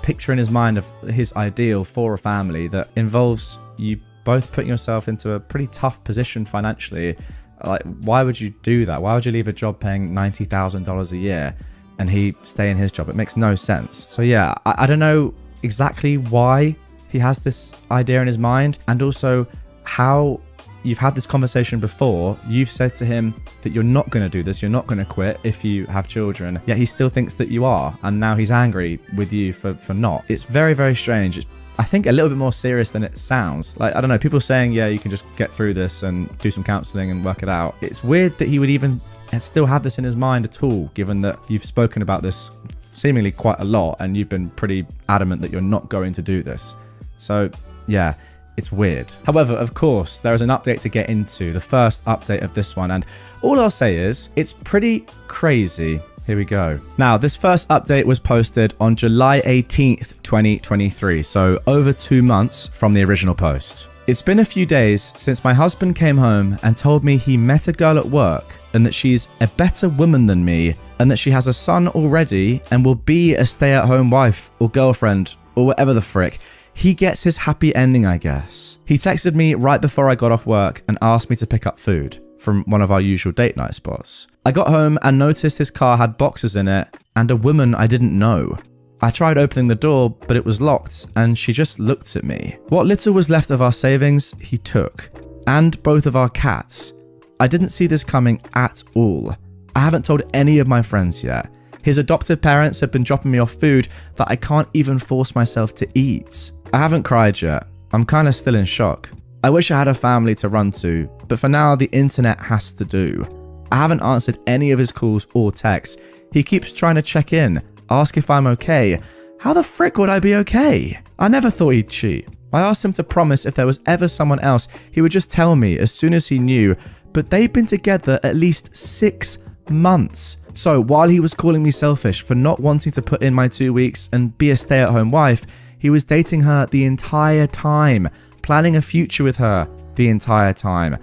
picture in his mind of his ideal for a family that involves you both putting yourself into a pretty tough position financially. Like, why would you do that? Why would you leave a job paying $90,000 a year and he stay in his job? It makes no sense. So yeah, I don't know exactly why he has this idea in his mind, and also how you've had this conversation before. You've said to him that you're not going to do this, you're not going to quit if you have children, yet he still thinks that you are, and now he's angry with you for not. It's very, very strange. It's, I think, a little bit more serious than it sounds. Like, I don't know, people saying, yeah, you can just get through this and do some counseling and work it out. It's weird that he would even still have this in his mind at all, given that you've spoken about this seemingly quite a lot and you've been pretty adamant that you're not going to do this. So yeah, it's weird. However, of course, there is an update to get into, the first update of this one, and all I'll say is it's pretty crazy. Here we go. Now, this first update was posted on July 18th, 2023, so over 2 months from the original post. It's been a few days since my husband came home and told me he met a girl at work and that she's a better woman than me and that she has a son already and will be a stay-at-home wife or girlfriend or whatever the frick. He gets his happy ending, I guess. He texted me right before I got off work and asked me to pick up food. from one of our usual date night spots. I got home and noticed his car had boxes in it and a woman I didn't know. I tried opening the door, but it was locked, and she just looked at me. What little was left of our savings, he took. And both of our cats. I didn't see this coming at all. I haven't told any of my friends yet. His adoptive parents have been dropping me off food that I can't even force myself to eat. I haven't cried yet. I'm kinda still in shock. I wish I had a family to run to, but for now the internet has to do. I haven't answered any of his calls or texts. He keeps trying to check in, ask if I'm okay. How the frick would I be okay? I never thought he'd cheat. I asked him to promise if there was ever someone else, he would just tell me as soon as he knew, but they've been together at least 6 months. So while he was calling me selfish for not wanting to put in my 2 weeks and be a stay-at-home wife, he was dating her the entire time, planning a future with her the entire time.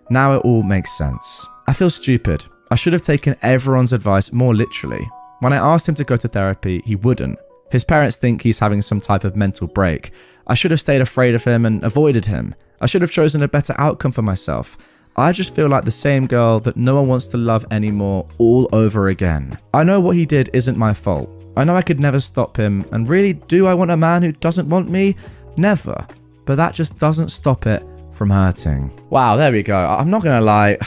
Now it all makes sense. I feel stupid. I should have taken everyone's advice more literally. When I asked him to go to therapy, he wouldn't. His parents think he's having some type of mental break. I should have stayed afraid of him and avoided him. I should have chosen a better outcome for myself. I just feel like the same girl that no one wants to love anymore all over again. I know what he did isn't my fault. I know I could never stop him, and really, do I want a man who doesn't want me? Never. But that just doesn't stop it from hurting. Wow, there we go. I'm not gonna lie.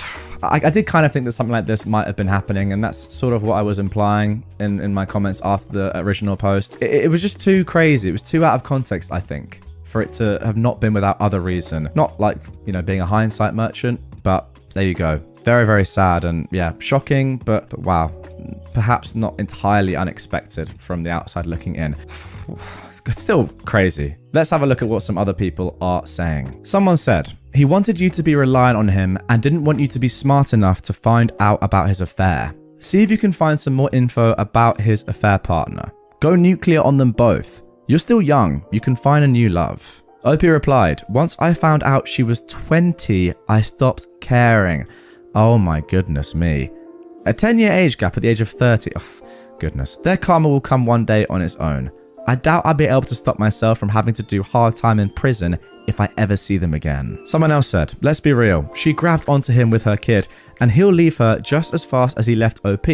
I did kind of think that something like this might have been happening, and that's sort of what I was implying in my comments after the original post. It was just too crazy. It was too out of context, I think, for it to have not been without other reason. Not like, you know, being a hindsight merchant, but there you go. Very, very sad and yeah, shocking, but wow. Perhaps not entirely unexpected from the outside looking in. It's still crazy. Let's have a look at what some other people are saying. Someone said, he wanted you to be reliant on him and didn't want you to be smart enough to find out about his affair. See if you can find some more info about his affair partner. Go nuclear on them both. You're still young. You can find a new love. OP replied, once I found out she was 20, I stopped caring. Oh my goodness me. A 10-year age gap at the age of 30. Oh, goodness. Their karma will come one day on its own. I doubt I'll be able to stop myself from having to do hard time in prison if I ever see them again. Someone else said, let's be real. She grabbed onto him with her kid, and he'll leave her just as fast as he left OP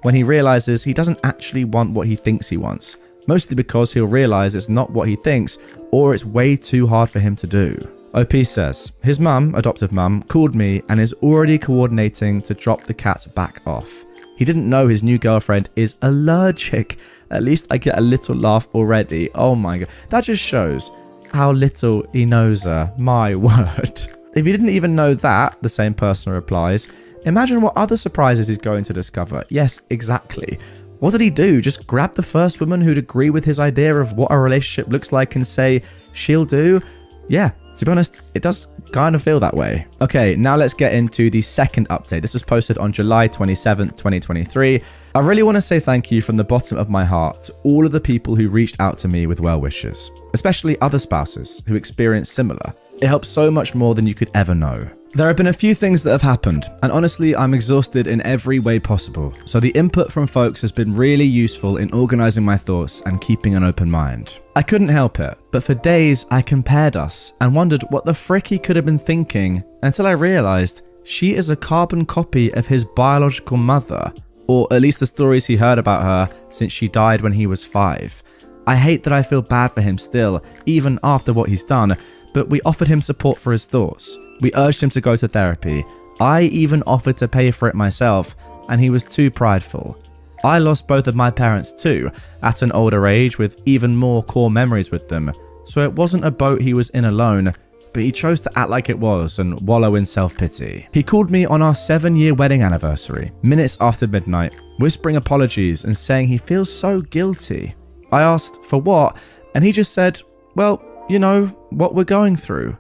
when he realizes he doesn't actually want what he thinks he wants. Mostly because he'll realize it's not what he thinks, or it's way too hard for him to do. OP says, his mum, adoptive mum, called me and is already coordinating to drop the cat back off. He didn't know his new girlfriend is allergic. At least I get a little laugh already. Oh my god. That just shows how little he knows her. My word. If he didn't even know that, the same person replies, imagine what other surprises he's going to discover. Yes, exactly. What did he do? Just grab the first woman who'd agree with his idea of what a relationship looks like and say, she'll do? Yeah, to be honest, it does kind of feel that way. Okay, now let's get into the second update. This was posted on July 27th, 2023. I really want to say thank you from the bottom of my heart to all of the people who reached out to me with well wishes, especially other spouses who experienced similar. It helps so much more than you could ever know. There have been a few things that have happened, and honestly, I'm exhausted in every way possible. So the input from folks has been really useful in organizing my thoughts and keeping an open mind. I couldn't help it, but for days I compared us and wondered what the frick he could have been thinking until I realized she is a carbon copy of his biological mother, or at least the stories he heard about her since she died when he was 5. I hate that I feel bad for him still, even after what he's done, but we offered him support for his thoughts. We urged him to go to therapy. I even offered to pay for it myself, and he was too prideful. I lost both of my parents too, at an older age with even more core memories with them, so it wasn't a boat he was in alone, but he chose to act like it was and wallow in self-pity. He called me on our 7-year wedding anniversary, minutes after midnight, whispering apologies and saying he feels so guilty. I asked for what, and he just said, well, you know, what we're going through.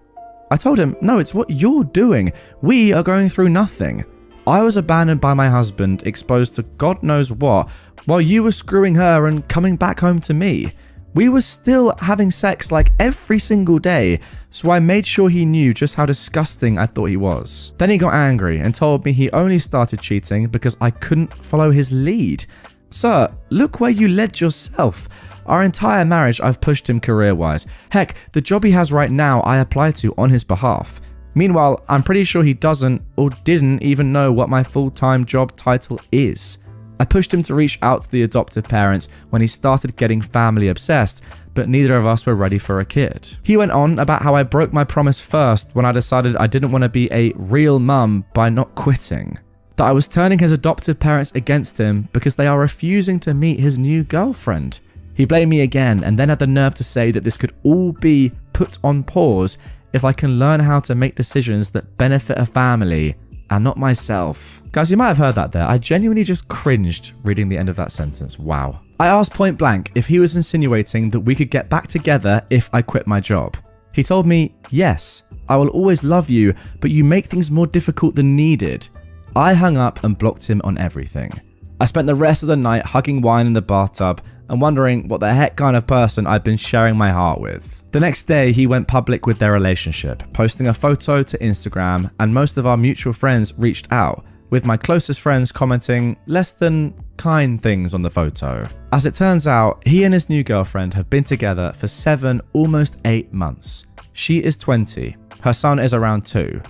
I told him, no, it's what you're doing. We are going through nothing. I was abandoned by my husband, exposed to God knows what, while you were screwing her and coming back home to me. We were still having sex like every single day, so I made sure he knew just how disgusting I thought he was. Then he got angry and told me he only started cheating because I couldn't follow his lead. Sir, look where you led yourself. Our entire marriage, I've pushed him career-wise. Heck, the job he has right now, I apply to on his behalf. Meanwhile, I'm pretty sure he doesn't or didn't even know what my full-time job title is. I pushed him to reach out to the adoptive parents when he started getting family obsessed, but neither of us were ready for a kid. He went on about how I broke my promise first when I decided I didn't want to be a real mum by not quitting. That I was turning his adoptive parents against him because they are refusing to meet his new girlfriend. He blamed me again and then had the nerve to say that this could all be put on pause if I can learn how to make decisions that benefit a family and not myself. Guys, you might have heard that there. I genuinely just cringed reading the end of that sentence. Wow. I asked point blank if he was insinuating that we could get back together if I quit my job. He told me, yes, I will always love you, but you make things more difficult than needed. I hung up and blocked him on everything. I spent the rest of the night hugging wine in the bathtub and wondering what the heck kind of person I'd been sharing my heart with. The next day, he went public with their relationship, posting a photo to Instagram, and most of our mutual friends reached out, with my closest friends commenting less than kind things on the photo. As it turns out, he and his new girlfriend have been together for 7, almost 8 months. She is 20. Her son is around 2.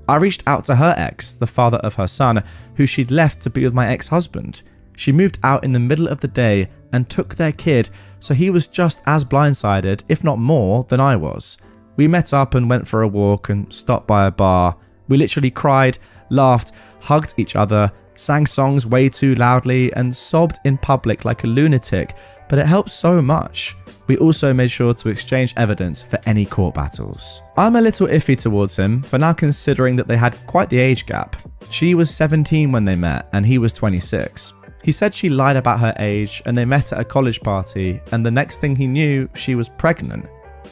I reached out to her ex, the father of her son, who she'd left to be with my ex-husband. She moved out in the middle of the day and took their kid, so he was just as blindsided, if not more, than I was. We met up and went for a walk and stopped by a bar. We literally cried, laughed, hugged each other, sang songs way too loudly, and sobbed in public like a lunatic, but it helped so much. We also made sure to exchange evidence for any court battles. I'm a little iffy towards him for now, considering that they had quite the age gap. She was 17 when they met and he was 26. He said she lied about her age and they met at a college party, and the next thing he knew, she was pregnant.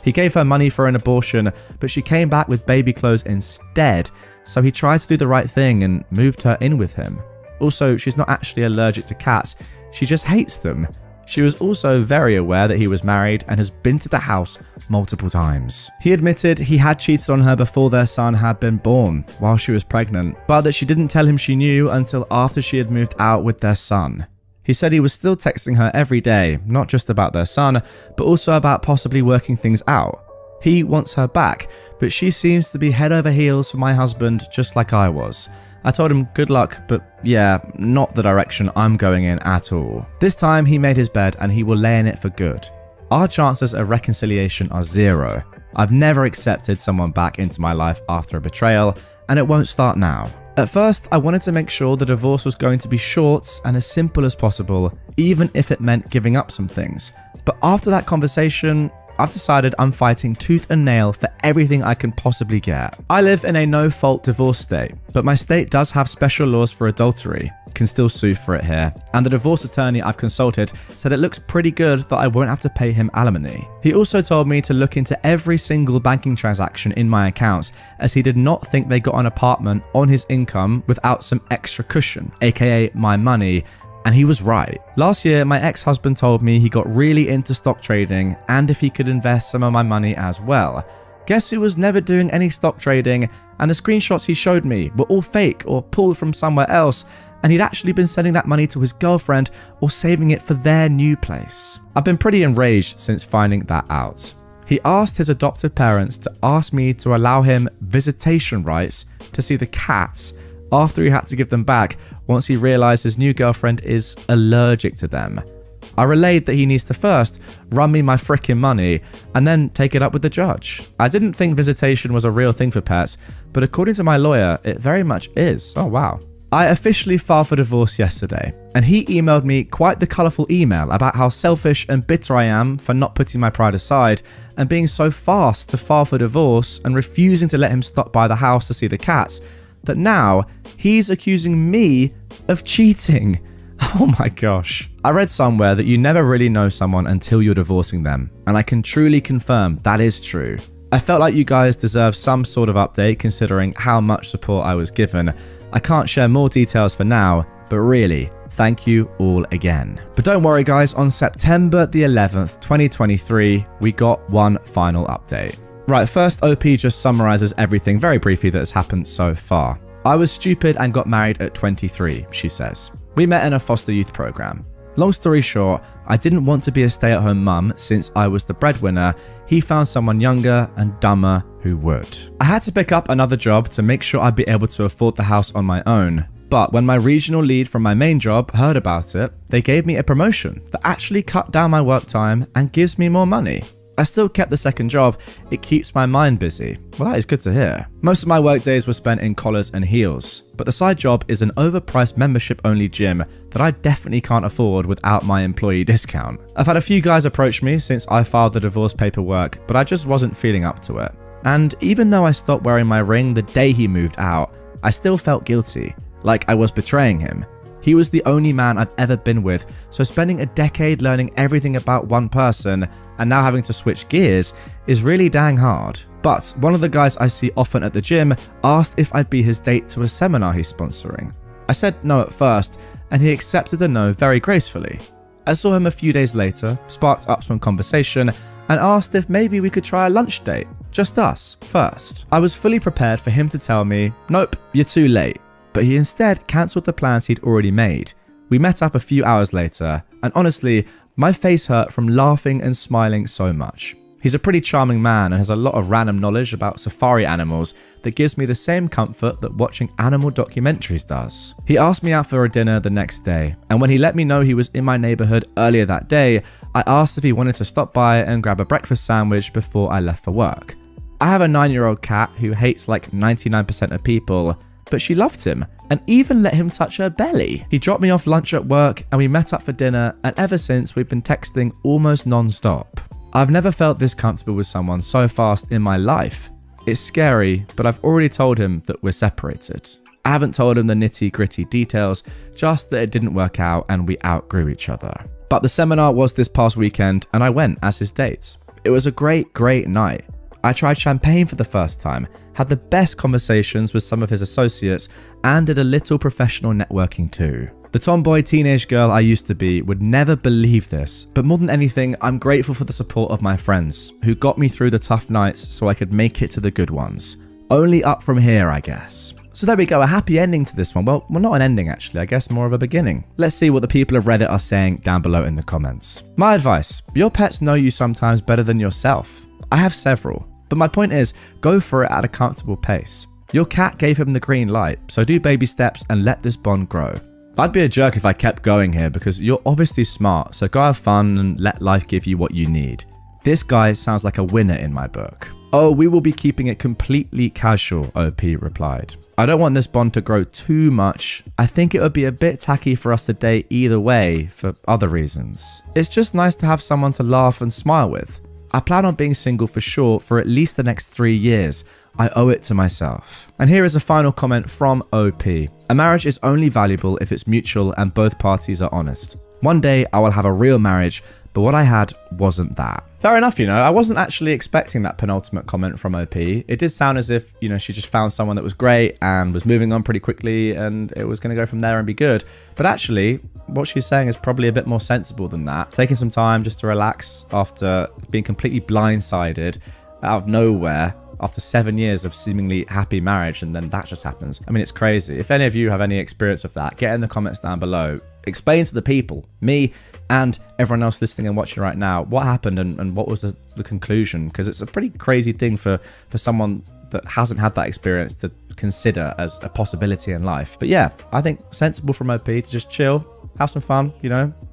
He gave her money for an abortion, but she came back with baby clothes instead, so he tried to do the right thing and moved her in with him. Also, she's not actually allergic to cats, she just hates them. She was also very aware that he was married and has been to the house multiple times. He admitted he had cheated on her before their son had been born, while she was pregnant, but that she didn't tell him she knew until after she had moved out with their son. He said he was still texting her every day, not just about their son, but also about possibly working things out. He wants her back, but she seems to be head over heels for my husband, just like I was. I told him good luck, but yeah, not the direction I'm going in at all. This time he made his bed and he will lay in it for good. Our chances of reconciliation are 0. I've never accepted someone back into my life after a betrayal, and it won't start now. At first, I wanted to make sure the divorce was going to be short and as simple as possible, even if it meant giving up some things. But after that conversation, I've decided I'm fighting tooth and nail for everything I can possibly get. I live in a no-fault divorce state, but my state does have special laws for adultery. Can still sue for it here. And the divorce attorney I've consulted said it looks pretty good that I won't have to pay him alimony. He also told me to look into every single banking transaction in my accounts, as he did not think they got an apartment on his income without some extra cushion, aka my money. And he was right. Last year, my ex-husband told me he got really into stock trading and if he could invest some of my money as well. Guess who was never doing any stock trading, and the screenshots he showed me were all fake or pulled from somewhere else, and he'd actually been sending that money to his girlfriend or saving it for their new place. I've been pretty enraged since finding that out. He asked his adoptive parents to ask me to allow him visitation rights to see the cats after he had to give them back once he realized his new girlfriend is allergic to them. I relayed that he needs to first run me my frickin' money and then take it up with the judge. I didn't think visitation was a real thing for pets, but according to my lawyer, it very much is. Oh wow. I officially filed for divorce yesterday, and he emailed me quite the colourful email about how selfish and bitter I am for not putting my pride aside and being so fast to file for divorce and refusing to let him stop by the house to see the cats, that now he's accusing me of cheating. Oh my gosh. I read somewhere that you never really know someone until you're divorcing them, and I can truly confirm that is true. I felt like you guys deserve some sort of update considering how much support I was given. I can't share more details for now, but really, thank you all again. But don't worry guys, on September the 11th, 2023, we got one final update. Right, first OP just summarizes everything very briefly that has happened so far. I was stupid and got married at 23, she says. We met in a foster youth program. Long story short, I didn't want to be a stay-at-home mum since I was the breadwinner. He found someone younger and dumber who would. I had to pick up another job to make sure I'd be able to afford the house on my own. But when my regional lead from my main job heard about it, they gave me a promotion that actually cut down my work time and gives me more money. I still kept the second job. It keeps my mind busy. Well, that is good to hear. Most of my work days were spent in collars and heels, but the side job is an overpriced membership-only gym that I definitely can't afford without my employee discount. I've had a few guys approach me since I filed the divorce paperwork, but I just wasn't feeling up to it. And even though I stopped wearing my ring the day he moved out, I still felt guilty, like I was betraying him. He was the only man I've ever been with, so spending a decade learning everything about one person and now having to switch gears is really dang hard. But one of the guys I see often at the gym asked if I'd be his date to a seminar he's sponsoring. I said no at first, and he accepted the no very gracefully. I saw him a few days later, sparked up some conversation, and asked if maybe we could try a lunch date, just us, first. I was fully prepared for him to tell me, nope, you're too late. But he instead cancelled the plans he'd already made. We met up a few hours later, and honestly, my face hurt from laughing and smiling so much. He's a pretty charming man and has a lot of random knowledge about safari animals that gives me the same comfort that watching animal documentaries does. He asked me out for a dinner the next day, and when he let me know he was in my neighborhood earlier that day, I asked if he wanted to stop by and grab a breakfast sandwich before I left for work. I have a 9-year-old cat who hates like 99% of people, but she loved him and even let him touch her belly. He dropped me off lunch at work and we met up for dinner, and ever since we've been texting almost non-stop. I've never felt this comfortable with someone so fast in my life. It's scary, but I've already told him that we're separated. I haven't told him the nitty-gritty details, just that it didn't work out and we outgrew each other. But the seminar was this past weekend and I went as his date. It was a great night. I tried champagne for the first time, had the best conversations with some of his associates, and did a little professional networking too. The tomboy teenage girl I used to be would never believe this, but more than anything, I'm grateful for the support of my friends, who got me through the tough nights so I could make it to the good ones. Only up from here, I guess. So there we go, a happy ending to this one. Well, not an ending actually, I guess more of a beginning. Let's see what the people of Reddit are saying down below in the comments. My advice, your pets know you sometimes better than yourself. I have several. But my point is, go for it at a comfortable pace. Your cat gave him the green light, so do baby steps and let this bond grow. I'd be a jerk if I kept going here because you're obviously smart, so go have fun and let life give you what you need. This guy sounds like a winner in my book. Oh, we will be keeping it completely casual, OP replied. I don't want this bond to grow too much. I think it would be a bit tacky for us to date either way for other reasons. It's just nice to have someone to laugh and smile with. I plan on being single for sure for at least the next 3 years. I owe it to myself. And here is a final comment from OP. A marriage is only valuable if it's mutual and both parties are honest. One day I will have a real marriage, but what I had wasn't that. Fair enough, I wasn't actually expecting that penultimate comment from OP. It did sound as if, she just found someone that was great and was moving on pretty quickly and it was going to go from there and be good. But actually, what she's saying is probably a bit more sensible than that. Taking some time just to relax after being completely blindsided out of nowhere after 7 years of seemingly happy marriage, and then that just happens. I mean, it's crazy. If any of you have any experience of that, get in the comments down below. Explain to the people, me and everyone else listening and watching right now, what happened and what was the conclusion, because it's a pretty crazy thing for someone that hasn't had that experience to consider as a possibility in life. But yeah, I think sensible from OP to just chill, have some fun,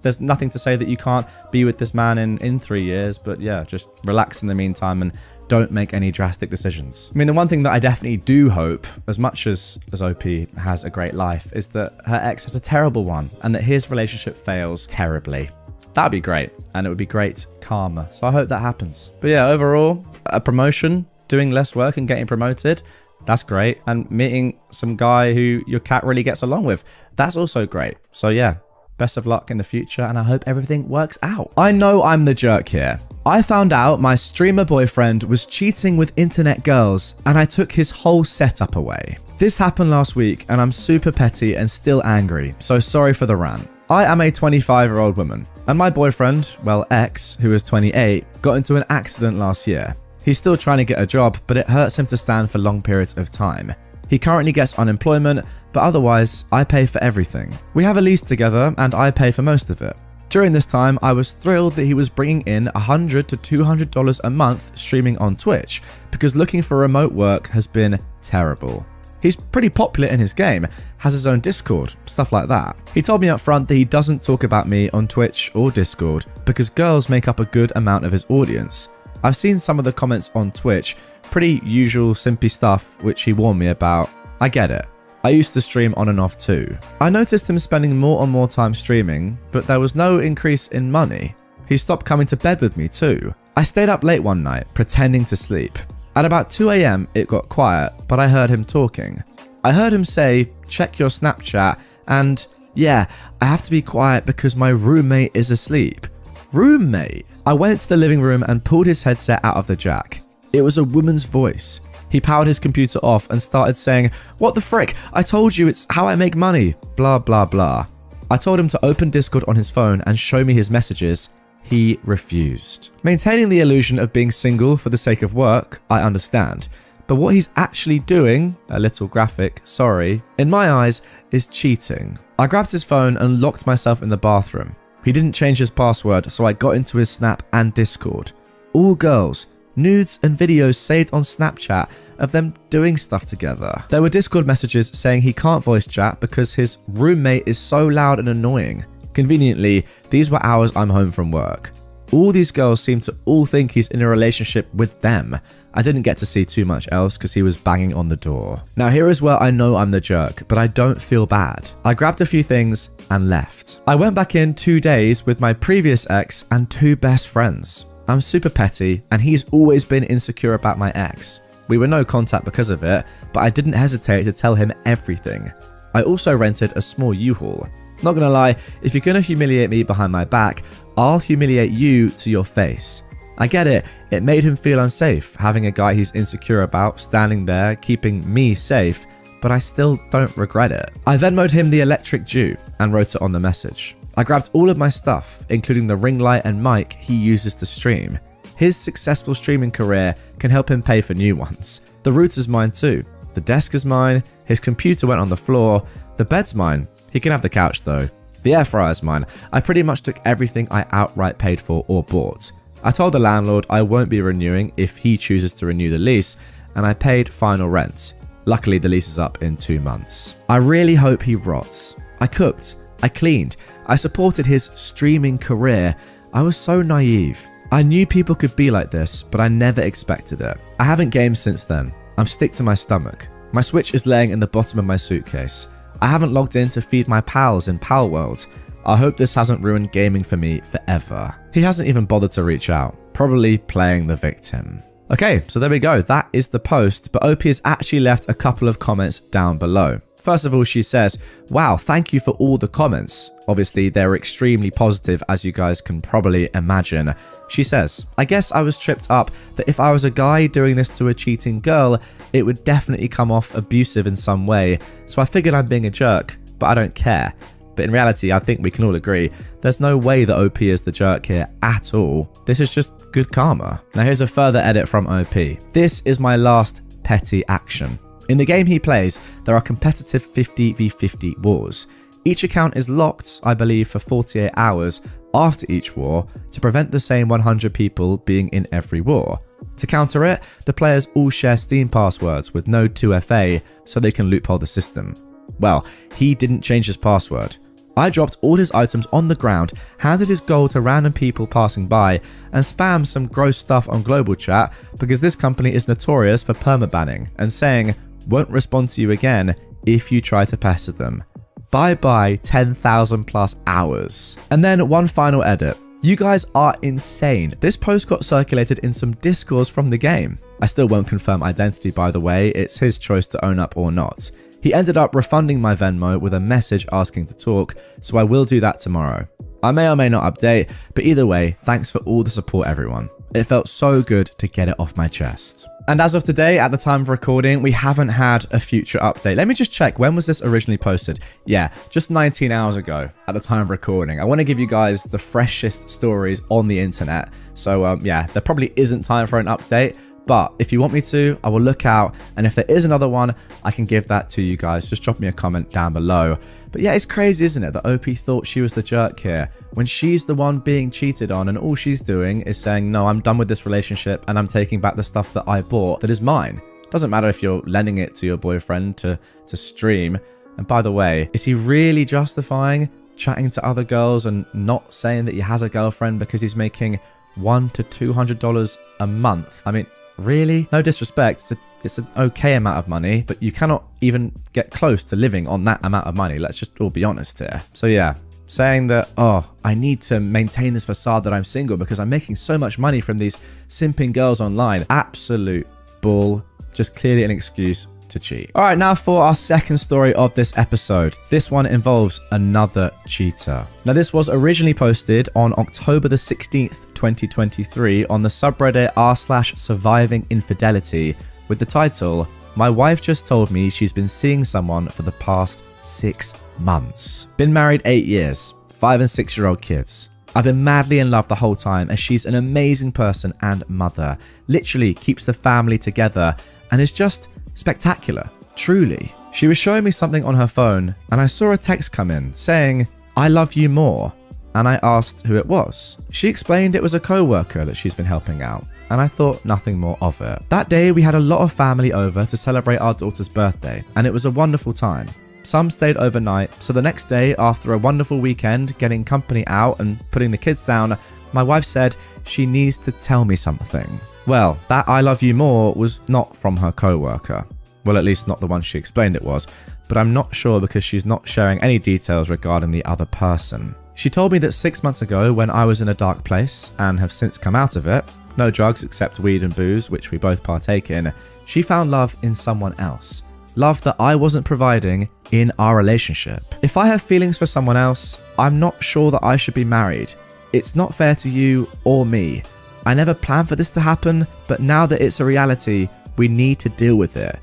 There's nothing to say that you can't be with this man in 3 years, but yeah, just relax in the meantime and don't make any drastic decisions. I mean, the one thing that I definitely do hope, as much as OP has a great life, is that her ex has a terrible one and that his relationship fails terribly. That'd be great, and it would be great karma. So I hope that happens. But yeah, overall, a promotion, doing less work and getting promoted, that's great. And meeting some guy who your cat really gets along with, that's also great. So yeah, best of luck in the future, and I hope everything works out. I know I'm the jerk here. I found out my streamer boyfriend was cheating with internet girls and I took his whole setup away. This happened last week and I'm super petty and still angry, so sorry for the rant. I am a 25-year-old woman and my boyfriend, well ex, who is 28, got into an accident last year. He's still trying to get a job, but it hurts him to stand for long periods of time. He currently gets unemployment, but otherwise I pay for everything. We have a lease together and I pay for most of it. During this time, I was thrilled that he was bringing in $100 to $200 a month streaming on Twitch, because looking for remote work has been terrible. He's pretty popular in his game, has his own Discord, stuff like that. He told me up front that he doesn't talk about me on Twitch or Discord because girls make up a good amount of his audience. I've seen some of the comments on Twitch, pretty usual simpy stuff which he warned me about. I get it. I used to stream on and off too. I noticed him spending more and more time streaming, but there was no increase in money. He stopped coming to bed with me too. I stayed up late one night, pretending to sleep. At about 2 AM, it got quiet, but I heard him talking. I heard him say, "Check your Snapchat," and yeah, I have to be quiet because my roommate is asleep. Roommate? I went to the living room and pulled his headset out of the jack. It was a woman's voice. He powered his computer off and started saying, "What the frick? I told you, it's how I make money. Blah, blah, blah." I told him to open Discord on his phone and show me his messages. He refused. Maintaining the illusion of being single for the sake of work, I understand. But what he's actually doing, a little graphic, sorry, in my eyes, is cheating. I grabbed his phone and locked myself in the bathroom. He didn't change his password, so I got into his Snap and Discord. All girls. Nudes and videos saved on Snapchat of them doing stuff together. There were Discord messages saying he can't voice chat because his roommate is so loud and annoying. Conveniently, these were hours I'm home from work. All these girls seem to all think he's in a relationship with them. I didn't get to see too much else because he was banging on the door. Now here is where I know I'm the jerk, but I don't feel bad. I grabbed a few things and left. I went back in 2 days with my previous ex and 2 best friends. I'm super petty, and he's always been insecure about my ex. We were no contact because of it, but I didn't hesitate to tell him everything. I also rented a small U-Haul. Not gonna lie, if you're gonna humiliate me behind my back, I'll humiliate you to your face. I get it, it made him feel unsafe, having a guy he's insecure about standing there, keeping me safe, but I still don't regret it. I Venmo'd him the electric Jew and wrote it on the message. I grabbed all of my stuff, including the ring light and mic he uses to stream. His successful streaming career can help him pay for new ones. The router's mine too. The desk is mine, his computer went on the floor, the bed's mine. He can have the couch though. The air fryer's mine. I pretty much took everything I outright paid for or bought. I told the landlord I won't be renewing if he chooses to renew the lease, and I paid final rent. Luckily the lease is up in 2 months. I really hope he rots. I cooked. I cleaned. I supported his streaming career. I was so naive. I knew people could be like this, but I never expected it. I haven't gamed since then. I'm sick to my stomach. My Switch is laying in the bottom of my suitcase. I haven't logged in to feed my pals in Pal World. I hope this hasn't ruined gaming for me forever. He hasn't even bothered to reach out. Probably playing the victim. Okay, so there we go. That is the post, but OP has actually left a couple of comments down below. First of all, she says, "Wow, thank you for all the comments." Obviously, they're extremely positive, as you guys can probably imagine. She says, "I guess I was tripped up that if I was a guy doing this to a cheating girl, it would definitely come off abusive in some way. So I figured I'm being a jerk, but I don't care." But in reality, I think we can all agree, there's no way that OP is the jerk here at all. This is just good karma. Now here's a further edit from OP. "This is my last petty action. In the game he plays, there are competitive 50v50 wars. Each account is locked, I believe, for 48 hours after each war to prevent the same 100 people being in every war. To counter it, the players all share Steam passwords with no 2FA so they can loophole the system. Well, he didn't change his password. I dropped all his items on the ground, handed his gold to random people passing by, and spammed some gross stuff on global chat because this company is notorious for permabanning and saying, 'Won't respond to you again if you try to pester them.' Bye bye 10,000 plus hours." And then one final edit. "You guys are insane. This post got circulated in some discourse from the game. I still won't confirm identity, by the way. It's his choice to own up or not. He ended up refunding my Venmo with a message asking to talk, so I will do that tomorrow. I may or may not update, but either way, thanks for all the support, everyone. It felt so good to get it off my chest." And as of today, at the time of recording, we haven't had a future update. Let me just check. When was this originally posted? Yeah, just 19 hours ago at the time of recording. I want to give you guys the freshest stories on the internet. So yeah, there probably isn't time for an update, But if you want me to, I will look out, and if there is another one, I can give that to you guys. Just drop me a comment down below. But yeah, it's crazy, isn't it, that OP thought she was the jerk here, when she's the one being cheated on, and all she's doing is saying, no, I'm done with this relationship, and I'm taking back the stuff that I bought that is mine. Doesn't matter if you're lending it to your boyfriend to stream. And by the way, is he really justifying chatting to other girls and not saying that he has a girlfriend because he's making $100 to $200 a month? I mean, really? No disrespect, it's an okay amount of money, but you cannot even get close to living on that amount of money. Let's just all be honest here. So yeah, saying that, oh, I need to maintain this facade that I'm single because I'm making so much money from these simping girls online. Absolute bull. Just clearly an excuse to cheat. All right, now for our second story of this episode. This one involves another cheater. Now, this was originally posted on October the 16th, 2023 on the subreddit r/survivinginfidelity with the title, "My wife just told me she's been seeing someone for the past 6 months. Been married 8 years, 5 and 6-year-old kids. I've been madly in love the whole time and she's an amazing person and mother. Literally keeps the family together and is just spectacular, truly." She was showing me something on her phone and I saw a text come in saying, "I love you more." And I asked who it was. She explained it was a co-worker that she's been helping out, and I thought nothing more of it. That day we had a lot of family over to celebrate our daughter's birthday, and it was a wonderful time. Some stayed overnight, so the next day, after a wonderful weekend, getting company out and putting the kids down, my wife said she needs to tell me something. Well, that "I love you more" was not from her co-worker. Well, at least not the one she explained it was, but I'm not sure because she's not sharing any details regarding the other person. She told me that 6 months ago, when I was in a dark place and have since come out of it, no drugs except weed and booze, which we both partake in, she found love in someone else. Love that I wasn't providing in our relationship. If I have feelings for someone else, I'm not sure that I should be married. It's not fair to you or me. I never planned for this to happen, but now that it's a reality, we need to deal with it.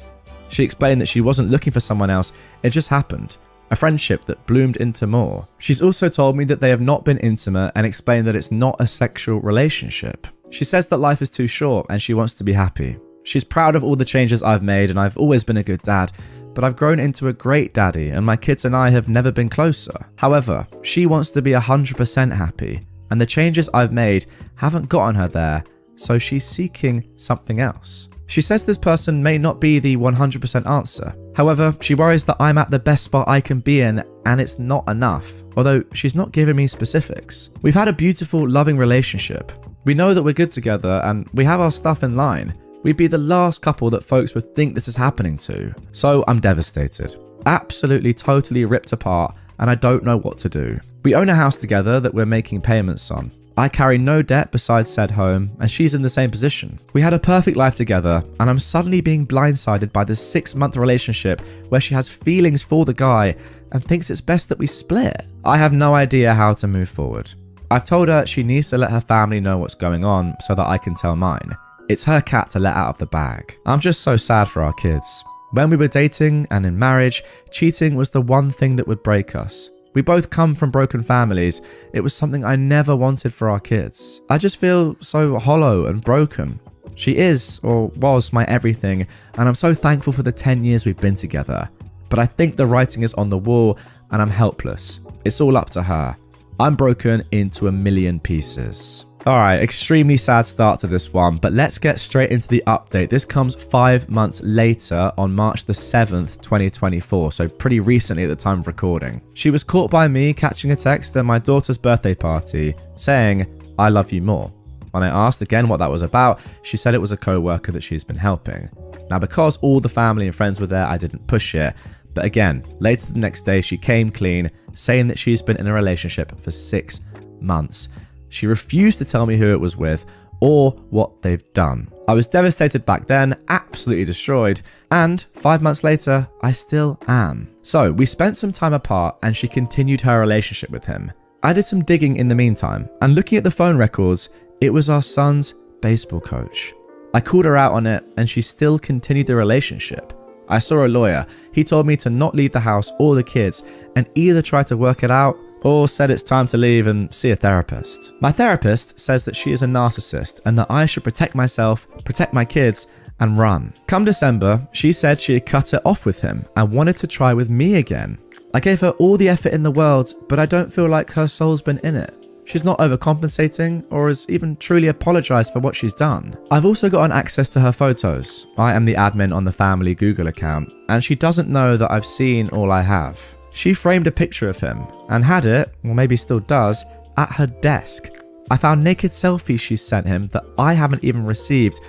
She explained that she wasn't looking for someone else, it just happened. A friendship that bloomed into more. She's also told me that they have not been intimate and explained that it's not a sexual relationship. She says that life is too short and she wants to be happy. She's proud of all the changes I've made and I've always been a good dad, but I've grown into a great daddy and my kids and I have never been closer. However, she wants to be 100% happy and the changes I've made haven't gotten her there, so she's seeking something else. She says this person may not be the 100% answer. However, she worries that I'm at the best spot I can be in and it's not enough, although she's not giving me specifics. We've had a beautiful, loving relationship. We know that we're good together and we have our stuff in line. We'd be the last couple that folks would think this is happening to. So I'm devastated. Absolutely, totally ripped apart, and I don't know what to do. We own a house together that we're making payments on. I carry no debt besides said home, and she's in the same position. We had a perfect life together, and I'm suddenly being blindsided by this 6-month relationship where she has feelings for the guy and thinks it's best that we split. I have no idea how to move forward. I've told her she needs to let her family know what's going on so that I can tell mine. It's her cat to let out of the bag. I'm just so sad for our kids. When we were dating and in marriage, cheating was the one thing that would break us. We both come from broken families. It was something I never wanted for our kids. I just feel so hollow and broken. She is, or was, my everything, and I'm so thankful for the 10 years we've been together. But I think the writing is on the wall, and I'm helpless. It's all up to her. I'm broken into a million pieces. Alright, extremely sad start to this one, but let's get straight into the update. This comes 5 months later on March the 7th, 2024, so pretty recently at the time of recording. She was caught by me catching a text at my daughter's birthday party saying, "I love you more." When I asked again what that was about, she said it was a co-worker that she's been helping. Now, because all the family and friends were there, I didn't push it. But again, later the next day, she came clean, saying that she's been in a relationship for 6 months. She refused to tell me who it was with or what they've done. I was devastated back then, absolutely destroyed, and 5 months later, I still am. So we spent some time apart and she continued her relationship with him. I did some digging in the meantime, and looking at the phone records, it was our son's baseball coach. I called her out on it and she still continued the relationship. I saw a lawyer. He told me to not leave the house or the kids and either try to work it out or said it's time to leave and see a therapist. My therapist says that she is a narcissist and that I should protect myself, protect my kids, and run. Come December, she said she had cut it off with him and wanted to try with me again. I gave her all the effort in the world, but I don't feel like her soul's been in it. She's not overcompensating or has even truly apologized for what she's done. I've also gotten access to her photos. I am the admin on the family Google account, and she doesn't know that I've seen all I have. She framed a picture of him and had it, or maybe still does, at her desk. I found naked selfies she sent him that I haven't even received.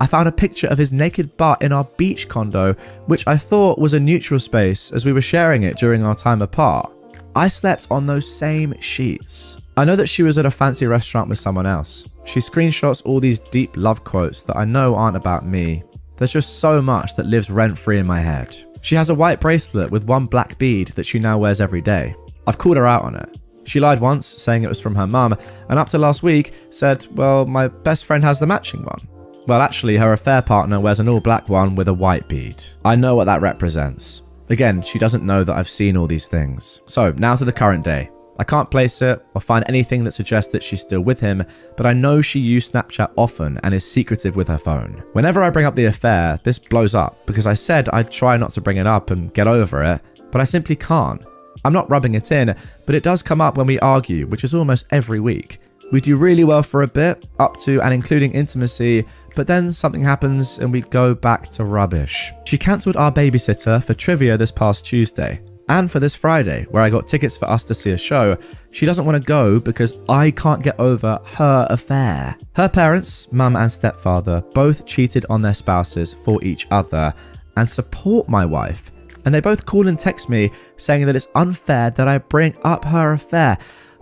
I found a picture of his naked butt in our beach condo, which I thought was a neutral space as we were sharing it during our time apart. I slept on those same sheets. I know that she was at a fancy restaurant with someone else. She screenshots all these deep love quotes that I know aren't about me. There's just so much that lives rent-free in my head. She has a white bracelet with one black bead that she now wears every day. I've called her out on it. She lied once, saying it was from her mum, and up to last week said, well, my best friend has the matching one. Well, actually, her affair partner wears an all-black one with a white bead. I know what that represents. Again, she doesn't know that I've seen all these things. So, now to the current day. I can't place it or find anything that suggests that she's still with him, but I know she used Snapchat often and is secretive with her phone. Whenever I bring up the affair, this blows up because I said I'd try not to bring it up and get over it, but I simply can't. I'm not rubbing it in, but it does come up when we argue, which is almost every week. We do really well for a bit, up to and including intimacy, but then something happens and we go back to rubbish. She cancelled our babysitter for trivia this past Tuesday. And for this Friday, where I got tickets for us to see a show. She doesn't want to go because I can't get over her affair. Her parents, mum and stepfather, both cheated on their spouses for each other and support my wife. And they both call and text me saying that it's unfair that I bring up her affair.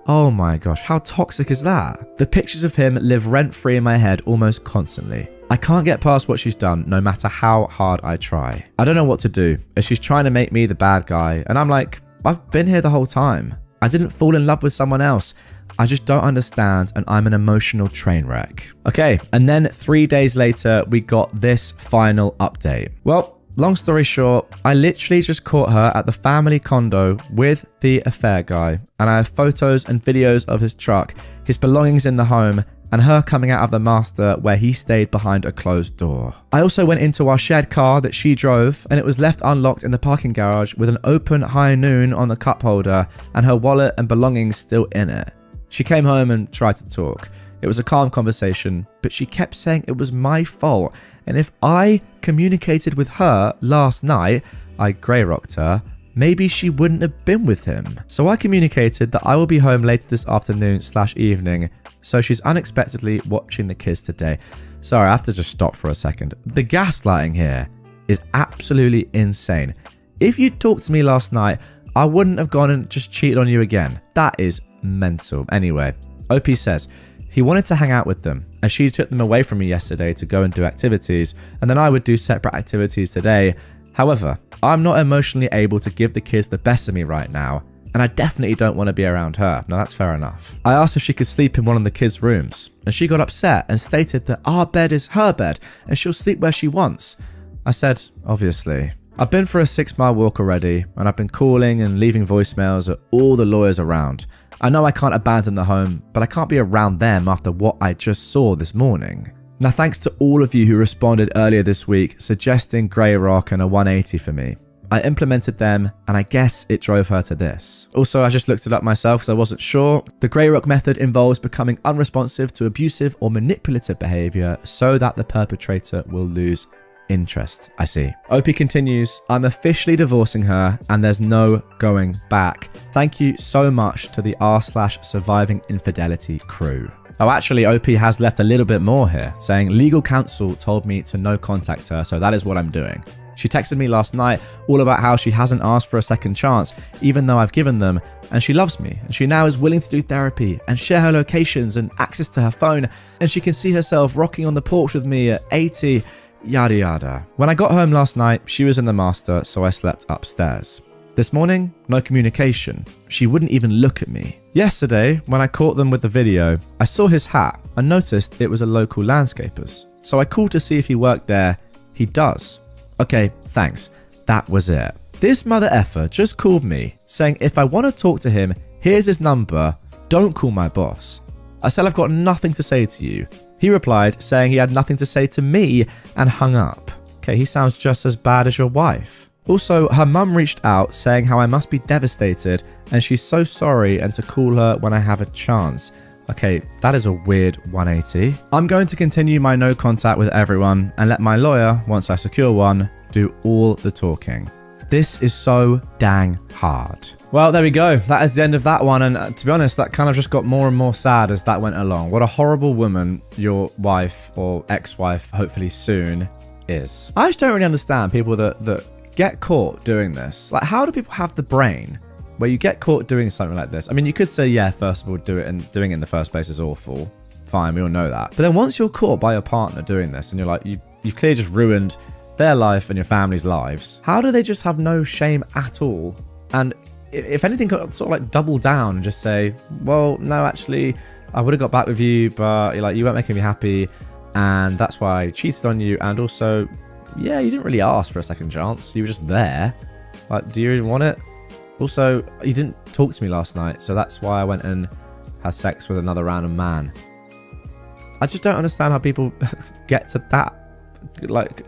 Oh my gosh, how toxic is that? The pictures of him live rent-free in my head almost constantly. I can't get past what she's done no matter how hard I try. I don't know what to do as she's trying to make me the bad guy, and I'm like, I've been here the whole time. I didn't fall in love with someone else. I just don't understand and I'm an emotional train wreck. Okay, and then 3 days later, we got this final update. Well, long story short, I literally just caught her at the family condo with the affair guy, and I have photos and videos of his truck, his belongings in the home, and her coming out of the master where he stayed behind a closed door. I also went into our shared car that she drove, and it was left unlocked in the parking garage with an open high noon on the cup holder and her wallet and belongings still in it. She came home and tried to talk. It was a calm conversation, but she kept saying it was my fault, and if I communicated with her last night, I grey rocked her, maybe she wouldn't have been with him. So I communicated that I will be home later this afternoon/evening, so she's unexpectedly watching the kids today. Sorry, I have to just stop for a second. The gaslighting here is absolutely insane. If you talked to me last night, I wouldn't have gone and just cheated on you again. That is mental. Anyway, OP says, he wanted to hang out with them, and she took them away from me yesterday to go and do activities, and then I would do separate activities today. However, I'm not emotionally able to give the kids the best of me right now, and I definitely don't want to be around her. Now that's fair enough. I asked if she could sleep in one of the kids' rooms, and she got upset and stated that our bed is her bed, and she'll sleep where she wants. I said, obviously. I've been for a 6-mile walk already, and I've been calling and leaving voicemails at all the lawyers around. I know I can't abandon the home, but I can't be around them after what I just saw this morning. Now thanks to all of you who responded earlier this week suggesting Grey Rock and a 180 for me. I implemented them, and I guess it drove her to this. Also, I just looked it up myself because I wasn't sure. The Grey Rock method involves becoming unresponsive to abusive or manipulative behavior so that the perpetrator will lose interest. I see. OP continues, I'm officially divorcing her and there's no going back. Thank you so much to the r/surviving infidelity crew. Oh, actually, OP has left a little bit more here, saying legal counsel told me to no contact her, so that is what I'm doing. She texted me last night all about how she hasn't asked for a second chance, even though I've given them, and she loves me, and she now is willing to do therapy and share her locations and access to her phone, and she can see herself rocking on the porch with me at 80, yada yada. When I got home last night, she was in the master, so I slept upstairs. This morning, no communication. She wouldn't even look at me. Yesterday, when I caught them with the video, I saw his hat and noticed it was a local landscaper's. So I called to see if he worked there. He does. Okay, thanks. That was it. This mother effer just called me, saying if I want to talk to him, Here's his number. Don't call my boss. I said I've got nothing to say to you. He replied saying he had nothing to say to me and hung up. Okay, he sounds just as bad as your wife. Also, her mum reached out saying how I must be devastated and she's so sorry and to call her when I have a chance. Okay, that is a weird 180. I'm going to continue my no contact with everyone and let my lawyer, once I secure one, do all the talking. This is so dang hard. Well, there we go. That is the end of that one. And to be honest, that kind of just got more and more sad as that went along. What a horrible woman your wife or ex-wife, hopefully soon, is. I just don't really understand people that get caught doing this. Like, how do people have the brain where you get caught doing something like this? I mean, you could say, yeah, first of all, do it, and doing it in the first place is awful. Fine, we all know that. But then once you're caught by your partner doing this and you're like, you've clearly just ruined their life and your family's lives, how do they just have no shame at all? And if anything, sort of like double down and just say, well, no, actually, I would have got back with you, but you're like, you weren't making me happy, and that's why I cheated on you. And also, yeah, you didn't really ask for a second chance. You were just there. Like, do you even want it? Also, you didn't talk to me last night, so that's why I went and had sex with another random man. I just don't understand how people get to that, like,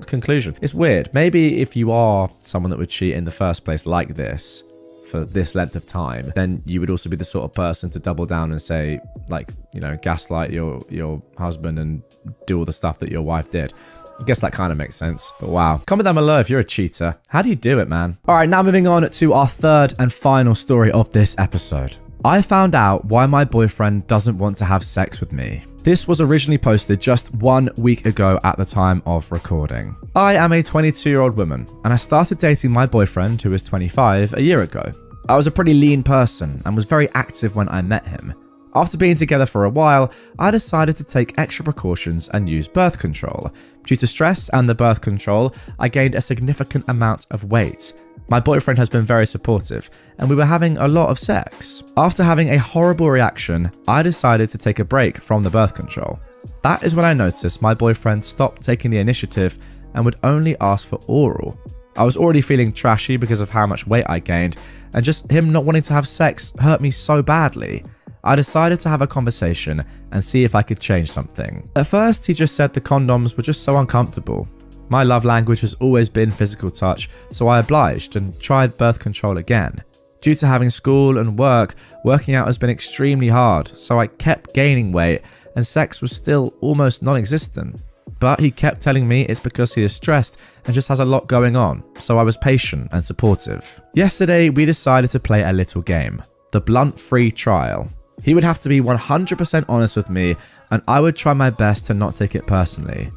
conclusion. It's weird. Maybe if you are someone that would cheat in the first place like this, for this length of time, then you would also be the sort of person to double down and say, like, you know, gaslight your husband and do all the stuff that your wife did. I guess that kind of makes sense. But wow. Comment down below if you're a cheater. How do you do it, man? All right, now moving on to our third and final story of this episode. I found out why my boyfriend doesn't want to have sex with me. This was originally posted just 1 week ago at the time of recording. I am a 22-year-old woman, and I started dating my boyfriend, who is 25, a year ago. I was a pretty lean person and was very active when I met him. After being together for a while, I decided to take extra precautions and use birth control. Due to stress and the birth control, I gained a significant amount of weight. My boyfriend has been very supportive, and we were having a lot of sex. After having a horrible reaction, I decided to take a break from the birth control. That is when I noticed my boyfriend stopped taking the initiative and would only ask for oral. I was already feeling trashy because of how much weight I gained, and just him not wanting to have sex hurt me so badly. I decided to have a conversation and see if I could change something. At first, he just said the condoms were just so uncomfortable. My love language has always been physical touch, so I obliged and tried birth control again. Due to having school and work, working out has been extremely hard, so I kept gaining weight and sex was still almost non-existent. But he kept telling me it's because he is stressed and just has a lot going on, so I was patient and supportive. Yesterday, we decided to play a little game, the blunt-free trial. He would have to be 100% honest with me, and I would try my best to not take it personally.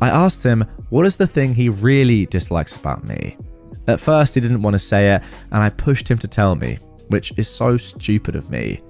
I asked him what is the thing he really dislikes about me. At first, he didn't want to say it, and I pushed him to tell me, which is so stupid of me.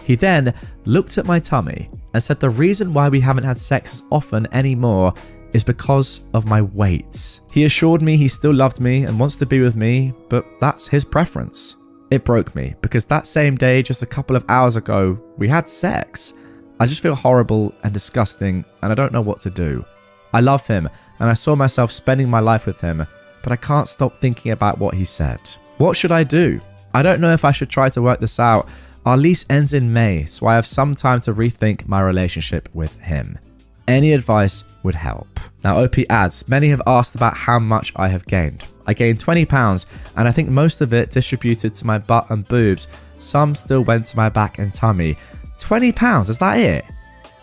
He then looked at my tummy and said the reason why we haven't had sex as often anymore is because of my weight. He assured me he still loved me and wants to be with me, but that's his preference. It broke me because that same day, just a couple of hours ago, we had sex. I just feel horrible and disgusting, and I don't know what to do. I love him, and I saw myself spending my life with him, but I can't stop thinking about what he said. What should I do? I don't know if I should try to work this out. Our lease ends in May, so I have some time to rethink my relationship with him. Any advice would help. Now, OP adds, many have asked about how much I have gained. I gained 20 pounds, and I think most of it distributed to my butt and boobs. Some still went to my back and tummy. 20 pounds, is that it?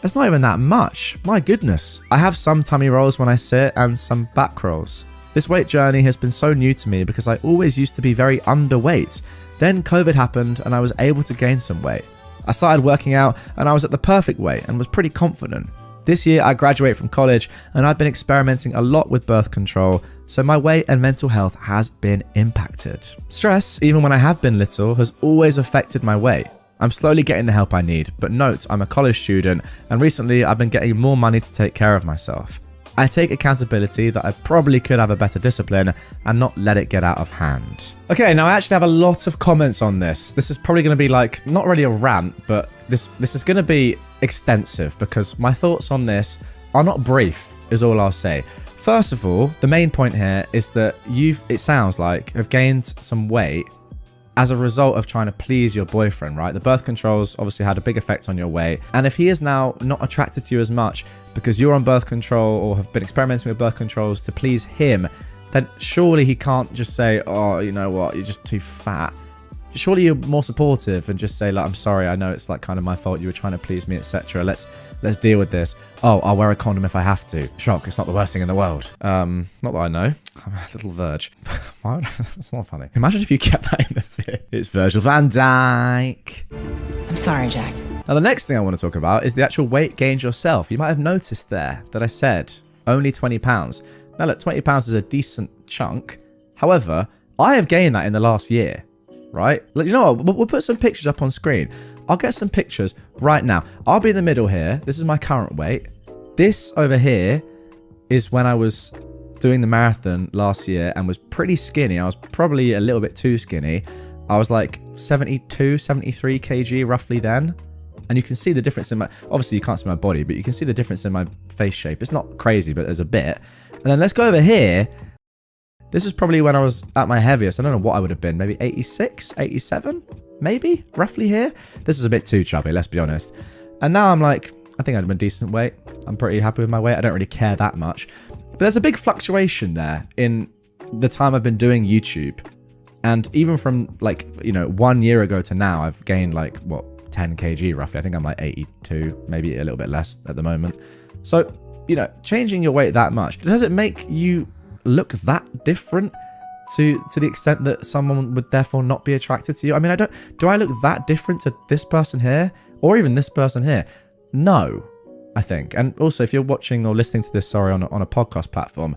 That's not even that much. My goodness. I have some tummy rolls when I sit and some back rolls. This weight journey has been so new to me because I always used to be very underweight. Then COVID happened and I was able to gain some weight. I started working out and I was at the perfect weight and was pretty confident. This year I graduate from college and I've been experimenting a lot with birth control, so my weight and mental health has been impacted. Stress, even when I have been little, has always affected my weight. I'm slowly getting the help I need, but note I'm a college student and recently I've been getting more money to take care of myself. I take accountability that I probably could have a better discipline and not let it get out of hand. Okay, now I actually have a lot of comments on this. This is probably going to be like, not really a rant, but this is going to be extensive because my thoughts on this are not brief, is all I'll say. First of all, the main point here is that it sounds like, have gained some weight as a result of trying to please your boyfriend, right? The birth controls obviously had a big effect on your weight. And if he is now not attracted to you as much because you're on birth control or have been experimenting with birth controls to please him, then surely he can't just say, oh, you know what, you're just too fat. Surely you're more supportive and just say, like, I'm sorry, I know it's like kind of my fault, you were trying to please me, etc. Let's deal with this. Oh, I'll wear a condom if I have to. Shock, it's not the worst thing in the world. Not that I know. I'm a little verge. Why? That's not funny. Imagine if you kept that in the fit. It's Virgil van Dijk. I'm sorry, Jack. Now, the next thing I want to talk about is the actual weight gained yourself. You might have noticed there that I said only 20 pounds. Now, look, 20 pounds is a decent chunk. However, I have gained that in the last year. Right? You know what? We'll put some pictures up on screen. I'll get some pictures right now. I'll be in the middle here. This is my current weight. This over here is when I was doing the marathon last year and was pretty skinny. I was probably a little bit too skinny. I was like 72, 73 kg roughly then. And you can see the difference in my... Obviously, you can't see my body, but you can see the difference in my face shape. It's not crazy, but there's a bit. And then let's go over here. This is probably when I was at my heaviest. I don't know what I would have been. Maybe 86, 87, maybe, roughly here. This was a bit too chubby, let's be honest. And now I'm like, I think I'd have been decent weight. I'm pretty happy with my weight. I don't really care that much. But there's a big fluctuation there in the time I've been doing YouTube. And even from like, 1 year ago to now, I've gained like, 10 kg roughly. I think I'm like 82, maybe a little bit less at the moment. So, changing your weight that much, does it make you look that different to the extent that someone would therefore not be attracted to you? I mean, do I look that different to this person here or even this person here? No, I think. And also, if you're watching or listening to this, on a podcast platform,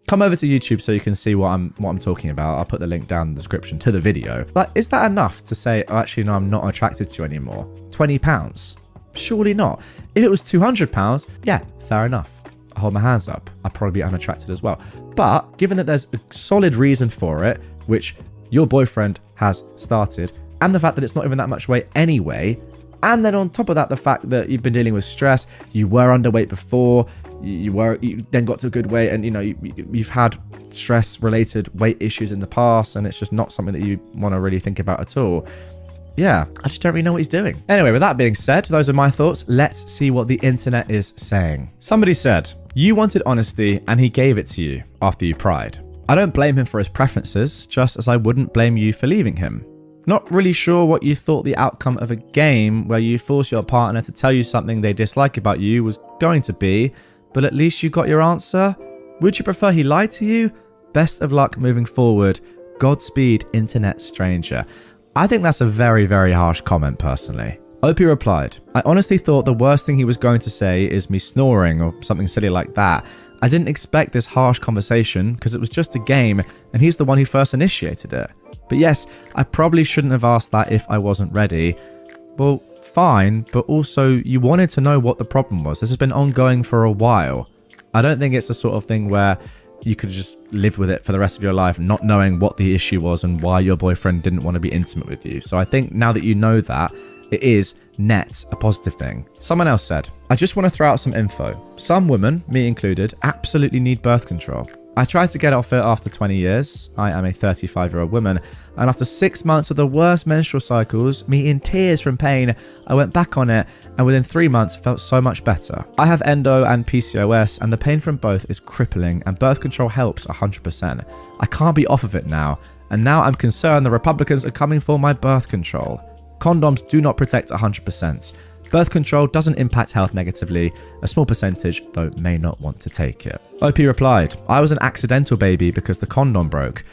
come over to YouTube so you can see what I'm talking about. I'll put the link down in the description to the video. Like, is that enough to say, oh, actually, no, I'm not attracted to you anymore? 20 pounds? Surely not. If it was 200 pounds, yeah, fair enough. I hold my hands up. I'd probably be unattracted as well. But given that there's a solid reason for it, which your boyfriend has started, and the fact that it's not even that much weight anyway, and then on top of that, the fact that you've been dealing with stress, you were underweight before, you then got to a good weight, and you've had stress-related weight issues in the past, and it's just not something that you want to really think about at all. Yeah, I just don't really know what he's doing. Anyway, with that being said, those are my thoughts. Let's see what the internet is saying. Somebody said, you wanted honesty and he gave it to you after you pried. I don't blame him for his preferences, just as I wouldn't blame you for leaving him. Not really sure what you thought the outcome of a game where you force your partner to tell you something they dislike about you was going to be, but at least you got your answer. Would you prefer he lied to you? Best of luck moving forward. Godspeed, internet stranger. I think that's a very, very harsh comment, personally. Opie replied, I honestly thought the worst thing he was going to say is me snoring or something silly like that. I didn't expect this harsh conversation because it was just a game and he's the one who first initiated it. But yes, I probably shouldn't have asked that if I wasn't ready. Well, fine, but also you wanted to know what the problem was. This has been ongoing for a while. I don't think it's the sort of thing where you could just live with it for the rest of your life, not knowing what the issue was and why your boyfriend didn't want to be intimate with you. So I think now that you know that, it is net a positive thing. Someone else said, I just want to throw out some info. Some women, me included, absolutely need birth control. I tried to get off it after 20 years. I am a 35-year-old woman. And after 6 months of the worst menstrual cycles, me in tears from pain, I went back on it. And within 3 months, felt so much better. I have endo and PCOS, and the pain from both is crippling, and birth control helps 100%. I can't be off of it now. And now I'm concerned the Republicans are coming for my birth control. Condoms do not protect 100%. Birth control doesn't impact health negatively. A small percentage, though, may not want to take it. OP replied, I was an accidental baby because the condom broke.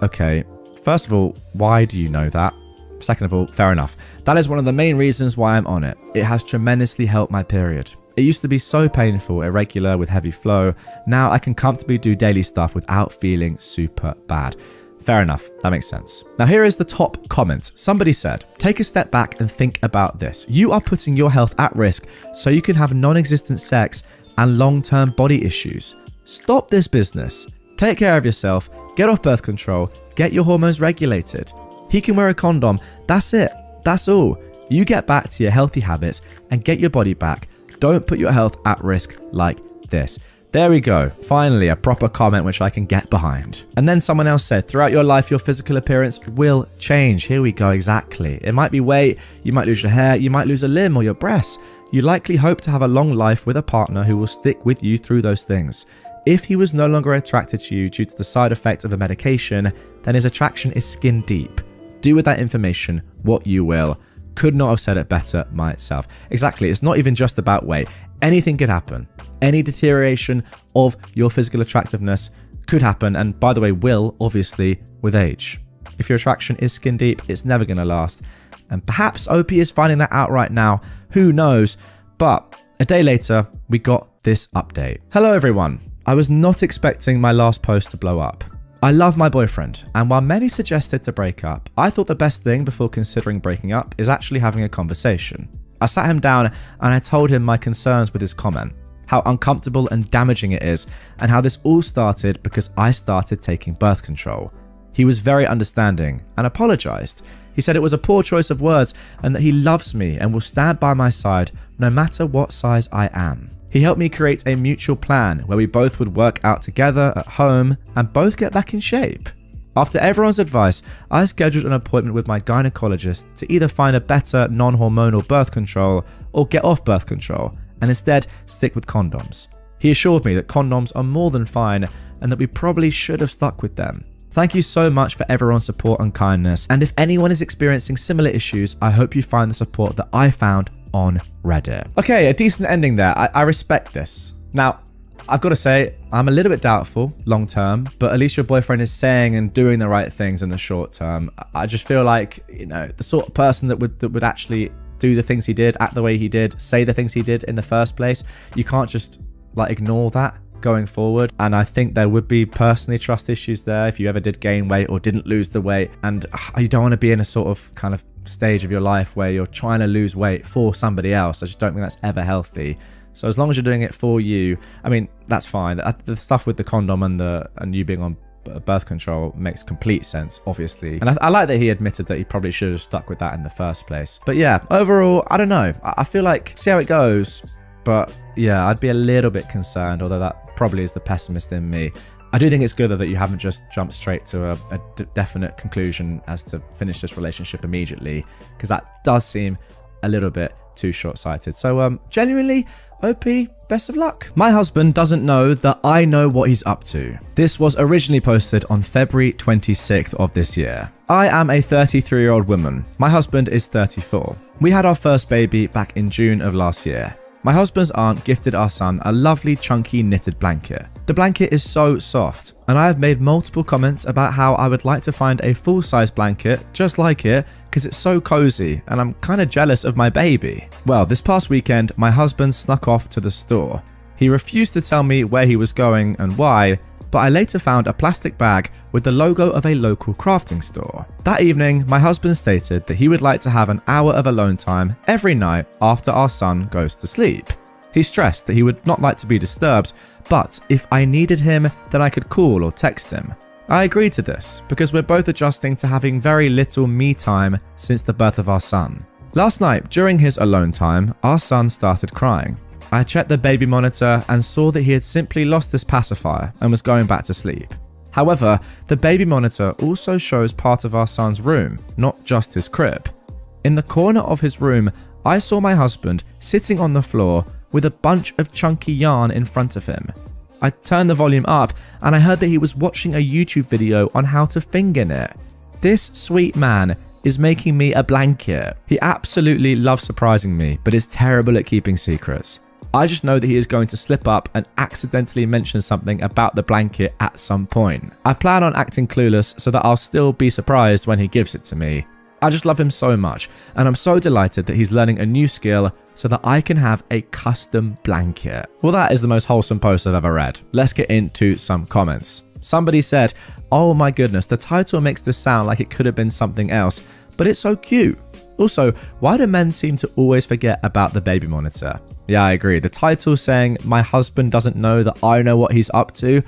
Okay, first of all, why do you know that? Second of all, fair enough. That is one of the main reasons why I'm on it. It has tremendously helped my period. It used to be so painful, irregular, with heavy flow. Now I can comfortably do daily stuff without feeling super bad. Fair enough, that makes sense. Now here is the top comment. Somebody said, take a step back and think about this. You are putting your health at risk so you can have non-existent sex and long-term body issues. Stop this business. Take care of yourself, get off birth control, get your hormones regulated. He can wear a condom, that's it, that's all. You get back to your healthy habits and get your body back. Don't put your health at risk like this. There we go. Finally, a proper comment which I can get behind. And then someone else said, throughout your life, your physical appearance will change. Here we go, exactly. It might be weight, you might lose your hair, you might lose a limb or your breasts. You likely hope to have a long life with a partner who will stick with you through those things. If he was no longer attracted to you due to the side effects of a medication, then his attraction is skin deep. Do with that information what you will. Could not have said it better myself. Exactly, it's not even just about weight. Anything could happen. Any deterioration of your physical attractiveness could happen, and by the way, will, obviously, with age. If your attraction is skin deep, it's never going to last. And perhaps OP is finding that out right now. Who knows? But a day later, we got this update. Hello, everyone. I was not expecting my last post to blow up. I love my boyfriend, and while many suggested to break up, I thought the best thing before considering breaking up is actually having a conversation. I sat him down and I told him my concerns with his comment, how uncomfortable and damaging it is, and how this all started because I started taking birth control. He was very understanding and apologized. He said it was a poor choice of words and that he loves me and will stand by my side no matter what size I am. He helped me create a mutual plan where we both would work out together at home and both get back in shape. After everyone's advice, I scheduled an appointment with my gynecologist to either find a better non-hormonal birth control or get off birth control and instead stick with condoms. He assured me that condoms are more than fine and that we probably should have stuck with them. Thank you so much for everyone's support and kindness, and if anyone is experiencing similar issues, I hope you find the support that I found on Reddit. Okay, a decent ending there. I respect this. Now, I've got to say, I'm a little bit doubtful long term, but at least your boyfriend is saying and doing the right things in the short term. I just feel like, you know, the sort of person that would actually do the things he did, act the way he did, say the things he did in the first place. You can't just like ignore that going forward. And I think there would be personally trust issues there if you ever did gain weight or didn't lose the weight. And you don't want to be in a sort of kind of stage of your life where you're trying to lose weight for somebody else. I just don't think that's ever healthy. So as long as you're doing it for you, I mean, that's fine. The stuff with the condom and you being on birth control makes complete sense, obviously. And I like that he admitted that he probably should have stuck with that in the first place. But yeah, overall, I don't know. I feel like, see how it goes. But yeah, I'd be a little bit concerned, although that probably is the pessimist in me. I do think it's good that you haven't just jumped straight to a definite conclusion as to finish this relationship immediately, because that does seem a little bit too short-sighted. So genuinely, OP, best of luck. My husband doesn't know that I know what he's up to. This was originally posted on February 26th of this year. I am a 33-year-old woman. My husband is 34. We had our first baby back in June of last year. My husband's aunt gifted our son a lovely chunky knitted blanket. The blanket is so soft, and I have made multiple comments about how I would like to find a full-size blanket just like it because it's so cozy and I'm kind of jealous of my baby. Well, this past weekend, my husband snuck off to the store. He refused to tell me where he was going and why, but I later found a plastic bag with the logo of a local crafting store. That evening, my husband stated that he would like to have an hour of alone time every night after our son goes to sleep. He stressed that he would not like to be disturbed, but if I needed him, then I could call or text him. I agreed to this because we're both adjusting to having very little me time since the birth of our son. Last night, during his alone time, our son started crying. I checked the baby monitor and saw that he had simply lost his pacifier and was going back to sleep. However, the baby monitor also shows part of our son's room, not just his crib. In the corner of his room, I saw my husband sitting on the floor with a bunch of chunky yarn in front of him. I turned the volume up and I heard that he was watching a YouTube video on how to finger knit. This sweet man is making me a blanket. He absolutely loves surprising me, but is terrible at keeping secrets. I just know that he is going to slip up and accidentally mention something about the blanket at some point. I plan on acting clueless so that I'll still be surprised when he gives it to me. I just love him so much, and I'm so delighted that he's learning a new skill so that I can have a custom blanket. Well, that is the most wholesome post I've ever read. Let's get into some comments. Somebody said, "Oh my goodness, the title makes this sound like it could have been something else, but it's so cute. Also, why do men seem to always forget about the baby monitor?" Yeah, I agree. The title saying, "My husband doesn't know that I know what he's up to,"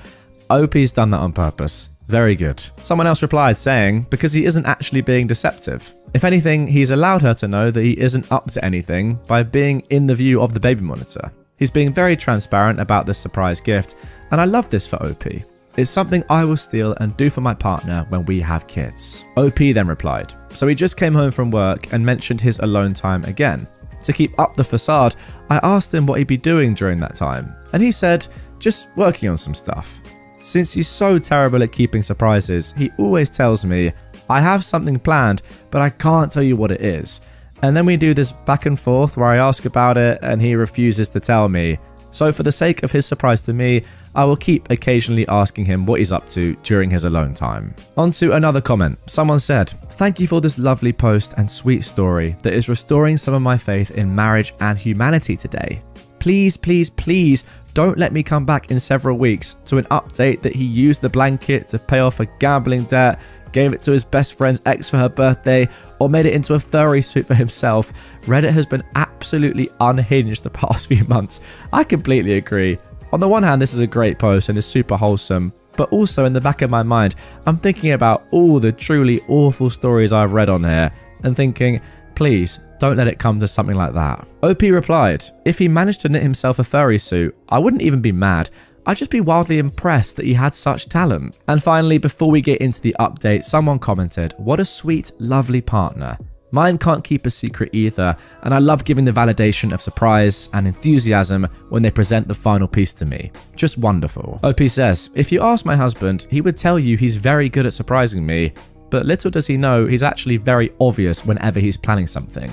OP's done that on purpose. Very good. Someone else replied saying, "Because he isn't actually being deceptive. If anything, he's allowed her to know that he isn't up to anything by being in the view of the baby monitor. He's being very transparent about this surprise gift, and I love this for OP. It's something I will steal and do for my partner when we have kids. OP then replied, so he just came home from work and mentioned his alone time again. To keep up the facade, I asked him what he'd be doing during that time, and he said, just working on some stuff. Since he's so terrible at keeping surprises, he always tells me, I have something planned, but I can't tell you what it is. And then we do this back and forth where I ask about it and he refuses to tell me. So for the sake of his surprise to me, I will keep occasionally asking him what he's up to during his alone time. On to another comment. Someone said, thank you for this lovely post and sweet story that is restoring some of my faith in marriage and humanity today. Please, please, please don't let me come back in several weeks to an update that he used the blanket to pay off a gambling debt, gave it to his best friend's ex for her birthday, or made it into a furry suit for himself. Reddit has been absolutely unhinged the past few months. I completely agree. On the one hand, this is a great post and is super wholesome, but also in the back of my mind, I'm thinking about all the truly awful stories I've read on here and thinking, please, don't let it come to something like that. OP replied, if he managed to knit himself a furry suit, I wouldn't even be mad. I'd just be wildly impressed that he had such talent. And finally, before we get into the update, someone commented, what a sweet, lovely partner. Mine can't keep a secret either, and I love giving the validation of surprise and enthusiasm when they present the final piece to me. Just wonderful. OP says, if you ask my husband, he would tell you he's very good at surprising me, but little does he know he's actually very obvious whenever he's planning something.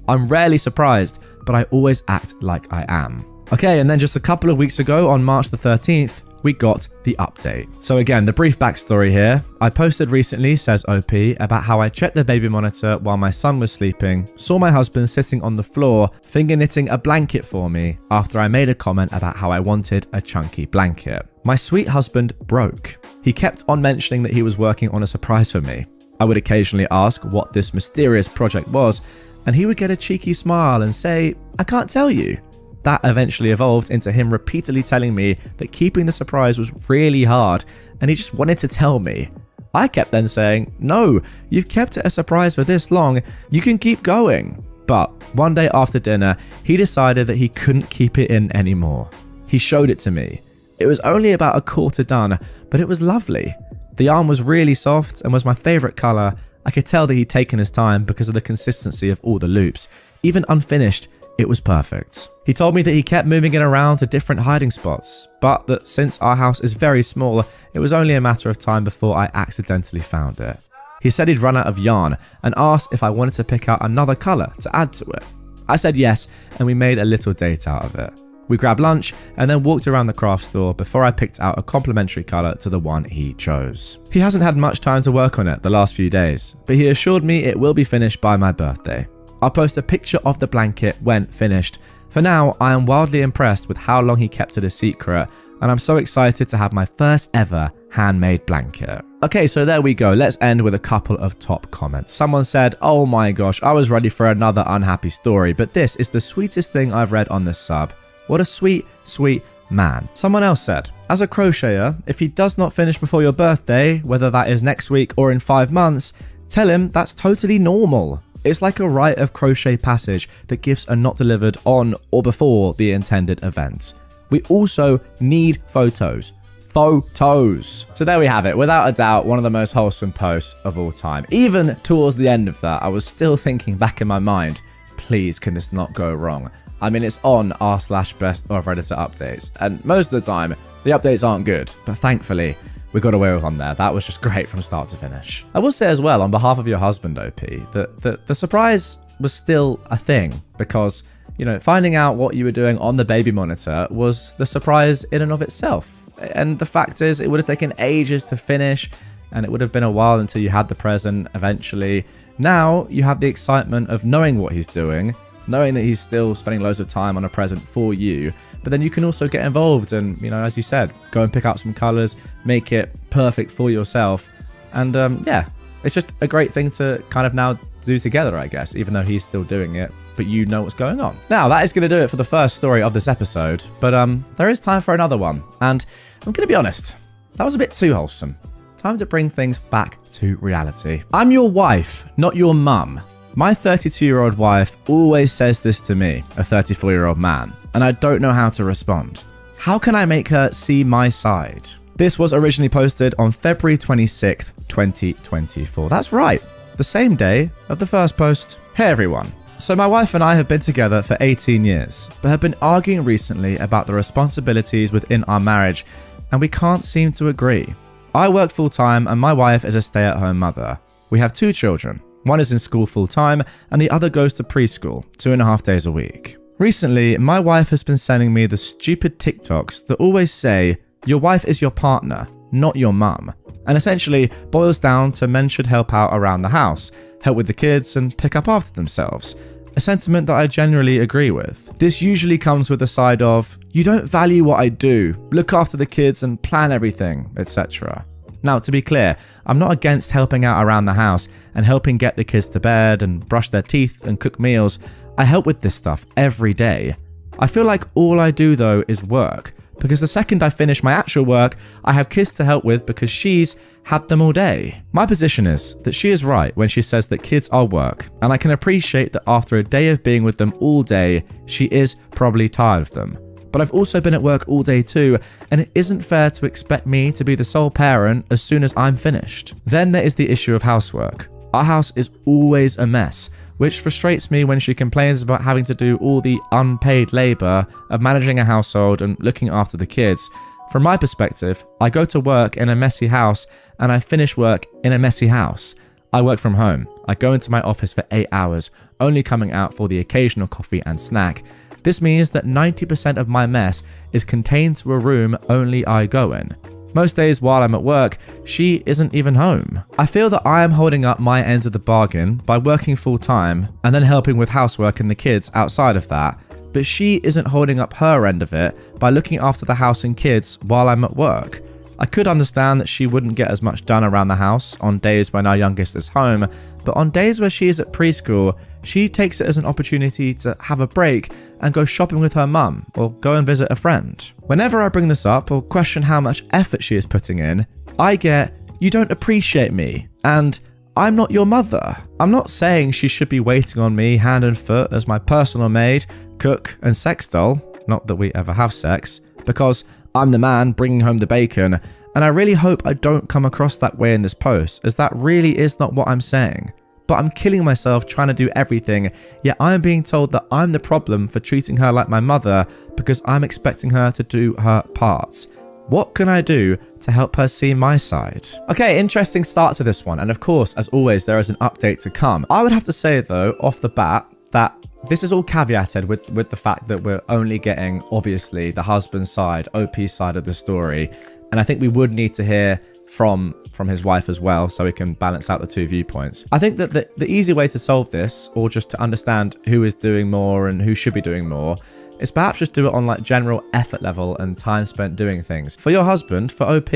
I'm rarely surprised, but I always act like I am. Okay, and then just a couple of weeks ago on March the 13th, we got the update. So again, the brief backstory here. I posted recently, says OP, about how I checked the baby monitor while my son was sleeping, saw my husband sitting on the floor, finger knitting a blanket for me after I made a comment about how I wanted a chunky blanket. My sweet husband broke. He kept on mentioning that he was working on a surprise for me. I would occasionally ask what this mysterious project was, and he would get a cheeky smile and say, I can't tell you. That eventually evolved into him repeatedly telling me that keeping the surprise was really hard and he just wanted to tell me. I kept then saying, no, you've kept it a surprise for this long, you can keep going. But one day after dinner, he decided that he couldn't keep it in anymore. He showed it to me. It was only about a quarter done, but it was lovely. The yarn was really soft and was my favorite color. I could tell that he'd taken his time because of the consistency of all the loops. Even unfinished, it was perfect. He told me that he kept moving it around to different hiding spots, but that since our house is very small, it was only a matter of time before I accidentally found it. He said he'd run out of yarn and asked if I wanted to pick out another color to add to it. I said yes, and we made a little date out of it. We grabbed lunch and then walked around the craft store before I picked out a complementary color to the one he chose. He hasn't had much time to work on it the last few days, but he assured me it will be finished by my birthday. I'll post a picture of the blanket when finished. For now, I am wildly impressed with how long he kept it a secret, and I'm so excited to have my first ever handmade blanket. Okay, so there we go. Let's end with a couple of top comments. Someone said, oh my gosh, I was ready for another unhappy story, but this is the sweetest thing I've read on this sub. What a sweet, sweet man. Someone else said, as a crocheter, if he does not finish before your birthday, whether that is next week or in 5 months, tell him that's totally normal. It's like a rite of crochet passage that gifts are not delivered on or before the intended event. We also need photos. Photos. So there we have it. Without a doubt, one of the most wholesome posts of all time. Even towards the end of that, I was still thinking back in my mind, please, can this not go wrong? I mean, it's on r/best of Redditor updates, and most of the time, the updates aren't good, but thankfully, we got away with one there. That was just great from start to finish. I will say as well, on behalf of your husband, OP, that the surprise was still a thing because, you know, finding out what you were doing on the baby monitor was the surprise in and of itself. And the fact is, it would have taken ages to finish and it would have been a while until you had the present eventually. Now you have the excitement of knowing what he's doing, knowing that he's still spending loads of time on a present for you, but then you can also get involved and, you know, as you said, go and pick out some colors, make it perfect for yourself. And yeah, it's just a great thing to kind of now do together, I guess, even though he's still doing it, but you know what's going on. Now, that is going to do it for the first story of this episode, but there is time for another one. And I'm going to be honest, that was a bit too wholesome. Time to bring things back to reality. I'm your wife, not your mum. My 32-year-old wife always says this to me, a 34-year-old man, and I don't know how to respond. How can I make her see my side? This was originally posted on February 26th, 2024. That's right, the same day of the first post. Hey everyone. So my wife and I have been together for 18 years, but have been arguing recently about the responsibilities within our marriage, and we can't seem to agree. I work full-time and my wife is a stay-at-home mother. We have 2 children. One is in school full-time and the other goes to preschool 2.5 days a week. Recently, my wife has been sending me the stupid TikToks that always say, your wife is your partner, not your mum, and essentially boils down to men should help out around the house, help with the kids and pick up after themselves. A sentiment that I generally agree with. This usually comes with the side of, you don't value what I do, look after the kids and plan everything, etc. Now, to be clear, I'm not against helping out around the house and helping get the kids to bed and brush their teeth and cook meals. I help with this stuff every day. I feel like all I do though is work, because the second I finish my actual work, I have kids to help with because she's had them all day. My position is that she is right when she says that kids are work, and I can appreciate that after a day of being with them all day, she is probably tired of them. But I've also been at work all day too, and it isn't fair to expect me to be the sole parent as soon as I'm finished. Then there is the issue of housework. Our house is always a mess, which frustrates me when she complains about having to do all the unpaid labor of managing a household and looking after the kids. From my perspective, I go to work in a messy house and I finish work in a messy house. I work from home. I go into my office for 8 hours, only coming out for the occasional coffee and snack. This means that 90% of my mess is contained to a room only I go in. Most days while I'm at work, she isn't even home. I feel that I am holding up my end of the bargain by working full time and then helping with housework and the kids outside of that, but she isn't holding up her end of it by looking after the house and kids while I'm at work. I could understand that she wouldn't get as much done around the house on days when our youngest is home, but on days where she is at preschool, she takes it as an opportunity to have a break and go shopping with her mum or go and visit a friend. Whenever I bring this up or question how much effort she is putting in, I get, you don't appreciate me, and I'm not your mother. I'm not saying she should be waiting on me hand and foot as my personal maid, cook and sex doll, not that we ever have sex, because I'm the man bringing home the bacon, and I really hope I don't come across that way in this post, as that really is not what I'm saying. But I'm killing myself trying to do everything, yet I'm being told that I'm the problem for treating her like my mother because I'm expecting her to do her parts. What can I do to help her see my side? Okay, interesting start to this one, and of course, as always, there is an update to come. I would have to say though, off the bat, that this is all caveated with the fact that we're only getting, obviously, the husband's side, OP's side of the story, and I think we would need to hear from his wife as well, so we can balance out the 2 viewpoints. I think that the easy way to solve this, or just to understand who is doing more and who should be doing more, is perhaps just do it on like general effort level and time spent doing things. For your husband, for OP,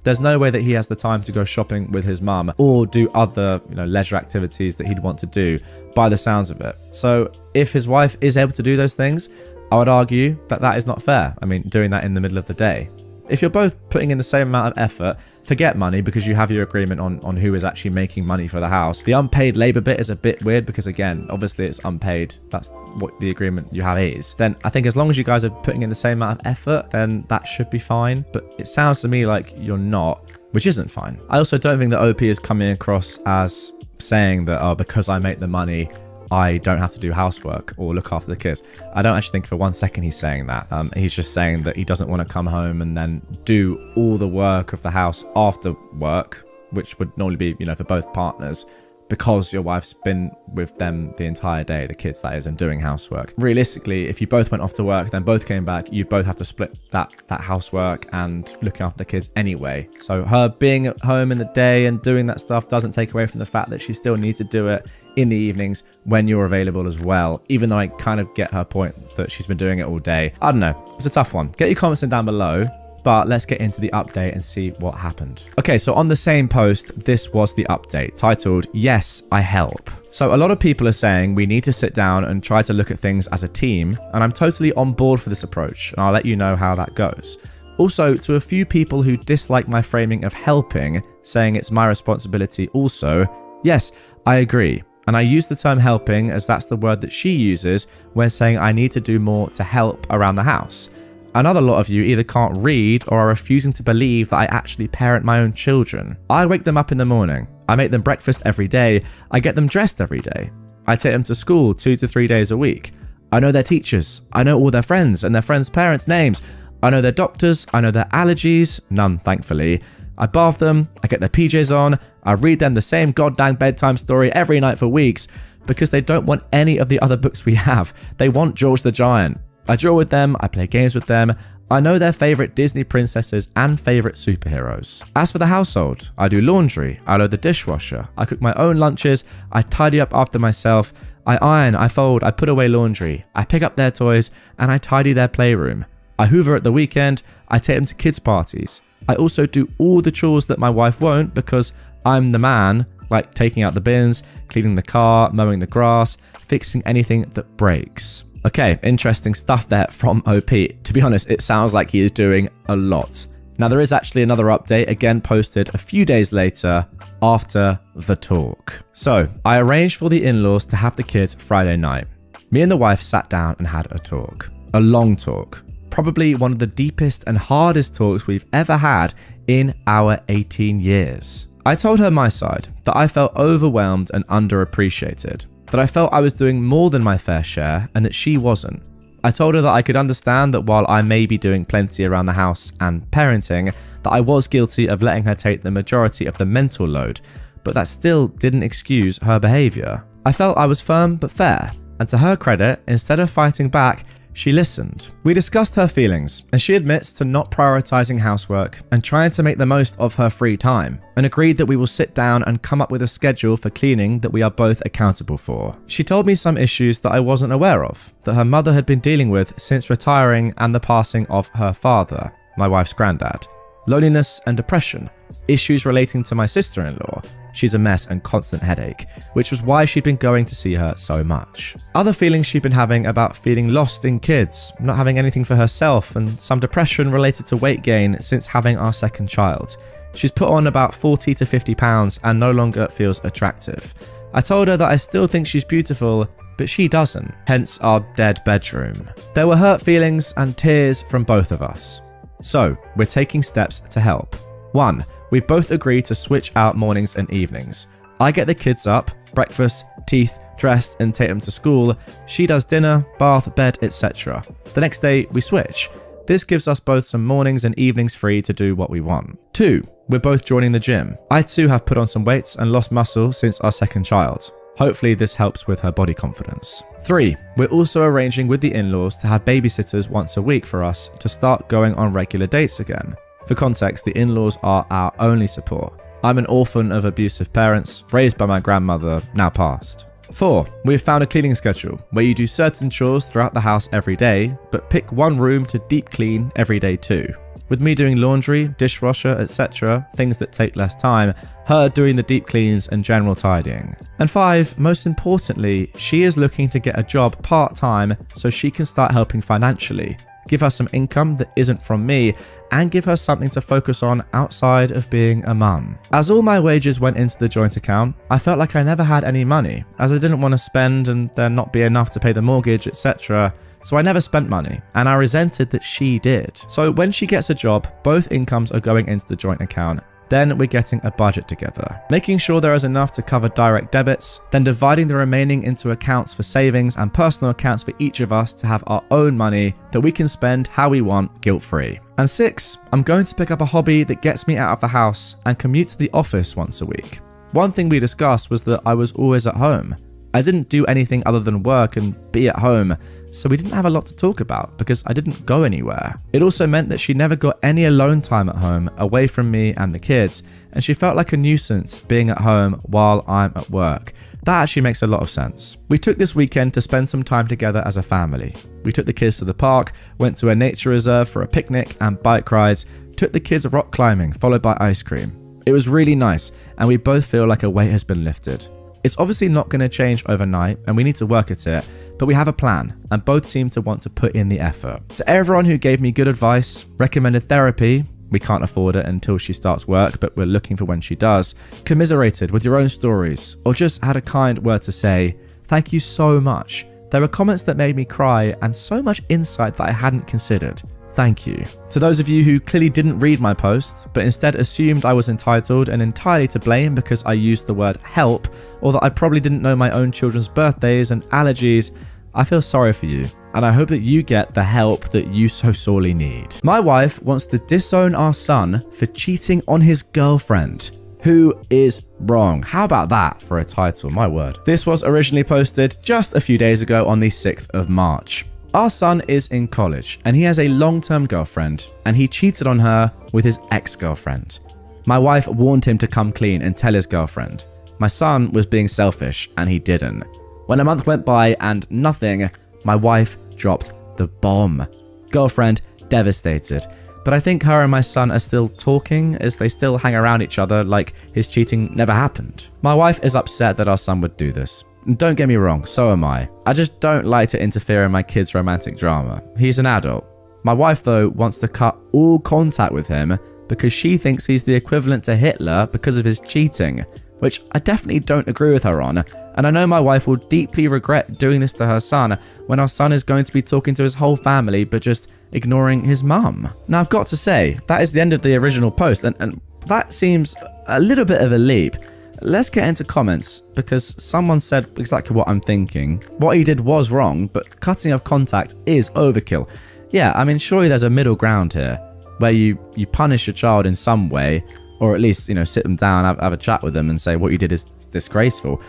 there's no way that he has the time to go shopping with his mum or do other, leisure activities that he'd want to do by the sounds of it. So if his wife is able to do those things, I would argue that that is not fair. I mean, doing that in the middle of the day. If you're both putting in the same amount of effort, forget money because you have your agreement on who is actually making money for the house. The unpaid labor bit is a bit weird because, again, obviously it's unpaid. That's what the agreement you have is. Then I think as long as you guys are putting in the same amount of effort, then that should be fine. But it sounds to me like you're not, which isn't fine. I also don't think that OP is coming across as saying that, oh, because I make the money, I don't have to do housework or look after the kids. I don't actually think for 1 second he's saying that. He's just saying that he doesn't want to come home and then do all the work of the house after work, which would normally be, for both partners, because your wife's been with them the entire day, the kids that is, and doing housework. Realistically, if you both went off to work, then both came back, you both have to split that housework and looking after the kids anyway. So her being at home in the day and doing that stuff doesn't take away from the fact that she still needs to do it in the evenings when you're available as well, even though I kind of get her point that she's been doing it all day. I don't know. It's a tough one. Get your comments in down below. But let's get into the update and see what happened. Okay, so on the same post, this was the update titled, Yes, I Help. So a lot of people are saying we need to sit down and try to look at things as a team, and I'm totally on board for this approach, and I'll let you know how that goes. Also, to a few people who dislike my framing of helping, saying it's my responsibility also, yes, I agree. And I use the term helping as that's the word that she uses when saying I need to do more to help around the house. Another lot of you either can't read or are refusing to believe that I actually parent my own children. I wake them up in the morning. I make them breakfast every day. I get them dressed every day. I take them to school 2 to 3 days a week. I know their teachers. I know all their friends and their friends' parents' names. I know their doctors. I know their allergies. None, thankfully. I bath them. I get their PJs on. I read them the same goddamn bedtime story every night for weeks because they don't want any of the other books we have. They want George the Giant. I draw with them, I play games with them, I know their favourite Disney princesses and favourite superheroes. As for the household, I do laundry, I load the dishwasher, I cook my own lunches, I tidy up after myself, I iron, I fold, I put away laundry, I pick up their toys, and I tidy their playroom. I hoover at the weekend, I take them to kids' parties. I also do all the chores that my wife won't because I'm the man, like taking out the bins, cleaning the car, mowing the grass, fixing anything that breaks. Okay, interesting stuff there from OP. To be honest, it sounds like he is doing a lot. Now, there is actually another update, again posted a few days later after the talk. So, I arranged for the in-laws to have the kids Friday night. Me and the wife sat down and had a talk. A long talk. Probably one of the deepest and hardest talks we've ever had in our 18 years. I told her my side, that I felt overwhelmed and underappreciated. That I felt I was doing more than my fair share and that she wasn't. I told her that I could understand that while I may be doing plenty around the house and parenting, that I was guilty of letting her take the majority of the mental load, but that still didn't excuse her behaviour. I felt I was firm but fair, and to her credit, instead of fighting back, she listened. We discussed her feelings, and she admits to not prioritising housework and trying to make the most of her free time, and agreed that we will sit down and come up with a schedule for cleaning that we are both accountable for. She told me some issues that I wasn't aware of, that her mother had been dealing with since retiring and the passing of her father, my wife's granddad. Loneliness and depression, issues relating to my sister-in-law. She's a mess and constant headache, which was why she'd been going to see her so much. Other feelings she'd been having about feeling lost in kids, not having anything for herself, and some depression related to weight gain since having our second child. She's put on about 40 to 50 pounds and no longer feels attractive. I told her that I still think she's beautiful, but she doesn't, hence our dead bedroom. There were hurt feelings and tears from both of us. So, we're taking steps to help. 1. We both agree to switch out mornings and evenings. I get the kids up, breakfast, teeth, dressed and take them to school. She does dinner, bath, bed, etc. The next day, we switch. This gives us both some mornings and evenings free to do what we want. 2. We're both joining the gym. I too have put on some weights and lost muscle since our second child. Hopefully this helps with her body confidence. 3. We're also arranging with the in-laws to have babysitters once a week for us to start going on regular dates again. For context, the in-laws are our only support. I'm an orphan of abusive parents, raised by my grandmother, now passed. 4. We've found a cleaning schedule where you do certain chores throughout the house every day, but pick one room to deep clean every day too. With me doing laundry, dishwasher, etc., things that take less time, her doing the deep cleans and general tidying. And 5, most importantly, she is looking to get a job part-time so she can start helping financially, give her some income that isn't from me, and give her something to focus on outside of being a mum. As all my wages went into the joint account, I felt like I never had any money, as I didn't want to spend and there not be enough to pay the mortgage, etc. So I never spent money, and I resented that she did. So when she gets a job, both incomes are going into the joint account. Then we're getting a budget together, making sure there is enough to cover direct debits, then dividing the remaining into accounts for savings and personal accounts for each of us to have our own money that we can spend how we want guilt-free. And 6, I'm going to pick up a hobby that gets me out of the house and commute to the office once a week. One thing we discussed was that I was always at home. I didn't do anything other than work and be at home, so we didn't have a lot to talk about because I didn't go anywhere. It also meant that she never got any alone time at home away from me and the kids, and she felt like a nuisance being at home while I'm at work. That actually makes a lot of sense. We took this weekend to spend some time together as a family. We took the kids to the park, went to a nature reserve for a picnic and bike rides, took the kids rock climbing, followed by ice cream. It was really nice, and we both feel like a weight has been lifted. It's obviously not going to change overnight, and we need to work at it, but we have a plan, and both seem to want to put in the effort. To everyone who gave me good advice, recommended therapy, we can't afford it until she starts work, but we're looking for when she does, commiserated with your own stories, or just had a kind word to say, thank you so much. There were comments that made me cry and so much insight that I hadn't considered. Thank you. To those of you who clearly didn't read my post, but instead assumed I was entitled and entirely to blame because I used the word help, or that I probably didn't know my own children's birthdays and allergies, I feel sorry for you, and I hope that you get the help that you so sorely need. My wife wants to disown our son for cheating on his girlfriend. Who is wrong? How about that for a title? My word. This was originally posted just a few days ago on the 6th of March. Our son is in college and he has a long-term girlfriend, and he cheated on her with his ex-girlfriend. My wife warned him to come clean and tell his girlfriend. My son was being selfish and he didn't. When a month went by and nothing, my wife dropped the bomb. Girlfriend devastated. But I think her and my son are still talking, as they still hang around each other like his cheating never happened. My wife is upset that our son would do this. Don't get me wrong, so am I. I just don't like to interfere in my kid's romantic drama. He's an adult. My wife, though, wants to cut all contact with him because she thinks he's the equivalent to Hitler because of his cheating, which I definitely don't agree with her on. And I know my wife will deeply regret doing this to her son when our son is going to be talking to his whole family but just ignoring his mum. Now, I've got to say, that is the end of the original post, and that seems a little bit of a leap. Let's get into comments, because someone said exactly what I'm thinking. What he did was wrong, but cutting off contact is overkill. Yeah, I mean, surely there's a middle ground here where you punish your child in some way, or at least, sit them down, have a chat with them and say what you did is disgraceful.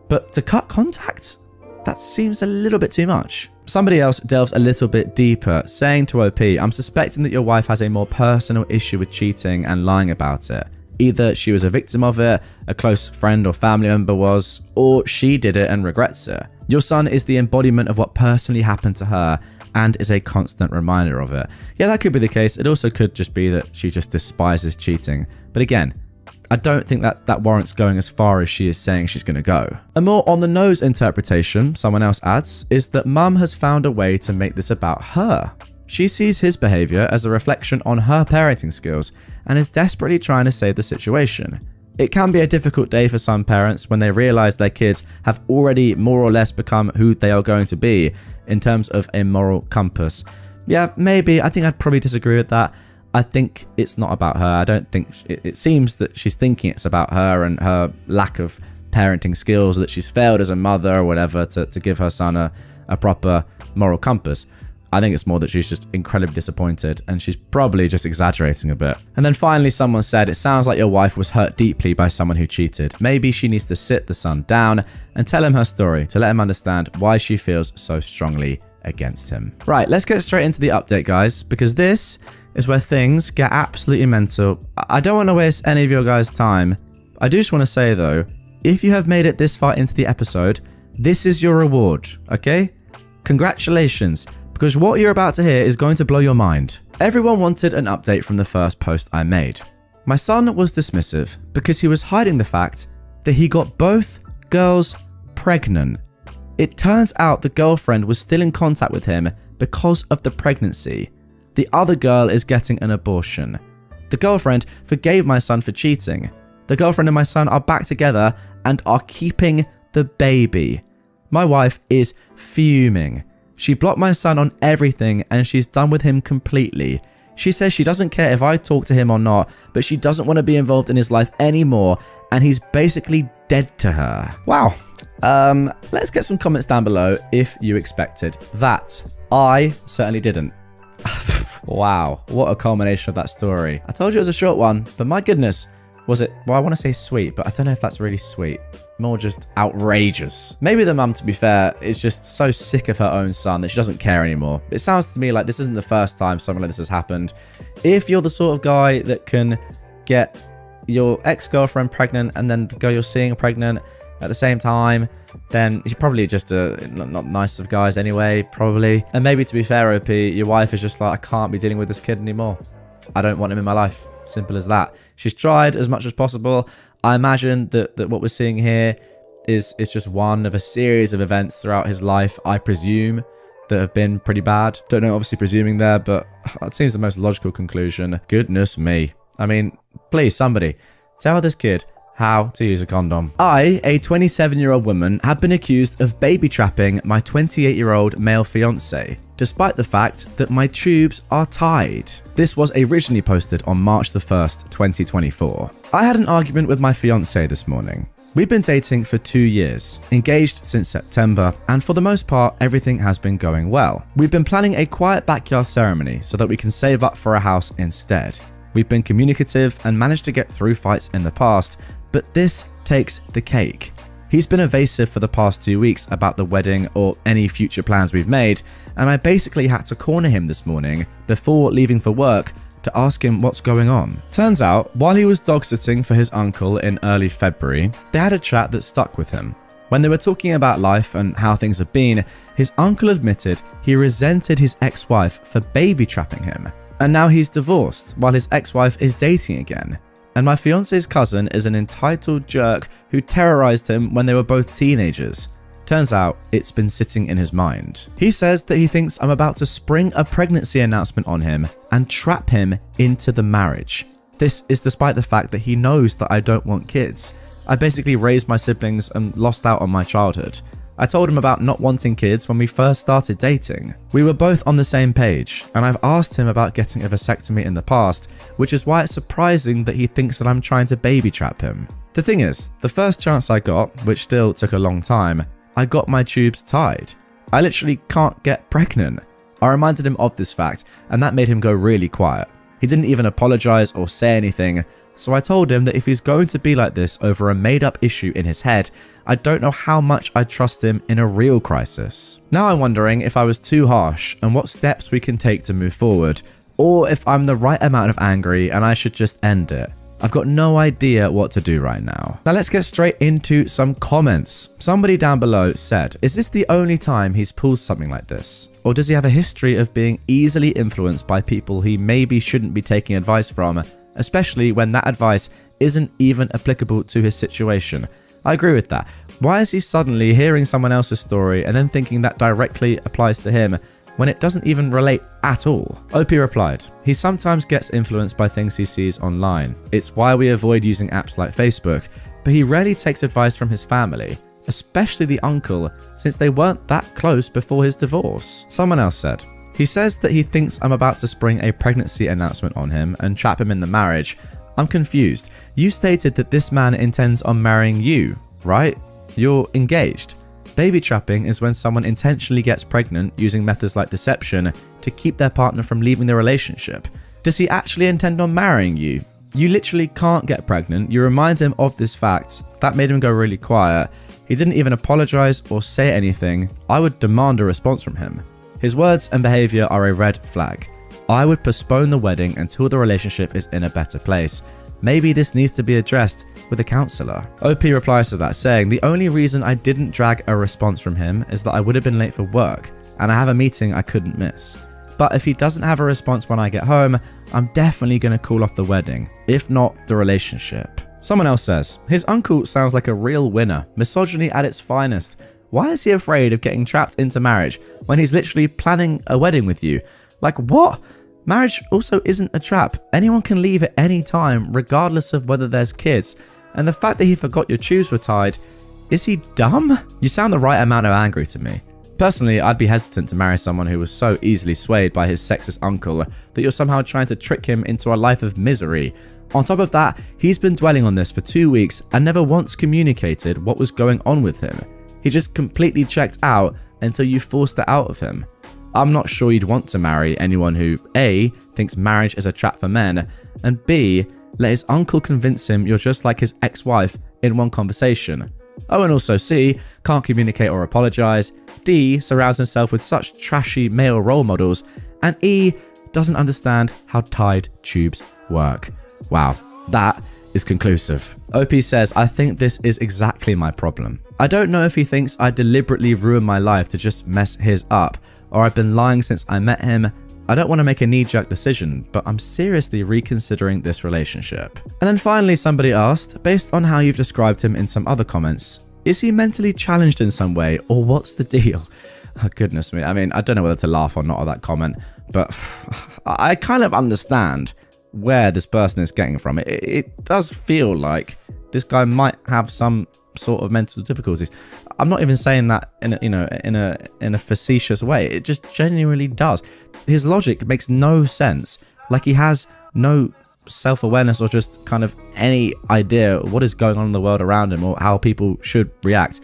But to cut contact? That seems a little bit too much. Somebody else delves a little bit deeper, saying to OP, I'm suspecting that your wife has a more personal issue with cheating and lying about it. Either she was a victim of it, a close friend or family member was, or she did it and regrets it. Your son is the embodiment of what personally happened to her and is a constant reminder of it. Yeah, that could be the case. It also could just be that she just despises cheating. But again, I don't think that warrants going as far as she is saying she's going to go. A more on-the-nose interpretation, someone else adds, is that mum has found a way to make this about her. She sees his behavior as a reflection on her parenting skills and is desperately trying to save the situation. It can be a difficult day for some parents when they realize their kids have already more or less become who they are going to be in terms of a moral compass. Yeah, maybe. I think I'd probably disagree with that. I think it's not about her. I don't think... It seems that she's thinking it's about her and her lack of parenting skills, that she's failed as a mother or whatever to give her son a proper moral compass. I think it's more that she's just incredibly disappointed and she's probably just exaggerating a bit. And then finally someone said, it sounds like your wife was hurt deeply by someone who cheated. Maybe she needs to sit the son down and tell him her story to let him understand why she feels so strongly against him. Right, let's get straight into the update, guys, because this is where things get absolutely mental. I don't want to waste any of your guys' time. I do just want to say though, if you have made it this far into the episode, this is your reward, okay? Congratulations. Because what you're about to hear is going to blow your mind. Everyone wanted an update from the first post I made. My son was dismissive because he was hiding the fact that he got both girls pregnant. It turns out the girlfriend was still in contact with him because of the pregnancy. The other girl is getting an abortion. The girlfriend forgave my son for cheating. The girlfriend and my son are back together and are keeping the baby. My wife is fuming. She blocked my son on everything and she's done with him completely. She says she doesn't care if I talk to him or not, but she doesn't want to be involved in his life anymore, and he's basically dead to her. Wow. Let's get some comments down below if you expected that. I certainly didn't. Wow, what a culmination of that story. I told you it was a short one, but my goodness, was it, well, I want to say sweet, but I don't know if that's really sweet. More just outrageous. Maybe the mum, to be fair, is just so sick of her own son that she doesn't care anymore. It sounds to me like this isn't the first time something like this has happened. If you're the sort of guy that can get your ex-girlfriend pregnant and then the girl you're seeing pregnant at the same time, then you're probably just not nice of guys anyway, probably. And maybe, to be fair, OP, your wife is just like, I can't be dealing with this kid anymore. I don't want him in my life. Simple as that. She's tried as much as possible. I imagine that what we're seeing here is just one of a series of events throughout his life. I presume that have been pretty bad. Don't know, obviously presuming there, but that seems the most logical conclusion. Goodness me. I mean, please, somebody, tell this kid how to use a condom. I, a 27-year-old woman, have been accused of baby trapping my 28-year-old male fiance, despite the fact that my tubes are tied. This was originally posted on March the 1st, 2024. I had an argument with my fiance this morning. We've been dating for 2 years, engaged since September, and for the most part, everything has been going well. We've been planning a quiet backyard ceremony so that we can save up for a house instead. We've been communicative and managed to get through fights in the past, but this takes the cake. He's been evasive for the past 2 weeks about the wedding or any future plans we've made, and I basically had to corner him this morning before leaving for work to ask him what's going on. Turns out, while he was dog-sitting for his uncle in early February, they had a chat that stuck with him. When they were talking about life and how things have been, his uncle admitted he resented his ex-wife for baby trapping him. And now he's divorced while his ex-wife is dating again. And my fiance's cousin is an entitled jerk who terrorized him when they were both teenagers. Turns out, it's been sitting in his mind. He says that he thinks I'm about to spring a pregnancy announcement on him and trap him into the marriage. This is despite the fact that he knows that I don't want kids. I basically raised my siblings and lost out on my childhood. I told him about not wanting kids when we first started dating. We were both on the same page, and I've asked him about getting a vasectomy in the past, which is why it's surprising that he thinks that I'm trying to baby trap him. The thing is, the first chance I got, which still took a long time, I got my tubes tied. I literally can't get pregnant. I reminded him of this fact, and that made him go really quiet. He didn't even apologize or say anything, so I told him that if he's going to be like this over a made-up issue in his head, I don't know how much I trust him in a real crisis. Now I'm wondering if I was too harsh and what steps we can take to move forward, or if I'm the right amount of angry and I should just end it. I've got no idea what to do right now. Now let's get straight into some comments. Somebody down below said, is this the only time he's pulled something like this? Or does he have a history of being easily influenced by people he maybe shouldn't be taking advice from, especially when that advice isn't even applicable to his situation? I agree with that. Why is he suddenly hearing someone else's story and then thinking that directly applies to him when it doesn't even relate at all? OP replied, he sometimes gets influenced by things he sees online. It's why we avoid using apps like Facebook, but he rarely takes advice from his family, especially the uncle, since they weren't that close before his divorce. Someone else said, he says that he thinks I'm about to spring a pregnancy announcement on him and trap him in the marriage. I'm confused. You stated that this man intends on marrying you, right? You're engaged. Baby trapping is when someone intentionally gets pregnant using methods like deception to keep their partner from leaving the relationship. Does he actually intend on marrying you? You literally can't get pregnant. You remind him of this fact. That made him go really quiet. He didn't even apologize or say anything. I would demand a response from him. His words and behavior are a red flag. I would postpone the wedding until the relationship is in a better place. Maybe this needs to be addressed with a counselor. OP replies to that saying, the only reason I didn't drag a response from him is that I would have been late for work and I have a meeting I couldn't miss. But if he doesn't have a response when I get home, I'm definitely going to call off the wedding, if not the relationship. Someone else says, his uncle sounds like a real winner, misogyny at its finest. Why is he afraid of getting trapped into marriage when he's literally planning a wedding with you? Like what? Marriage also isn't a trap. Anyone can leave at any time, regardless of whether there's kids. And the fact that he forgot your tubes were tied, is he dumb? You sound the right amount of angry to me. Personally, I'd be hesitant to marry someone who was so easily swayed by his sexist uncle that you're somehow trying to trick him into a life of misery. On top of that, he's been dwelling on this for 2 weeks and never once communicated what was going on with him. He just completely checked out until you forced it out of him. I'm not sure you'd want to marry anyone who A, thinks marriage is a trap for men, and B, let his uncle convince him you're just like his ex-wife in one conversation. Oh, and also C, can't communicate or apologize. D, surrounds himself with such trashy male role models. And E, doesn't understand how tied tubes work. Wow, that is conclusive. OP says, I think this is exactly my problem. I don't know if he thinks I deliberately ruined my life to just mess his up, or I've been lying since I met him. I don't want to make a knee-jerk decision, but I'm seriously reconsidering this relationship. And then finally somebody asked, based on how you've described him in some other comments, is he mentally challenged in some way, or what's the deal? Oh, goodness me. I mean, I don't know whether to laugh or not at that comment, but I kind of understand where this person is getting from. It does feel like this guy might have some sort of mental difficulties. I'm not even saying that in a facetious way. It just genuinely does. His logic makes no sense. Like, he has no self-awareness or just kind of any idea what is going on in the world around him or how people should react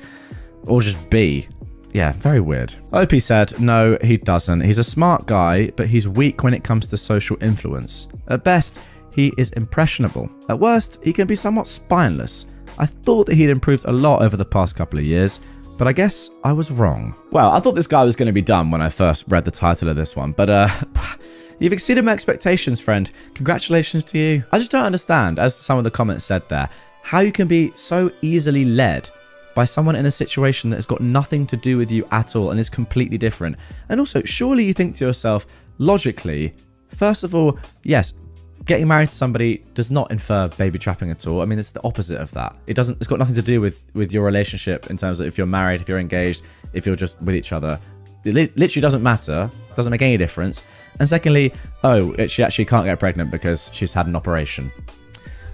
or just be. Yeah, very weird. OP said, no, he doesn't. He's a smart guy, but he's weak when it comes to social influence. At best, he is impressionable. At worst, he can be somewhat spineless. I thought that he'd improved a lot over the past couple of years, but I guess I was wrong. Well, I thought this guy was going to be done when I first read the title of this one, but you've exceeded my expectations, friend. Congratulations to you. I just don't understand, as some of the comments said there, how you can be so easily led by someone in a situation that has got nothing to do with you at all and is completely different. And also, surely you think to yourself, logically, first of all, yes, getting married to somebody does not infer baby trapping at all. I mean, it's the opposite of that. It's got nothing to do with your relationship in terms of if you're married, if you're engaged, if you're just with each other. It literally doesn't matter. Doesn't make any difference. And secondly, she actually can't get pregnant because she's had an operation.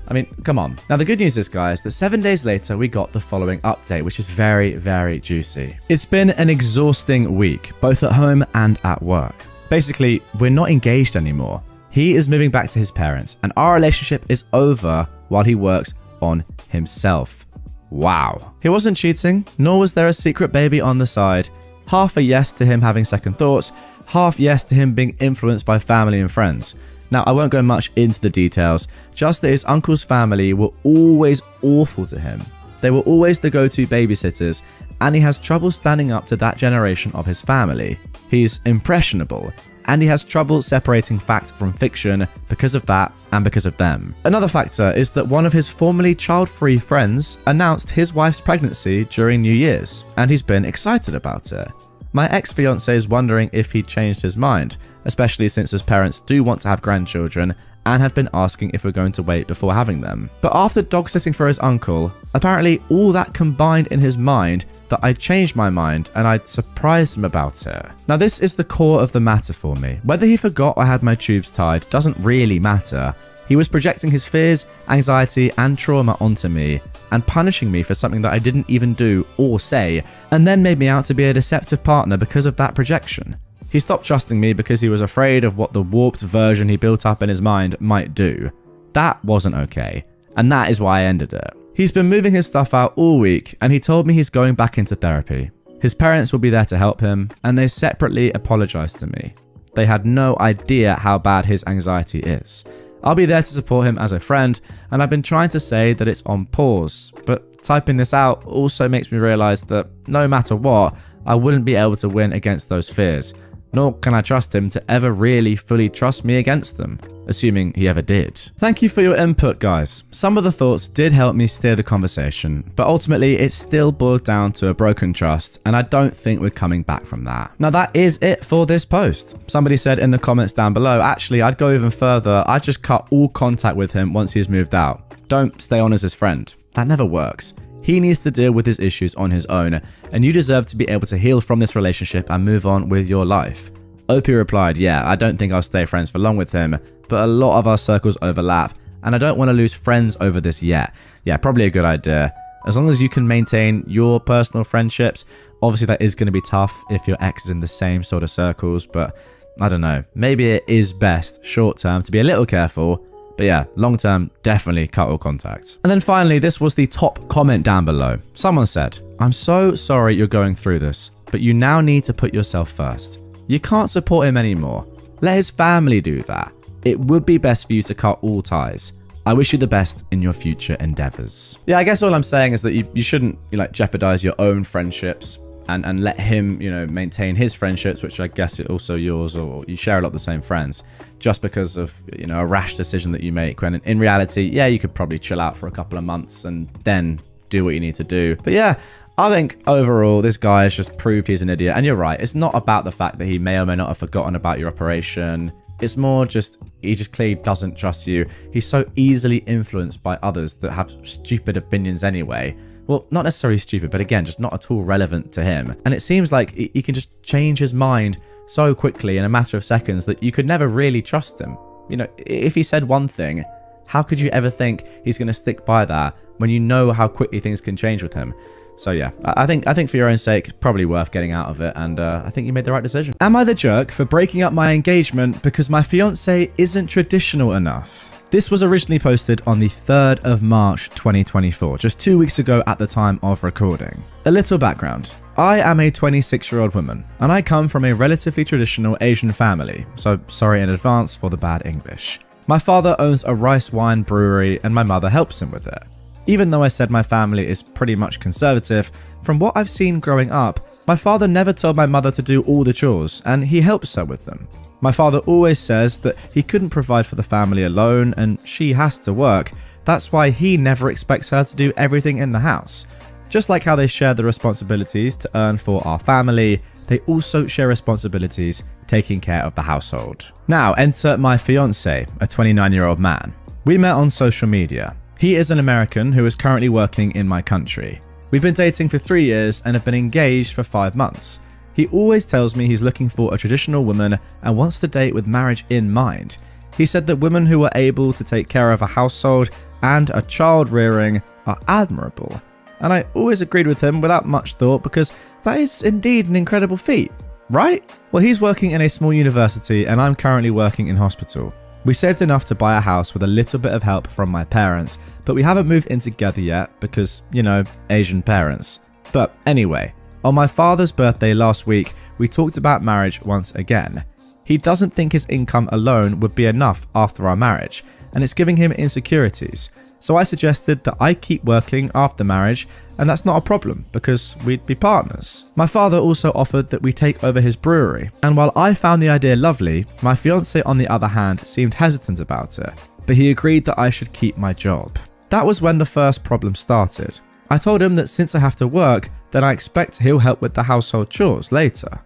I mean, come on. Now, the good news is, guys, that 7 days later, we got the following update, which is very, very juicy. It's been an exhausting week, both at home and at work. Basically, we're not engaged anymore. He is moving back to his parents, and our relationship is over while he works on himself. Wow. He wasn't cheating, nor was there a secret baby on the side. Half a yes to him having second thoughts, half yes to him being influenced by family and friends. Now, I won't go much into the details, just that his uncle's family were always awful to him. They were always the go-to babysitters, and he has trouble standing up to that generation of his family. He's impressionable, and he has trouble separating fact from fiction because of that and because of them. Another factor is that one of his formerly child-free friends announced his wife's pregnancy during New Year's, and he's been excited about it. My ex-fiancé is wondering if he changed his mind, especially since his parents do want to have grandchildren and have been asking if we're going to wait before having them. But after dog-sitting for his uncle, apparently all that combined in his mind that I changed my mind and I'd surprised him about it. Now, this is the core of the matter for me. Whether he forgot I had my tubes tied doesn't really matter. He was projecting his fears, anxiety, and trauma onto me and punishing me for something that I didn't even do or say, and then made me out to be a deceptive partner because of that projection. He stopped trusting me because he was afraid of what the warped version he built up in his mind might do. That wasn't okay, and that is why I ended it. He's been moving his stuff out all week, and he told me he's going back into therapy. His parents will be there to help him, and they separately apologized to me. They had no idea how bad his anxiety is. I'll be there to support him as a friend, and I've been trying to say that it's on pause, but typing this out also makes me realize that no matter what, I wouldn't be able to win against those fears. Nor can I trust him to ever really fully trust me against them, assuming he ever did. Thank you for your input, guys. Some of the thoughts did help me steer the conversation, but ultimately it still boiled down to a broken trust, and I don't think we're coming back from that. Now, that is it for this post. Somebody said in the comments down below, actually, I'd go even further. I'd just cut all contact with him once he's moved out. Don't stay on as his friend. That never works. He needs to deal with his issues on his own, and you deserve to be able to heal from this relationship and move on with your life. OP replied, yeah, I don't think I'll stay friends for long with him, but a lot of our circles overlap, and I don't want to lose friends over this yet. Yeah, probably a good idea. As long as you can maintain your personal friendships, obviously that is going to be tough if your ex is in the same sort of circles, but I don't know. Maybe it is best short term to be a little careful. But yeah, long term, definitely cut all contact. And then finally, this was the top comment down below. Someone said, I'm so sorry you're going through this, but you now need to put yourself first. You can't support him anymore. Let his family do that. It would be best for you to cut all ties. I wish you the best in your future endeavors. Yeah, I guess all I'm saying is that you shouldn't jeopardize your own friendships and let him, maintain his friendships, which I guess are also yours, or you share a lot of the same friends, just because of, a rash decision that you make, when in reality, yeah, you could probably chill out for a couple of months and then do what you need to do. But yeah, I think overall, this guy has just proved he's an idiot. And you're right, it's not about the fact that he may or may not have forgotten about your operation. It's more just, he just clearly doesn't trust you. He's so easily influenced by others that have stupid opinions anyway. Well, not necessarily stupid, but again, just not at all relevant to him. And it seems like he can just change his mind so quickly in a matter of seconds that you could never really trust him. You know, if he said one thing, how could you ever think he's going to stick by that when you know how quickly things can change with him? So yeah, I think for your own sake, probably worth getting out of it, and I think you made the right decision. Am I the jerk for breaking up my engagement because my fiance isn't traditional enough? This was originally posted on the 3rd of March 2024, just 2 weeks ago at the time of recording. A little background. I am a 26-year-old woman, and I come from a relatively traditional Asian family, so sorry in advance for the bad English. My father owns a rice wine brewery, and my mother helps him with it. Even though I said my family is pretty much conservative, from what I've seen growing up, my father never told my mother to do all the chores, and he helps her with them. My father always says that he couldn't provide for the family alone and she has to work. That's why he never expects her to do everything in the house. Just like how they share the responsibilities to earn for our family, they also share responsibilities taking care of the household. Now enter my fiance, a 29-year-old man. We met on social media. He is an American who is currently working in my country. We've been dating for 3 years and have been engaged for 5 months. He always tells me he's looking for a traditional woman and wants to date with marriage in mind. He said that women who are able to take care of a household and a child rearing are admirable. And I always agreed with him without much thought because that is indeed an incredible feat, right? Well, he's working in a small university and I'm currently working in hospital. We saved enough to buy a house with a little bit of help from my parents, but we haven't moved in together yet because, you know, Asian parents. But anyway, on my father's birthday last week, we talked about marriage once again. He doesn't think his income alone would be enough after our marriage, and it's giving him insecurities. So I suggested that I keep working after marriage, and that's not a problem because we'd be partners. My father also offered that we take over his brewery, and while I found the idea lovely, my fiance on the other hand seemed hesitant about it, but he agreed that I should keep my job. That was when the first problem started. I told him that since I have to work, then I expect he'll help with the household chores later.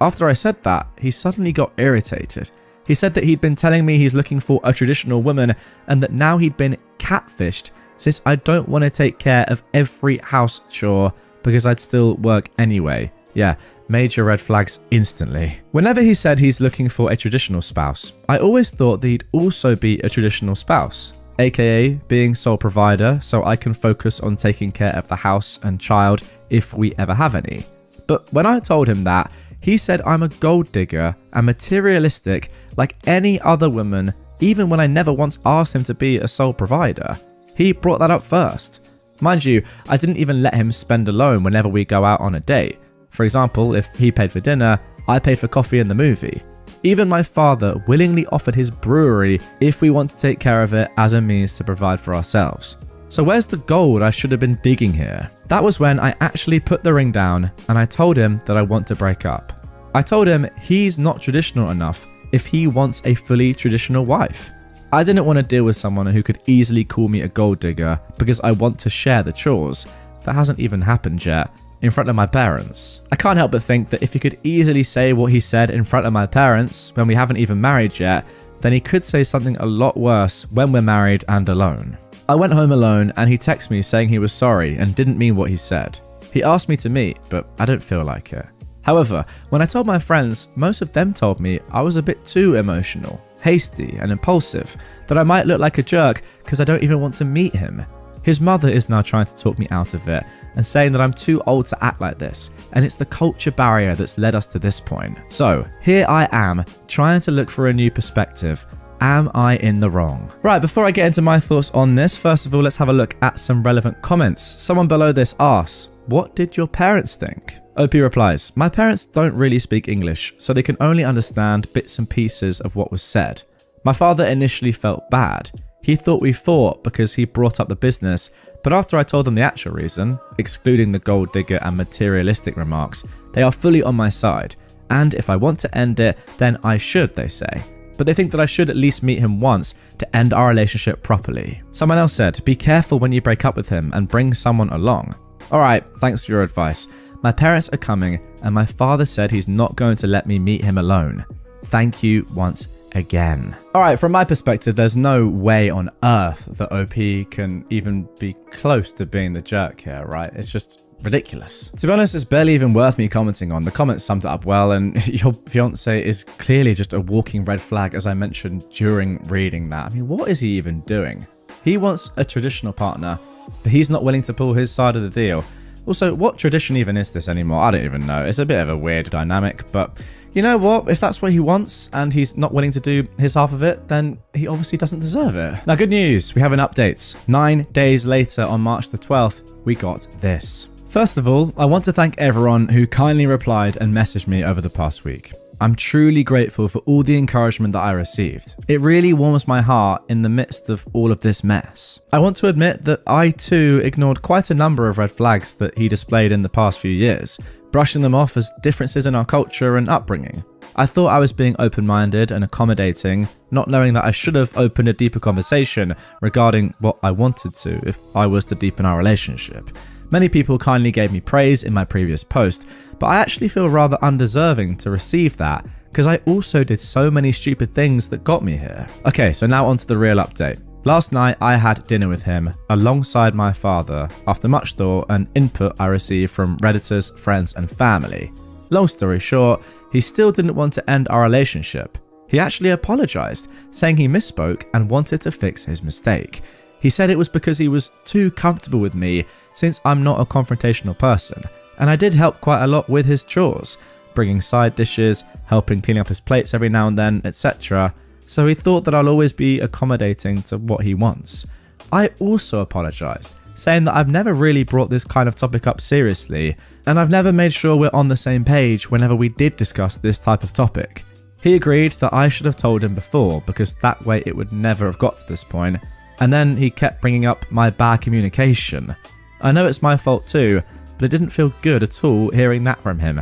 After I said that, he suddenly got irritated. He said that he'd been telling me he's looking for a traditional woman and that now he'd been catfished since I don't want to take care of every house chore because I'd still work anyway. Yeah, major red flags instantly. Whenever he said he's looking for a traditional spouse, I always thought that he'd also be a traditional spouse, aka being sole provider so I can focus on taking care of the house and child if we ever have any. But when I told him that, he said I'm a gold digger and materialistic like any other woman, even when I never once asked him to be a sole provider. He brought that up first. Mind you, I didn't even let him spend alone whenever we go out on a date. For example, if he paid for dinner, I paid for coffee and the movie. Even my father willingly offered his brewery if we want to take care of it as a means to provide for ourselves. So where's the gold I should have been digging here? That was when I actually put the ring down and I told him that I want to break up. I told him he's not traditional enough if he wants a fully traditional wife. I didn't want to deal with someone who could easily call me a gold digger because I want to share the chores. That hasn't even happened yet, in front of my parents. I can't help but think that if he could easily say what he said in front of my parents when we haven't even married yet, then he could say something a lot worse when we're married and alone. I went home alone and he texted me saying he was sorry and didn't mean what he said. He asked me to meet, but I don't feel like it. However, when I told my friends, most of them told me I was a bit too emotional, hasty and impulsive, that I might look like a jerk because I don't even want to meet him. His mother is now trying to talk me out of it and saying that I'm too old to act like this, and it's the culture barrier that's led us to this point. So here I am, trying to look for a new perspective. Am I in the wrong? Right, before I get into my thoughts on this, first of all, let's have a look at some relevant comments. Someone below this asks, what did your parents think? OP replies, my parents don't really speak English, so they can only understand bits and pieces of what was said. My father initially felt bad. He thought we fought because he brought up the business, but after I told them the actual reason, excluding the gold digger and materialistic remarks, they are fully on my side. And if I want to end it, then I should, they say. But they think that I should at least meet him once to end our relationship properly. Someone else said, be careful when you break up with him and bring someone along. Alright, thanks for your advice. My parents are coming and my father said he's not going to let me meet him alone. Thank you once again. Alright, from my perspective, there's no way on earth that OP can even be close to being the jerk here, right? It's just ridiculous. To be honest, it's barely even worth me commenting on. The comments summed it up well, and your fiance is clearly just a walking red flag, as I mentioned during reading that. I mean, what is he even doing? He wants a traditional partner, but he's not willing to pull his side of the deal. Also, what tradition even is this anymore? I don't even know. It's a bit of a weird dynamic, but you know what? If that's what he wants and he's not willing to do his half of it, then he obviously doesn't deserve it. Now, good news. We have an update. 9 days later, on March the 12th, we got this. First of all, I want to thank everyone who kindly replied and messaged me over the past week. I'm truly grateful for all the encouragement that I received. It really warms my heart in the midst of all of this mess. I want to admit that I too ignored quite a number of red flags that he displayed in the past few years, brushing them off as differences in our culture and upbringing. I thought I was being open-minded and accommodating, not knowing that I should have opened a deeper conversation regarding what I wanted to if I was to deepen our relationship. Many people kindly gave me praise in my previous post, but I actually feel rather undeserving to receive that because I also did so many stupid things that got me here. Okay, so now on to the real update. Last night I had dinner with him alongside my father after much thought and input I received from Redditors, friends and family. Long story short, he still didn't want to end our relationship. He actually apologized, saying he misspoke and wanted to fix his mistake. He said it was because he was too comfortable with me since I'm not a confrontational person, and I did help quite a lot with his chores, bringing side dishes, helping clean up his plates every now and then, etc. So he thought that I'll always be accommodating to what he wants. I also apologized, saying that I've never really brought this kind of topic up seriously, and I've never made sure we're on the same page whenever we did discuss this type of topic. He agreed that I should have told him before because that way it would never have got to this point, and then he kept bringing up my bad communication. I know it's my fault too, but it didn't feel good at all hearing that from him.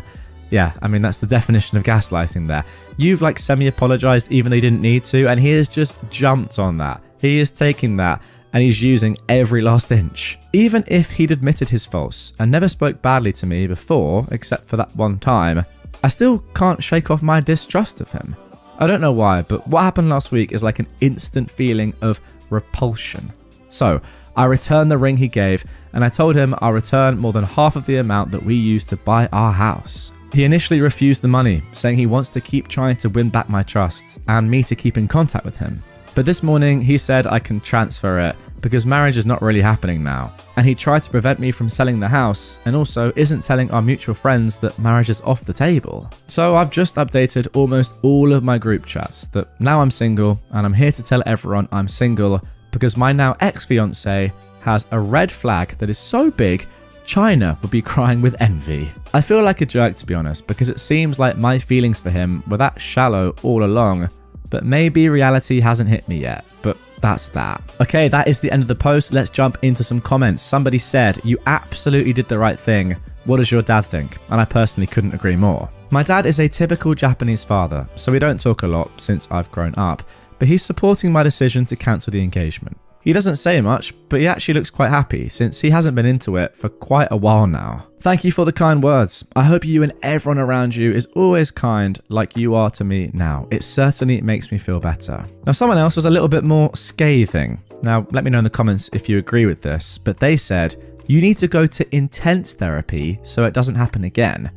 Yeah, I mean, that's the definition of gaslighting there. You've like semi-apologized even though you didn't need to, and he has just jumped on that. He is taking that and he's using every last inch. Even if he'd admitted his faults and never spoke badly to me before, except for that one time, I still can't shake off my distrust of him. I don't know why, but what happened last week is like an instant feeling of repulsion. So I returned the ring he gave, and I told him I'll return more than half of the amount that we used to buy our house. He initially refused the money, saying he wants to keep trying to win back my trust and me to keep in contact with him. But this morning he said I can transfer it because marriage is not really happening now, and he tried to prevent me from selling the house and also isn't telling our mutual friends that marriage is off the table. So I've just updated almost all of my group chats that now I'm single, and I'm here to tell everyone I'm single because my now ex-fiance has a red flag that is so big China would be crying with envy. I feel like a jerk, to be honest, because it seems like my feelings for him were that shallow all along, but maybe reality hasn't hit me yet, but that's that. Okay, that is the end of the post. Let's jump into some comments. Somebody said, "You absolutely did the right thing. What does your dad think?" And I personally couldn't agree more. My dad is a typical Japanese father, so we don't talk a lot since I've grown up, but he's supporting my decision to cancel the engagement. He doesn't say much, but he actually looks quite happy since he hasn't been into it for quite a while now. Thank you for the kind words. I hope you and everyone around you is always kind like you are to me now. It certainly makes me feel better. Now, someone else was a little bit more scathing. Now, let me know in the comments if you agree with this, but they said, "You need to go to intense therapy so it doesn't happen again.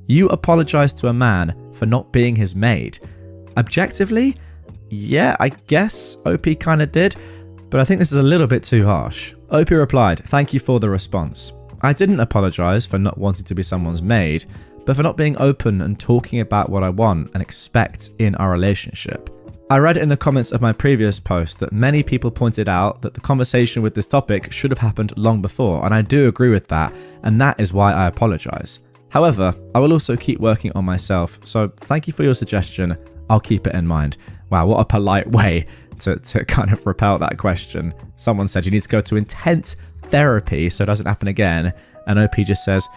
You apologized to a man for not being his maid." Objectively, yeah, I guess OP kind of did, but I think this is a little bit too harsh. OP replied, "Thank you for the response. I didn't apologize for not wanting to be someone's maid, but for not being open and talking about what I want and expect in our relationship." I read in the comments of my previous post that many people pointed out that the conversation with this topic should have happened long before, and I do agree with that, and that is why I apologize. However, I will also keep working on myself, so thank you for your suggestion. I'll keep it in mind. Wow, what a polite way to kind of repel that question. Someone said you need to go to intense therapy so it doesn't happen again, and OP just says,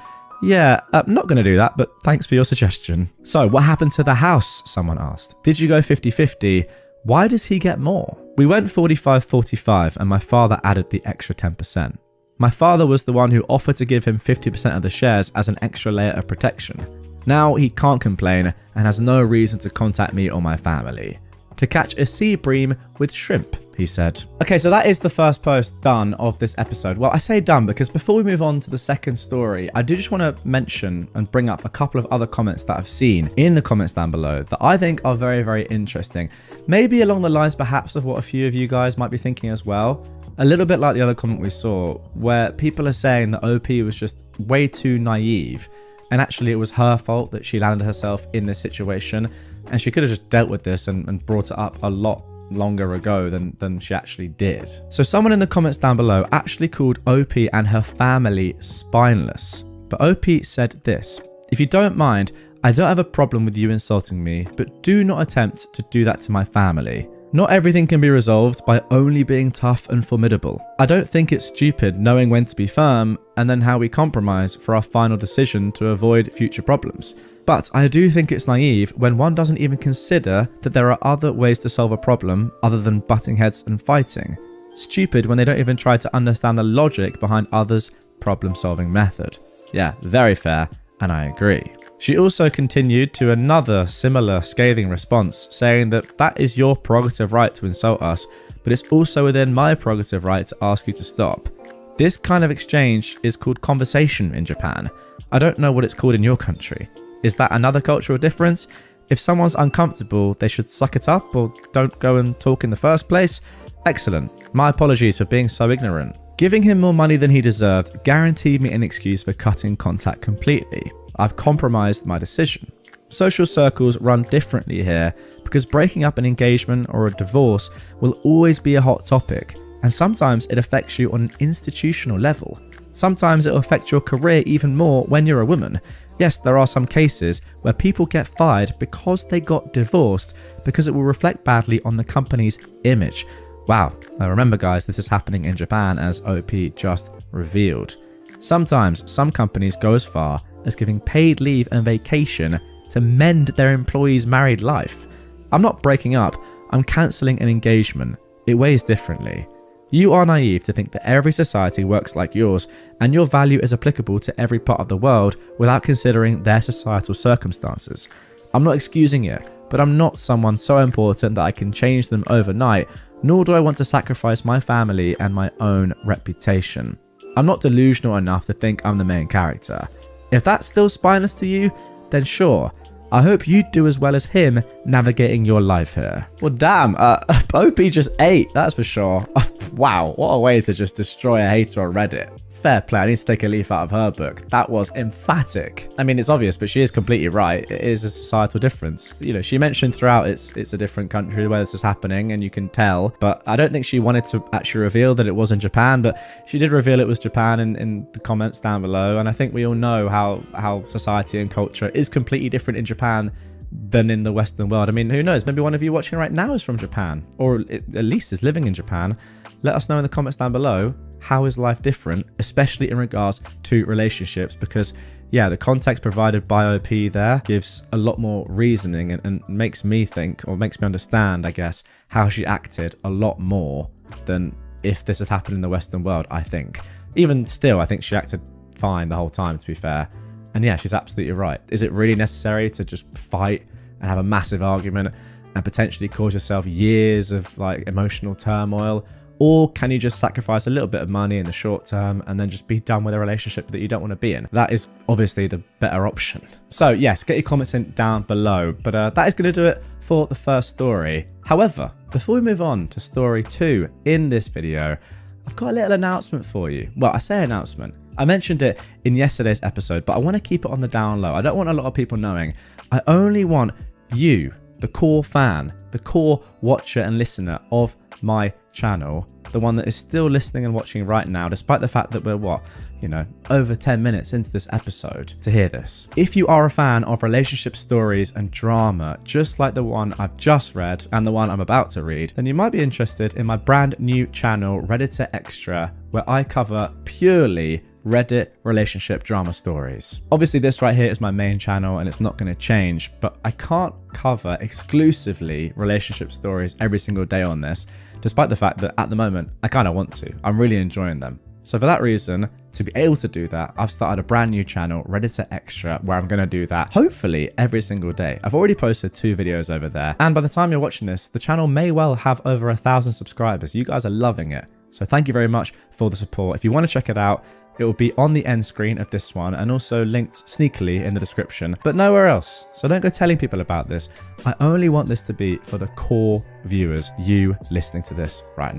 "Yeah, I'm not going to do that, but thanks for your suggestion." So what happened to the house, someone asked. Did you go 50-50? Why does he get more? We went 45-45 and my father added the extra 10%. My father was the one who offered to give him 50% of the shares as an extra layer of protection. Now he can't complain and has no reason to contact me or my family. to catch a sea bream with shrimp, he said. Okay, so that is the first post done of this episode. Well, I say done because before we move on to the second story, I do just want to mention and bring up a couple of other comments that I've seen in the comments down below that I think are very, very interesting. Maybe along the lines perhaps of what a few of you guys might be thinking as well. A little bit like the other comment we saw, where people are saying that OP was just way too naive, and actually it was her fault that she landed herself in this situation, and she could have just dealt with this and brought it up a lot longer ago than she actually did. So someone in the comments down below actually called OP and her family spineless. But OP said this: "If you don't mind, I don't have a problem with you insulting me, but do not attempt to do that to my family. Not everything can be resolved by only being tough and formidable. I don't think it's stupid knowing when to be firm and then how we compromise for our final decision to avoid future problems. But I do think it's naive when one doesn't even consider that there are other ways to solve a problem other than butting heads and fighting. Stupid when they don't even try to understand the logic behind others' problem-solving method." Yeah, very fair, and I agree. She also continued to another similar scathing response, saying that is your prerogative right to insult us, but it's also within my prerogative right to ask you to stop. This kind of exchange is called conversation in Japan. I don't know what it's called in your country. Is that another cultural difference? If someone's uncomfortable, they should suck it up or don't go and talk in the first place? Excellent. My apologies for being so ignorant. Giving him more money than he deserved guaranteed me an excuse for cutting contact completely. I've compromised my decision. Social circles run differently here because breaking up an engagement or a divorce will always be a hot topic, and sometimes it affects you on an institutional level. Sometimes it will affect your career even more when you're a woman. Yes, there are some cases where people get fired because they got divorced because it will reflect badly on the company's image. Wow, now remember guys, this is happening in Japan, as OP just revealed. Sometimes some companies go as far as giving paid leave and vacation to mend their employees' married life. I'm not breaking up, I'm cancelling an engagement. It weighs differently. You are naive to think that every society works like yours and your value is applicable to every part of the world without considering their societal circumstances. I'm not excusing it, but I'm not someone so important that I can change them overnight, nor do I want to sacrifice my family and my own reputation. I'm not delusional enough to think I'm the main character. If that's still spineless to you, then sure. I hope you do as well as him navigating your life here. Well, damn, OP just ate, that's for sure. Wow, what a way to just destroy a hater on Reddit. Fair play, I need to take a leaf out of her book. That was emphatic. I mean, it's obvious, but she is completely right. It is a societal difference. You know, she mentioned throughout it's a different country where this is happening, and you can tell. But I don't think she wanted to actually reveal that it was in Japan, but she did reveal it was Japan in the comments down below. And I think we all know how society and culture is completely different in Japan than in the Western world. I mean, who knows? Maybe one of you watching right now is from Japan, or at least is living in Japan. Let us know in the comments down below. How is life different, especially in regards to relationships? Because yeah, the context provided by OP there gives a lot more reasoning and makes me think, or makes me understand, I guess, how she acted a lot more than if this had happened in the Western world, I think. Even still, I think she acted fine the whole time, to be fair. And yeah, she's absolutely right. Is it really necessary to just fight and have a massive argument and potentially cause yourself years of like emotional turmoil? Or can you just sacrifice a little bit of money in the short term and then just be done with a relationship that you don't want to be in? That is obviously the better option. So yes, get your comments in down below. But that is going to do it for the first story. However, before we move on to story 2 in this video, I've got a little announcement for you. Well, I say announcement. I mentioned it in yesterday's episode, but I want to keep it on the down low. I don't want a lot of people knowing. I only want you, the core fan, the core watcher and listener of my channel, the one that is still listening and watching right now, despite the fact that we're over 10 minutes into this episode, to hear this. If you are a fan of relationship stories and drama, just like the one I've just read and the one I'm about to read, then you might be interested in my brand new channel, Redditor Extra, where I cover purely Reddit relationship drama stories. Obviously this right here is my main channel and it's not going to change, but I can't cover exclusively relationship stories every single day on this, despite the fact that at the moment I kind of want to. I'm really enjoying them. So for that reason, to be able to do that, I've started a brand new channel, Redditor Extra, where I'm going to do that hopefully every single day. I've already posted 2 videos over there, and by the time you're watching this, the channel may well have over 1,000 subscribers. You guys are loving it. So thank you very much for the support. If you want to check it out, it will be on the end screen of this one and also linked sneakily in the description, but nowhere else. So don't go telling people about this. I only want this to be for the core viewers, you listening to this right now.